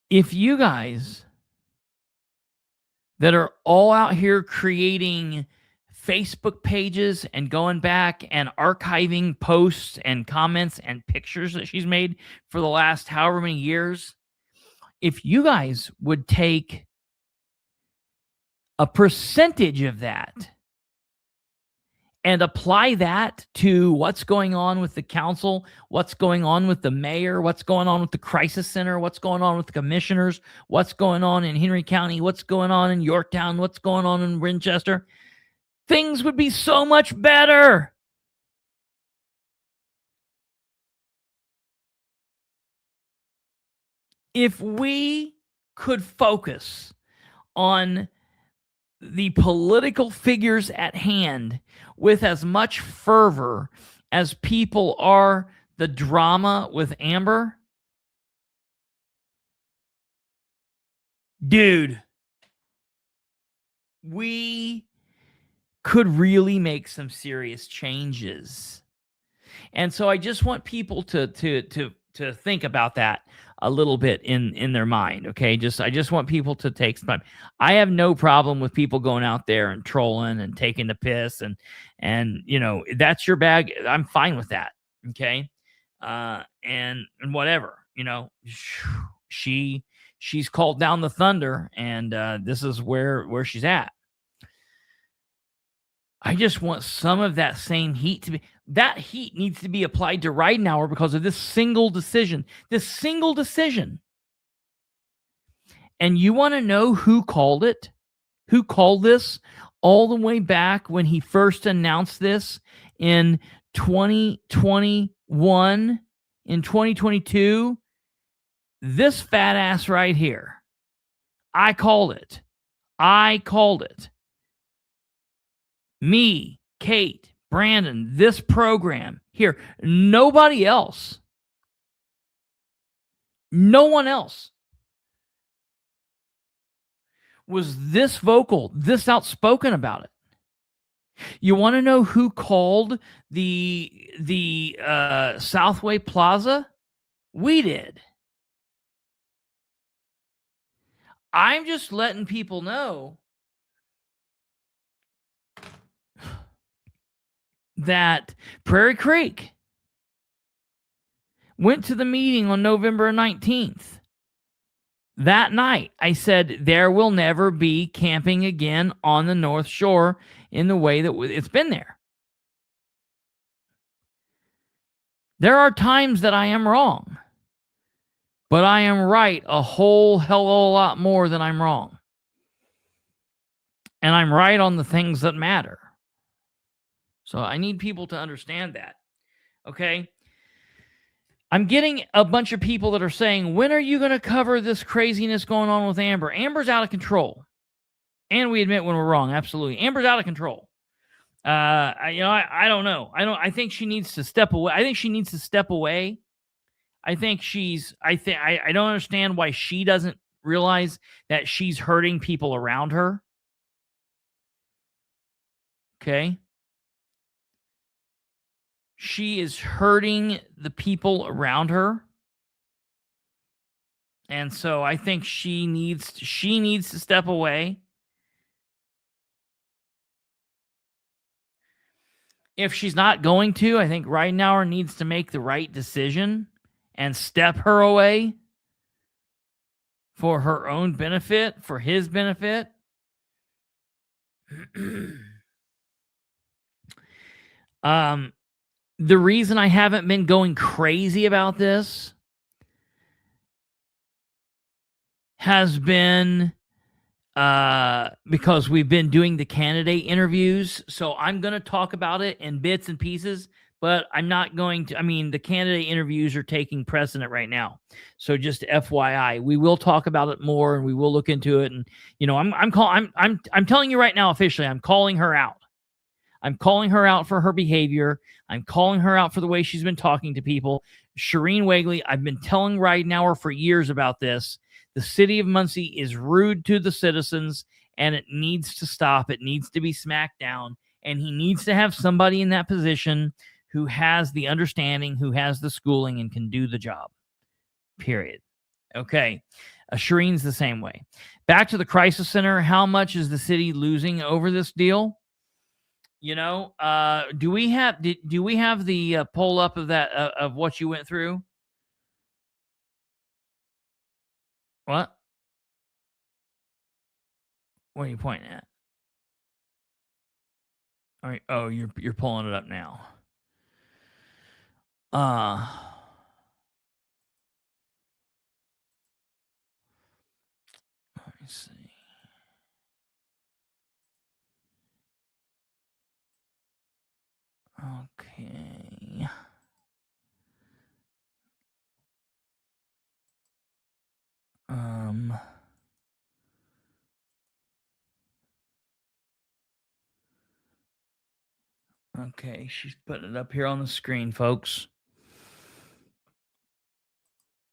if you guys that are all out here creating Facebook pages and going back and archiving posts and comments and pictures that she's made for the last however many years, if you guys would take a percentage of that and apply that to what's going on with the council, what's going on with the mayor, what's going on with the crisis center, what's going on with the commissioners, what's going on in Henry County, what's going on in Yorktown, what's going on in Winchester, things would be so much better. If we could focus on the political figures at hand with as much fervor as people are the drama with Amber, dude, we could really make some serious changes. And so I just want people to think about that a little bit in their mind. Okay. I just want people to take some time. I have no problem with people going out there and trolling and taking the piss and, you know, that's your bag. I'm fine with that. Okay. And whatever, you know, she's called down the thunder, and this is where she's at. I just want some of that same heat to be. That heat needs to be applied to Ridenour because of this single decision. This single decision. And you want to know who called it? Who called this all the way back when he first announced this in 2021, in 2022? This fat ass right here. I called it. I called it. Me, Kate, Brandon, this program here. Nobody else. No one else was this vocal, this outspoken about it. You want to know who called the Southway Plaza? We did. I'm just letting people know that Prairie Creek went to the meeting on November 19th. That night, I said, there will never be camping again on the North Shore in the way that it's been there. There are times that I am wrong, but I am right a whole hell of a lot more than I'm wrong. And I'm right on the things that matter. So I need people to understand that. Okay? I'm getting a bunch of people that are saying, when are you going to cover this craziness going on with Amber? Amber's out of control. And we admit when we're wrong. Absolutely. Amber's out of control. I don't know. I think she needs to step away. I think she needs to step away. I don't understand why she doesn't realize that she's hurting people around her. Okay? She is hurting the people around her. And so I think she needs to step away. If she's not going to, I think Ridenour needs to make the right decision and step her away for her own benefit, for his benefit. The reason I haven't been going crazy about this has been because we've been doing the candidate interviews. So I'm going to talk about it in bits and pieces, but I'm not going to. I mean, the candidate interviews are taking precedent right now. So just FYI, we will talk about it more and we will look into it. And you know, I'm telling you right now officially, I'm calling her out. I'm calling her out for her behavior. I'm calling her out for the way she's been talking to people. Shireen Wagley, I've been telling Ridenhour for years about this. The city of Muncie is rude to the citizens, and it needs to stop. It needs to be smacked down, and he needs to have somebody in that position who has the understanding, who has the schooling, and can do the job. Period. Okay. Shireen's the same way. Back to the crisis center. How much is the city losing over this deal? You know, do we have the poll up of that of what you went through? What? What are you pointing at? All right. Oh, you're pulling it up now. Let me see. Okay. Okay, she's putting it up here on the screen, folks.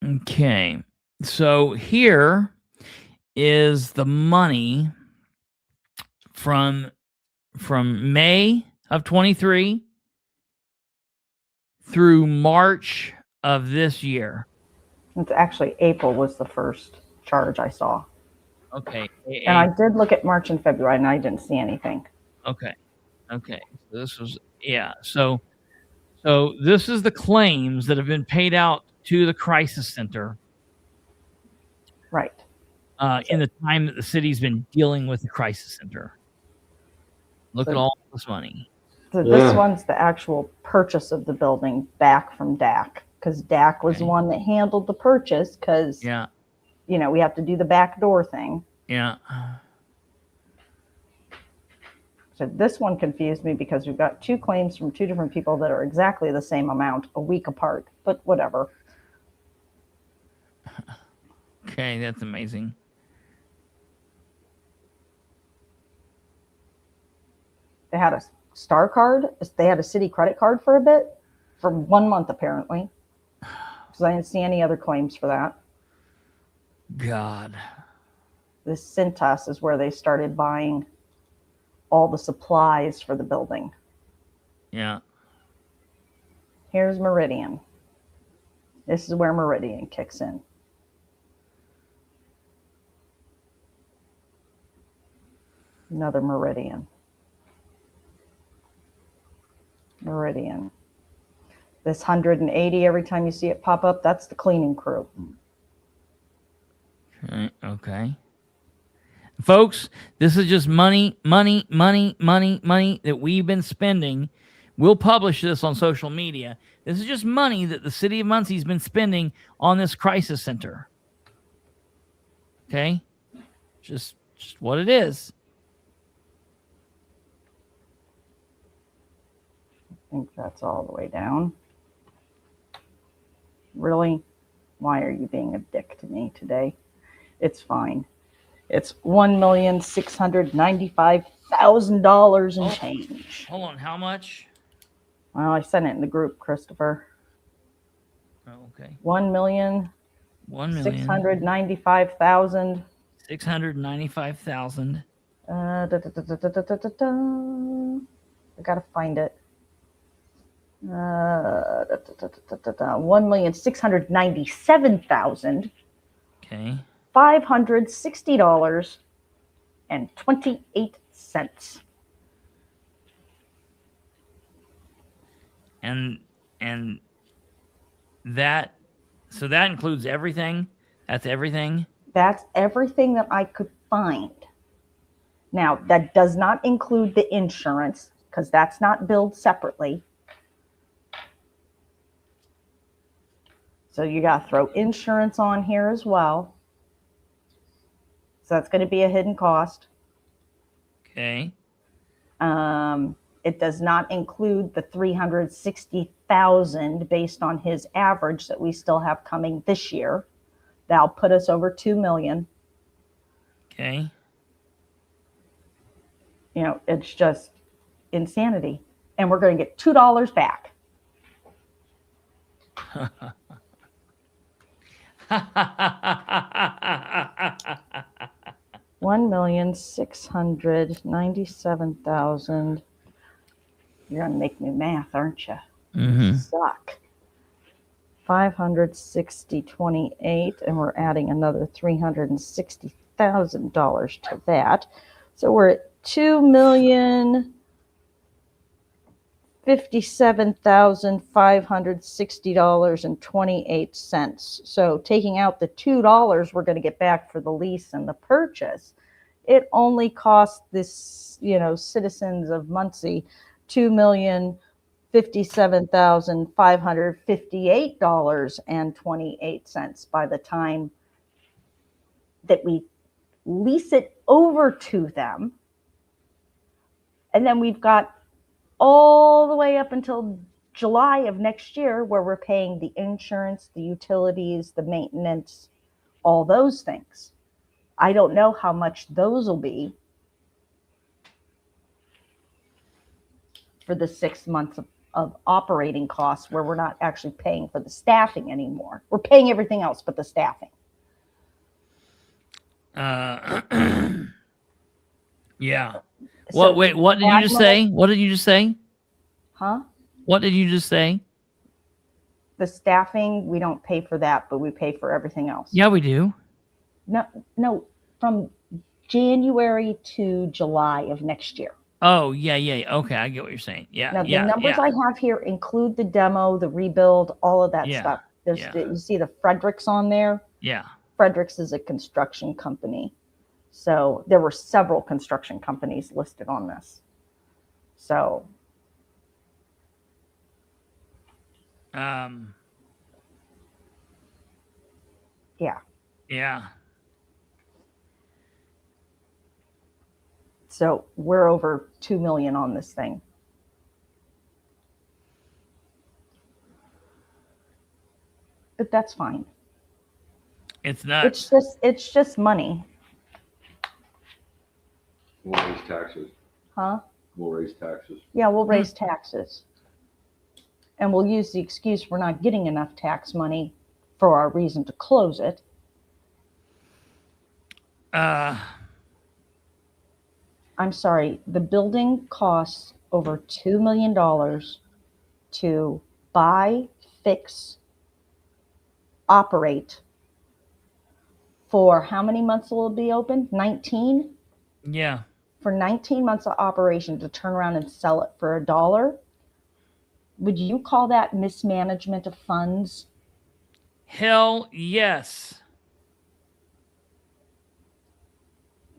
Okay. So here is the money from May of 23 through March of this year. It's actually April was the first charge I saw. Okay. And I did look at March and February, and I didn't see anything. Okay. So this was, yeah. So this is the claims that have been paid out to the crisis center. Right. In the time that the city's been dealing with the crisis center. Look at all this money. So this one's the actual purchase of the building back from DAC, because DAC was the one that handled the purchase, because, you know, we have to do the back door thing. Yeah. So this one confused me because we've got two claims from two different people that are exactly the same amount a week apart, but whatever. Okay, that's amazing. They had a Star card. They had a city credit card for a bit, for 1 month apparently. Because I didn't see any other claims for that. God. This Cintas is where they started buying all the supplies for the building. Yeah. Here's Meridian. This is where Meridian kicks in. Another Meridian. Meridian. This 180, every time you see it pop up, that's the cleaning crew. Okay. Folks, this is just money that we've been spending. We'll publish this on social media. This is just money that the city of Muncie's been spending on this crisis center. Okay? Just what it is. I think that's all the way down. Really? Why are you being a dick to me today? It's fine. It's $1,695,000 and change. Hold on, how much? Well, I sent it in the group, Christopher. Oh, okay. 1,695,000. 695,000. I gotta find it. 1,697,000. Okay. $560.28. And that, so that includes everything? That's everything? That's everything that I could find. Now, that does not include the insurance, because that's not billed separately. So you got to throw insurance on here as well. So that's going to be a hidden cost. Okay. It does not include the $360,000 based on his average that we still have coming this year. That'll put us over $2 million. Okay. You know, it's just insanity. And we're going to get $2 back. $1,697,000. You're going to make me math, aren't you? Mm-hmm. Suck. 560.28, and we're adding another $360,000 to that. So we're at $2,057,560.28. So taking out the $2 we're going to get back for the lease and the purchase, it only cost this, citizens of Muncie $2,057,558.28 by the time that we lease it over to them. And then we've got all the way up until July of next year where we're paying the insurance, the utilities, the maintenance, all those things. I don't know how much those will be for the 6 months of operating costs where we're not actually paying for the staffing anymore. We're paying everything else but the staffing. Yeah. So Wait, what did you just say? What did you just say? Huh? What did you just say? The staffing, we don't pay for that, but we pay for everything else. Yeah, we do. No, from January to July of next year. Oh, yeah. Okay, I get what you're saying. Yeah. Now, the numbers I have here include the demo, the rebuild, all of that stuff. You see the Fredericks on there? Yeah. Fredericks is a construction company. So there were several construction companies listed on this. So. Yeah. Yeah. So we're over 2 million on this thing. But that's fine. It's not. It's just money. We'll raise taxes. Huh? We'll raise taxes. Yeah, we'll raise taxes. And we'll use the excuse we're not getting enough tax money for our reason to close it. I'm sorry, the building costs over $2 million to buy, fix, operate. For how many months will it be open? 19? Yeah. For 19 months of operation to turn around and sell it for $1. Would you call that mismanagement of funds? Hell yes.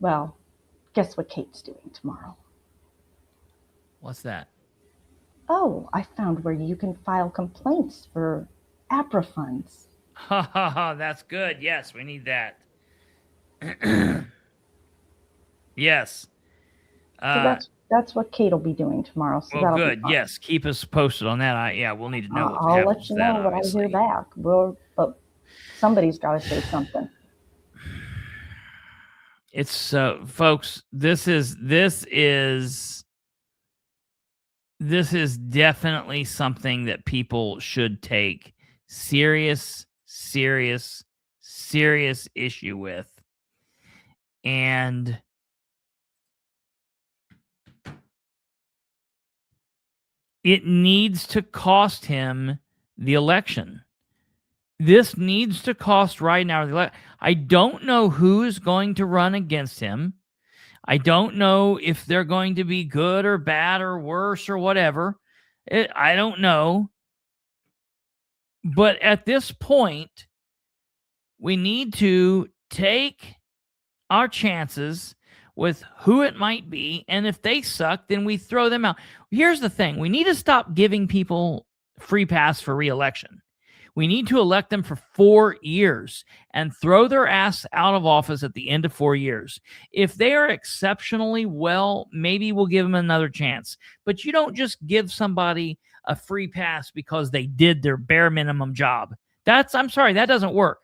Well, guess what Kate's doing tomorrow? What's that? Oh, I found where you can file complaints for APRA funds. Ha ha ha, that's good. Yes, we need that. Yes. So that's what Kate will be doing tomorrow. So well, good. Yes, keep us posted on that. We'll need to know. I'll let you know what I hear back. But somebody's got to say something. It's folks. This is definitely something that people should take serious issue with, and it needs to cost him the election. This needs to cost right now the election. I don't know who is going to run against him. I don't know if they're going to be good or bad or worse or whatever. I don't know. But at this point, we need to take our chances with who it might be, and if they suck, then we throw them out. Here's the thing. We need to stop giving people free pass for re-election. We need to elect them for 4 years and throw their ass out of office at the end of 4 years. If they are exceptionally well, maybe we'll give them another chance. But you don't just give somebody a free pass because they did their bare minimum job. I'm sorry, that doesn't work.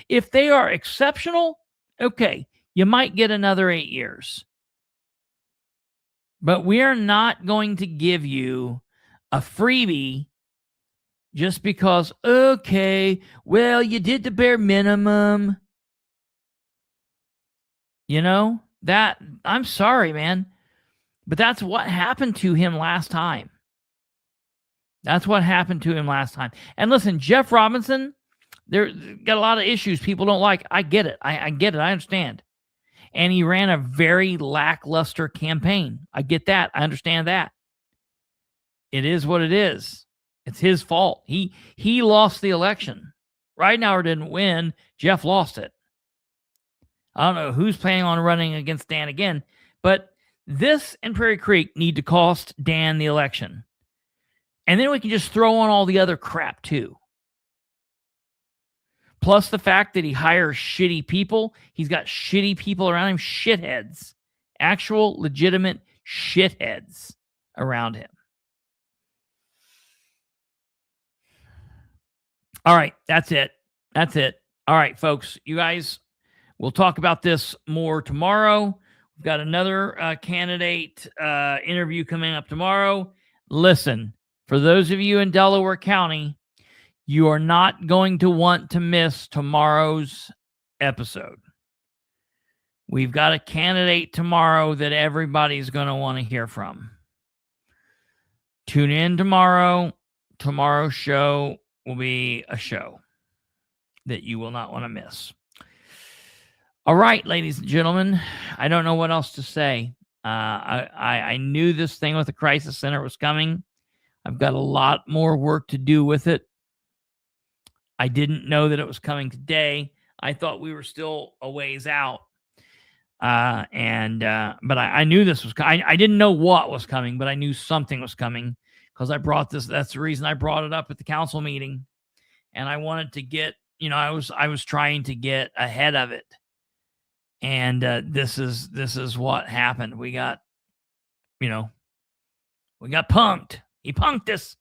If they are exceptional, okay, you might get another 8 years. But we are not going to give you a freebie just because, okay, well, you did the bare minimum. You know, that, I'm sorry, man, but that's what happened to him last time. That's what happened to him last time. And listen, Jeff Robinson, there got a lot of issues people don't like. I get it. I get it. I understand. And he ran a very lackluster campaign. I get that. I understand that. It is what it is. It's his fault. He lost the election. Ridenhour didn't win. Jeff lost it. I don't know who's planning on running against Dan again, but this and Prairie Creek need to cost Dan the election. And then we can just throw on all the other crap too. Plus the fact that he hires shitty people. He's got shitty people around him, shitheads. Actual, legitimate shitheads around him. All right, that's it. That's it. All right, folks, you guys, we'll talk about this more tomorrow. We've got another candidate interview coming up tomorrow. Listen, for those of you in Delaware County, you are not going to want to miss tomorrow's episode. We've got a candidate tomorrow that everybody's going to want to hear from. Tune in tomorrow. Tomorrow's show will be a show that you will not want to miss. All right, ladies and gentlemen, I don't know what else to say. I knew this thing with the Crisis Center was coming. I've got a lot more work to do with it. I didn't know that it was coming today. I thought we were still a ways out. But I knew this was coming. I didn't know what was coming, but I knew something was coming because I brought this. That's the reason I brought it up at the council meeting. And I wanted to get, I was trying to get ahead of it. And this is what happened. We got, we got punked. He punked us.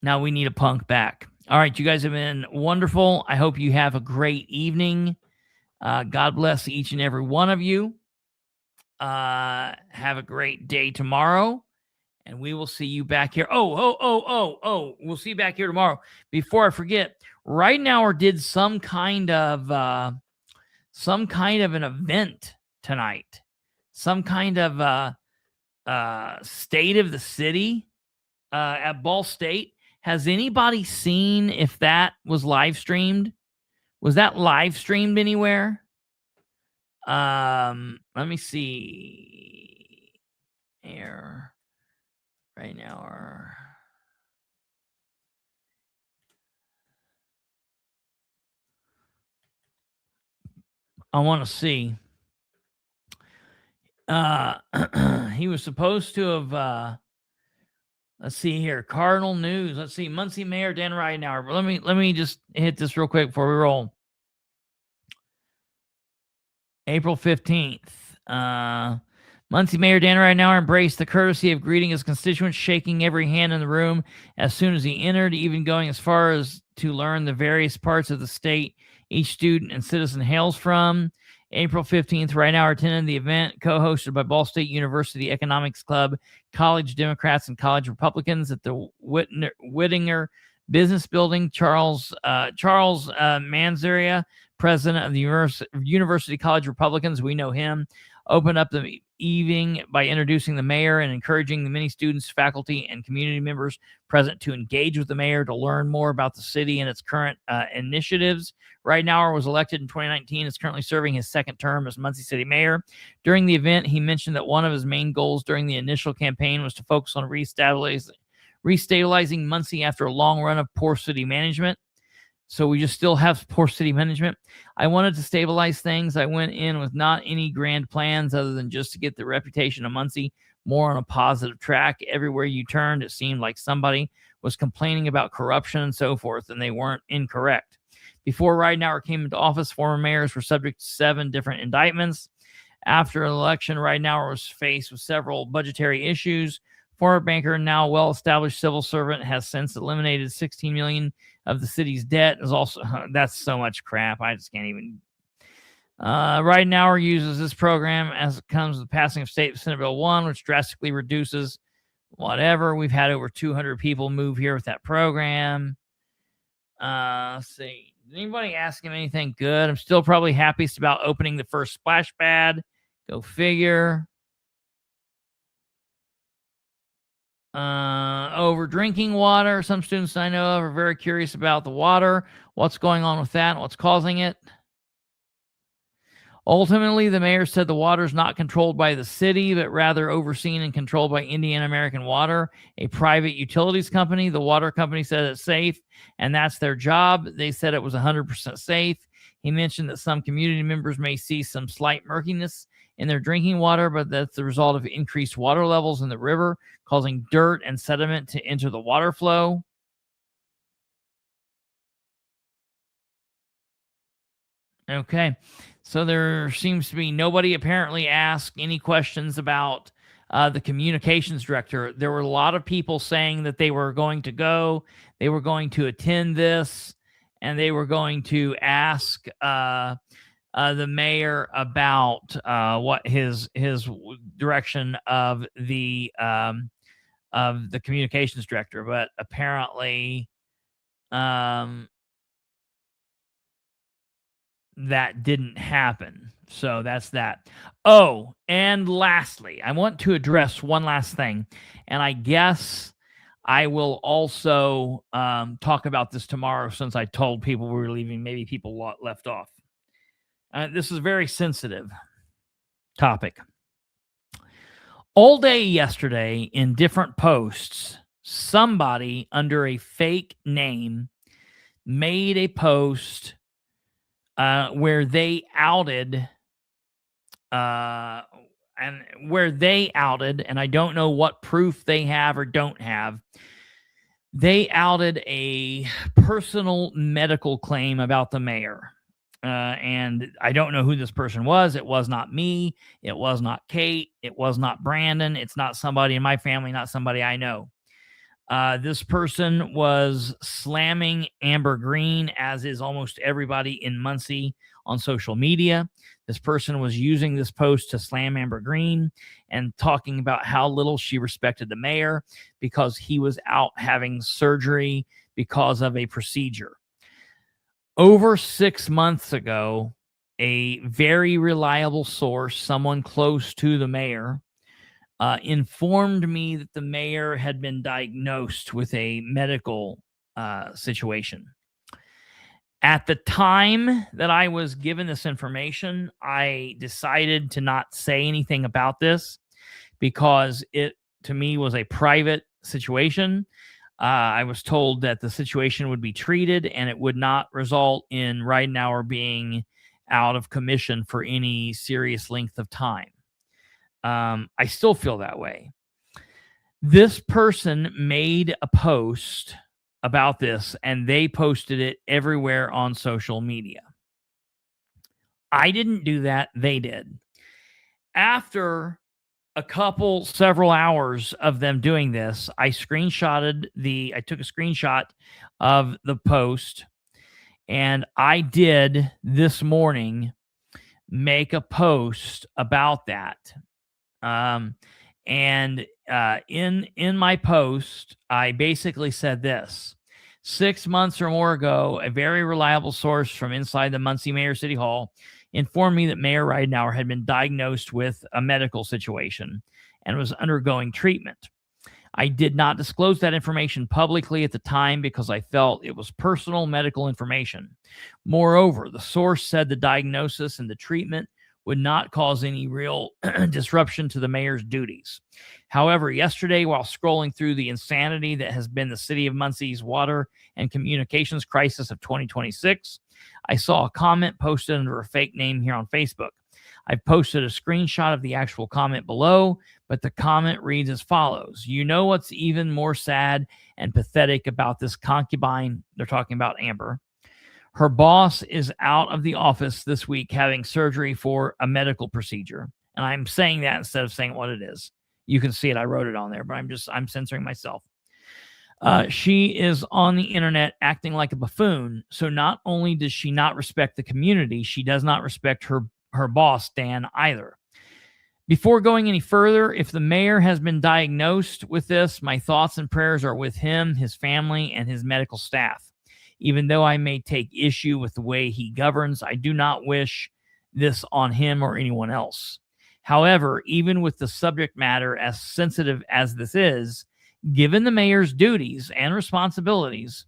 Now we need a punk back. All right, you guys have been wonderful. I hope you have a great evening. God bless each and every one of you. Have a great day tomorrow. And we will see you back here. We'll see you back here tomorrow. Before I forget, Ridenhour did some kind of an event tonight. Some kind of state of the city at Ball State. Has anybody seen if that was live streamed? Was that live streamed anywhere? Let me see. Here. Right now. I want to see. He was supposed to have let's see here. Cardinal News. Let's see. Muncie Mayor Dan Ridenhour. Let me just hit this real quick before we roll. April 15th. Muncie Mayor Dan Ridenhour embraced the courtesy of greeting his constituents, shaking every hand in the room as soon as he entered, even going as far as to learn the various parts of the state each student and citizen hails from. April 15th, Ridenhour attended the event co-hosted by Ball State University Economics Club, College Democrats, and College Republicans at the Whittinger Business Building. Charles Manzaria, president of the University College Republicans, we know him, opened up the evening by introducing the mayor and encouraging the many students, faculty, and community members present to engage with the mayor to learn more about the city and its current initiatives. Ridenhour was elected in 2019, is currently serving his second term as Muncie City Mayor. During the event, he mentioned that one of his main goals during the initial campaign was to focus on restabilizing Muncie after a long run of poor city management. So we just still have poor city management. I wanted to stabilize things. I went in with not any grand plans other than just to get the reputation of Muncie more on a positive track. Everywhere you turned, it seemed like somebody was complaining about corruption and so forth, and they weren't incorrect. Before Ridenhour came into office, former mayors were subject to 7 different indictments. After an election, Ridenhour was faced with several budgetary issues. Former banker, now well-established civil servant, has since eliminated $16 million of the city's debt. Is also that's so much crap. I just can't even. Ridenauer uses this program as it comes with the passing of Senate Bill 1, which drastically reduces whatever. We've had over 200 people move here with that program. Let's see. Did anybody ask him anything good? I'm still probably happiest about opening the first splash pad. Go figure. Over drinking water. Some students I know of are very curious about the water. What's going on with that and what's causing it? Ultimately, the mayor said the water is not controlled by the city, but rather overseen and controlled by Indiana American Water, a private utilities company. The water company said it's safe, and that's their job. They said it was 100% safe. He mentioned that some community members may see some slight murkiness in their drinking water, but that's the result of increased water levels in the river, causing dirt and sediment to enter the water flow. Okay. So there seems to be nobody apparently asked any questions about the communications director. There were a lot of people saying that they were going to go, they were going to attend this, and they were going to ask the mayor about what his direction of the communications director. But apparently, that didn't happen. So that's that. Oh, and lastly, I want to address one last thing. And I guess I will also talk about this tomorrow since I told people we were leaving. Maybe people left off. This is a very sensitive topic. All day yesterday in different posts, somebody under a fake name made a post where they outed, and I don't know what proof they have or don't have, they outed a personal medical claim about the mayor. And I don't know who this person was. It was not me. It was not Kate. It was not Brandon. It's not somebody in my family, not somebody I know. This person was slamming Amber Green, as is almost everybody in Muncie on social media. This person was using this post to slam Amber Green and talking about how little she respected the mayor because he was out having surgery because of a procedure. Over 6 months ago, a very reliable source, someone close to the mayor, informed me that the mayor had been diagnosed with a medical situation. At the time that I was given this information, I decided to not say anything about this because it, to me, was a private situation. I was told that the situation would be treated and it would not result in Ridenauer being out of commission for any serious length of time. I still feel that way. This person made a post about this and they posted it everywhere on social media. I didn't do that. They did. After several hours of them doing this, I took a screenshot of the post, and I did this morning make a post about that. In my post, I basically said this: 6 months or more ago, a very reliable source from inside the Muncie Mayor City Hall informed me that Mayor Ridenauer had been diagnosed with a medical situation and was undergoing treatment. I did not disclose that information publicly at the time because I felt it was personal medical information. Moreover, the source said the diagnosis and the treatment would not cause any real disruption to the mayor's duties. However, yesterday, while scrolling through the insanity that has been the City of Muncie's water and communications crisis of 2026, I saw a comment posted under a fake name here on Facebook. I've posted a screenshot of the actual comment below, but the comment reads as follows: "You know what's even more sad and pathetic about this concubine?" They're talking about Amber. "Her boss is out of the office this week having surgery for a medical procedure." And I'm saying that instead of saying what it is. You can see it. I wrote it on there, but I'm censoring myself. She is on the internet acting like a buffoon. So not only does she not respect the community, she does not respect her boss, Dan, either. Before going any further, if the mayor has been diagnosed with this, my thoughts and prayers are with him, his family, and his medical staff. Even though I may take issue with the way he governs, I do not wish this on him or anyone else. However, even with the subject matter as sensitive as this is, given the mayor's duties and responsibilities,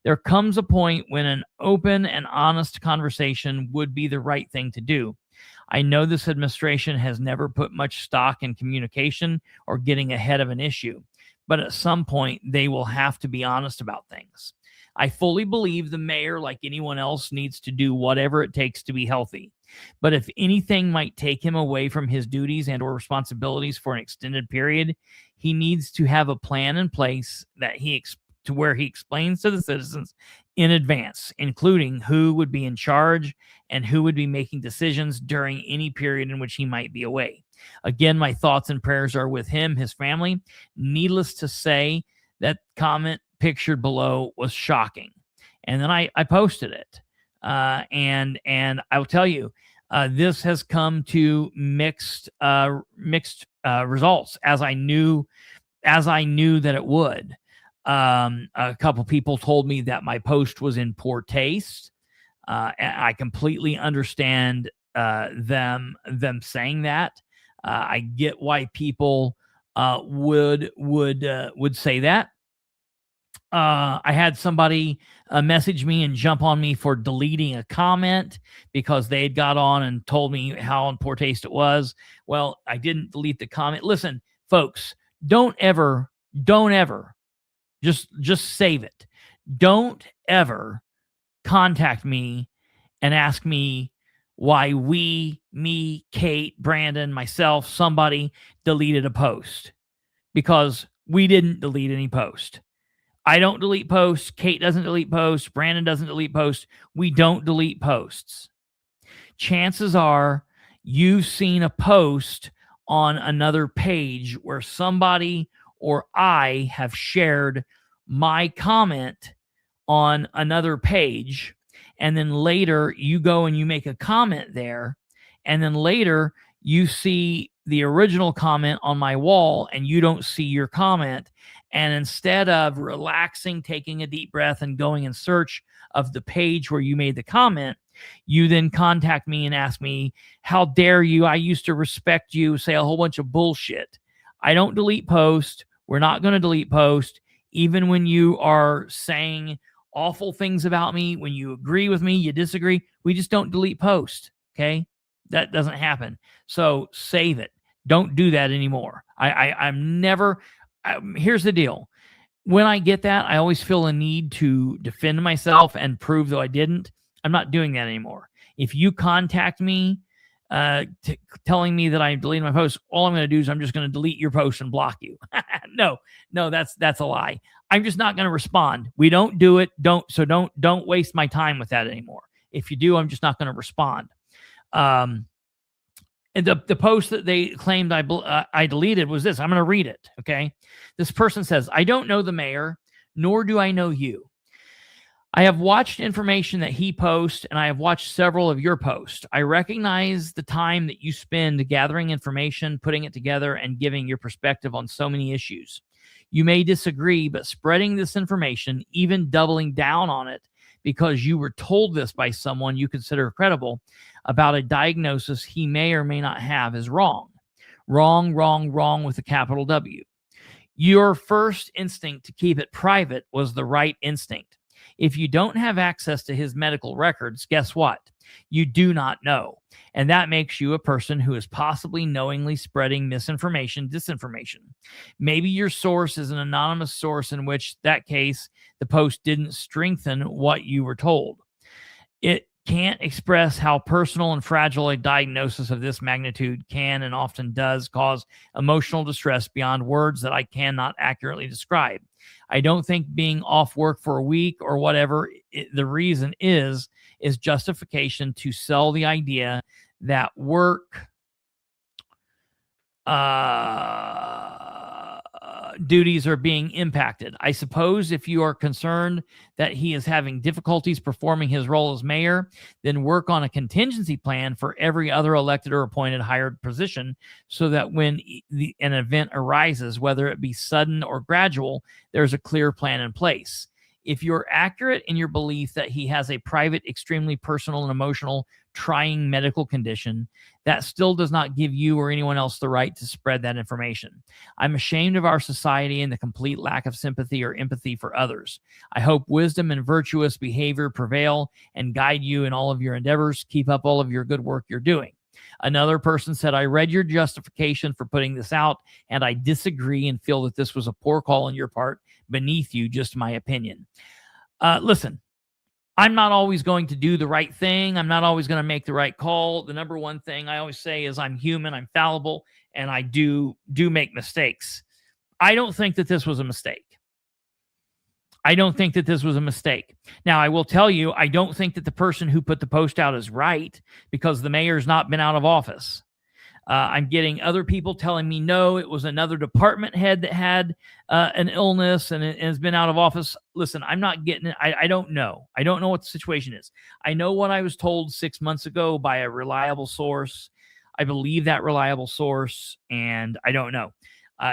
there comes a point when an open and honest conversation would be the right thing to do. I know this administration has never put much stock in communication or getting ahead of an issue, but at some point they will have to be honest about things. I fully believe the mayor, like anyone else, needs to do whatever it takes to be healthy. But if anything might take him away from his duties and or responsibilities for an extended period, he needs to have a plan in place that to where he explains to the citizens in advance, including who would be in charge and who would be making decisions during any period in which he might be away. Again, my thoughts and prayers are with him, his family. Needless to say, that comment pictured below was shocking. And then I posted it. And I will tell you, this has come to mixed results, as I knew that it would. A couple people told me that my post was in poor taste. I completely understand them saying that. I get why people would say that. I had somebody message me and jump on me for deleting a comment because they had got on and told me how in poor taste it was. Well, I didn't delete the comment. Listen, folks, don't ever, just save it. Don't ever contact me and ask me why me, Kate, Brandon, myself, somebody deleted a post, because we didn't delete any post. I don't delete posts. Kate doesn't delete posts. Brandon doesn't delete posts. We don't delete posts. Chances are you've seen a post on another page where somebody or I have shared my comment on another page, and then later you go and you make a comment there, and then later you see the original comment on my wall and you don't see your comment. And instead of relaxing, taking a deep breath, and going in search of the page where you made the comment, you then contact me and ask me, how dare you? I used to respect you, say a whole bunch of bullshit. I don't delete posts. We're not going to delete posts. Even when you are saying awful things about me, when you agree with me, you disagree, we just don't delete posts. Okay? That doesn't happen. So save it. Don't do that anymore. I'm never... here's the deal. When I get that, I always feel a need to defend myself and prove, though I didn't. I'm not doing that anymore. If you contact me telling me that I deleted my post, all I'm going to do is I'm just going to delete your post and block you. No, that's a lie. I'm just not going to respond. We don't do it. Don't waste my time with that anymore. If you do, I'm just not going to respond. And the post that they claimed I deleted was this. I'm going to read it, okay? This person says, I don't know the mayor, nor do I know you. I have watched information that he posts, and I have watched several of your posts. I recognize the time that you spend gathering information, putting it together, and giving your perspective on so many issues. You may disagree, but spreading this information, even doubling down on it, because you were told this by someone you consider credible about a diagnosis he may or may not have, is wrong. Wrong with a capital W. Your first instinct to keep it private was the right instinct. If you don't have access to his medical records, guess what? You do not know. And that makes you a person who is possibly knowingly spreading misinformation, disinformation. Maybe your source is an anonymous source, in which that case, the post didn't strengthen what you were told. It can't express how personal and fragile a diagnosis of this magnitude can and often does cause emotional distress beyond words that I cannot accurately describe. I don't think being off work for a week or whatever the reason is justification to sell the idea that work duties are being impacted. I suppose if you are concerned that he is having difficulties performing his role as mayor, then work on a contingency plan for every other elected or appointed hired position so that when an event arises, whether it be sudden or gradual, there's a clear plan in place. If you're accurate in your belief that he has a private, extremely personal and emotional, trying medical condition, that still does not give you or anyone else the right to spread that information. I'm ashamed of our society and the complete lack of sympathy or empathy for others. I hope wisdom and virtuous behavior prevail and guide you in all of your endeavors. Keep up all of your good work you're doing. Another person said, I read your justification for putting this out, and I disagree and feel that this was a poor call on your part. Beneath you, just my opinion. Listen, I'm not always going to do the right thing. I'm not always going to make the right call. The number one thing I always say is I'm human, I'm fallible, and I do make mistakes. I don't think that this was a mistake. I don't think that this was a mistake. Now, I will tell you, I don't think that the person who put the post out is right because the mayor's not been out of office. I'm getting other people telling me, no, it was another department head that had an illness and has been out of office. Listen, I'm not getting it. I don't know. I don't know what the situation is. I know what I was told 6 months ago by a reliable source. I believe that reliable source, and I don't know.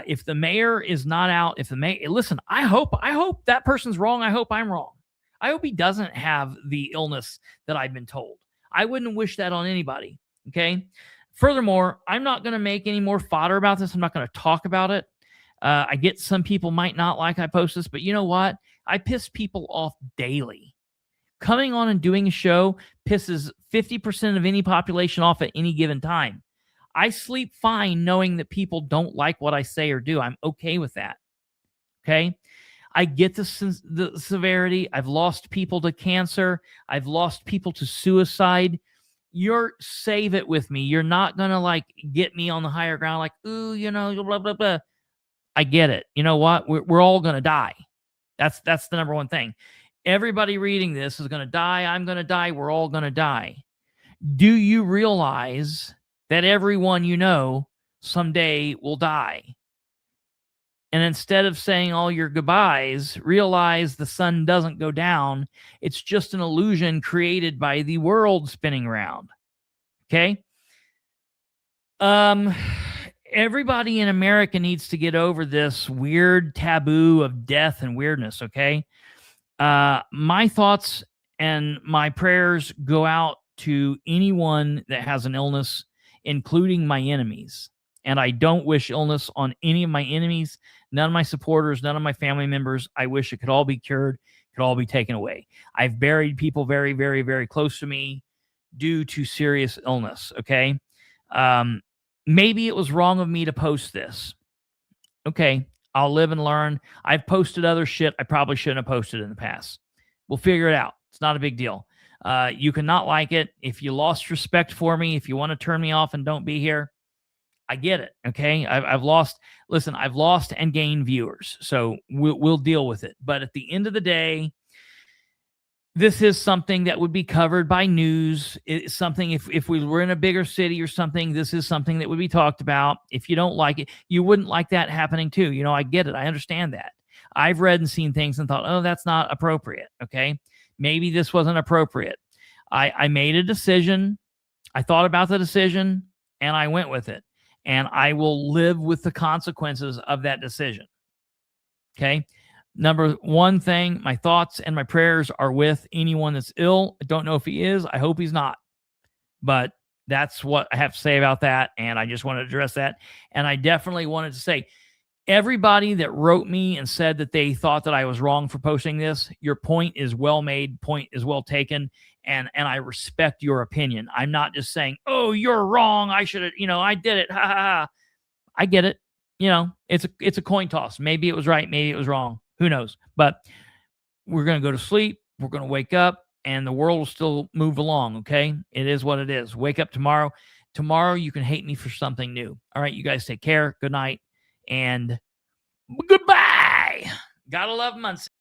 If the mayor is not out, listen, I hope that person's wrong. I hope I'm wrong. I hope he doesn't have the illness that I've been told. I wouldn't wish that on anybody. Okay. Furthermore, I'm not going to make any more fodder about this. I'm not going to talk about it. I get some people might not like I post this, but you know what? I piss people off daily. Coming on and doing a show pisses 50% of any population off at any given time. I sleep fine knowing that people don't like what I say or do. I'm okay with that. Okay? I get the severity. I've lost people to cancer. I've lost people to suicide. You're save it with me. You're not going to like get me on the higher ground like, ooh, you know, blah, blah, blah. I get it. You know what? We're all going to die. That's the number one thing. Everybody reading this is going to die. I'm going to die. We're all going to die. Do you realize that everyone you know someday will die? And instead of saying all your goodbyes, realize the sun doesn't go down. It's just an illusion created by the world spinning around. Okay? Everybody in America needs to get over this weird taboo of death and weirdness, okay? My thoughts and my prayers go out to anyone that has an illness, including my enemies. And I don't wish illness on any of my enemies, none of my supporters, none of my family members. I wish it could all be cured, could all be taken away. I've buried people very, very, very close to me due to serious illness, okay? Maybe it was wrong of me to post this. Okay, I'll live and learn. I've posted other shit I probably shouldn't have posted in the past. We'll figure it out. It's not a big deal. You cannot like it. If you lost respect for me, if you want to turn me off and don't be here, I get it. Okay. I've lost and gained viewers. So we'll deal with it. But at the end of the day, this is something that would be covered by news. It's something, if we were in a bigger city or something, this is something that would be talked about. If you don't like it, you wouldn't like that happening too. You know, I get it. I understand that. I've read and seen things and thought, oh, that's not appropriate. Okay. Maybe this wasn't appropriate. I made a decision. I thought about the decision and I went with it. And I will live with the consequences of that decision. Okay. Number one thing, my thoughts and my prayers are with anyone that's ill. I don't know if he is. I hope he's not. But that's what I have to say about that. And I just wanted to address that. And I definitely wanted to say, everybody that wrote me and said that they thought that I was wrong for posting this, your point is well made, point is well taken. And I respect your opinion. I'm not just saying, oh, you're wrong. I should have, I did it. Ha ha ha. I get it. It's a coin toss. Maybe it was right. Maybe it was wrong. Who knows? But we're going to go to sleep. We're going to wake up and the world will still move along. Okay. It is what it is. Wake up tomorrow. Tomorrow you can hate me for something new. All right. You guys take care. Good night and goodbye. Gotta love Muncie.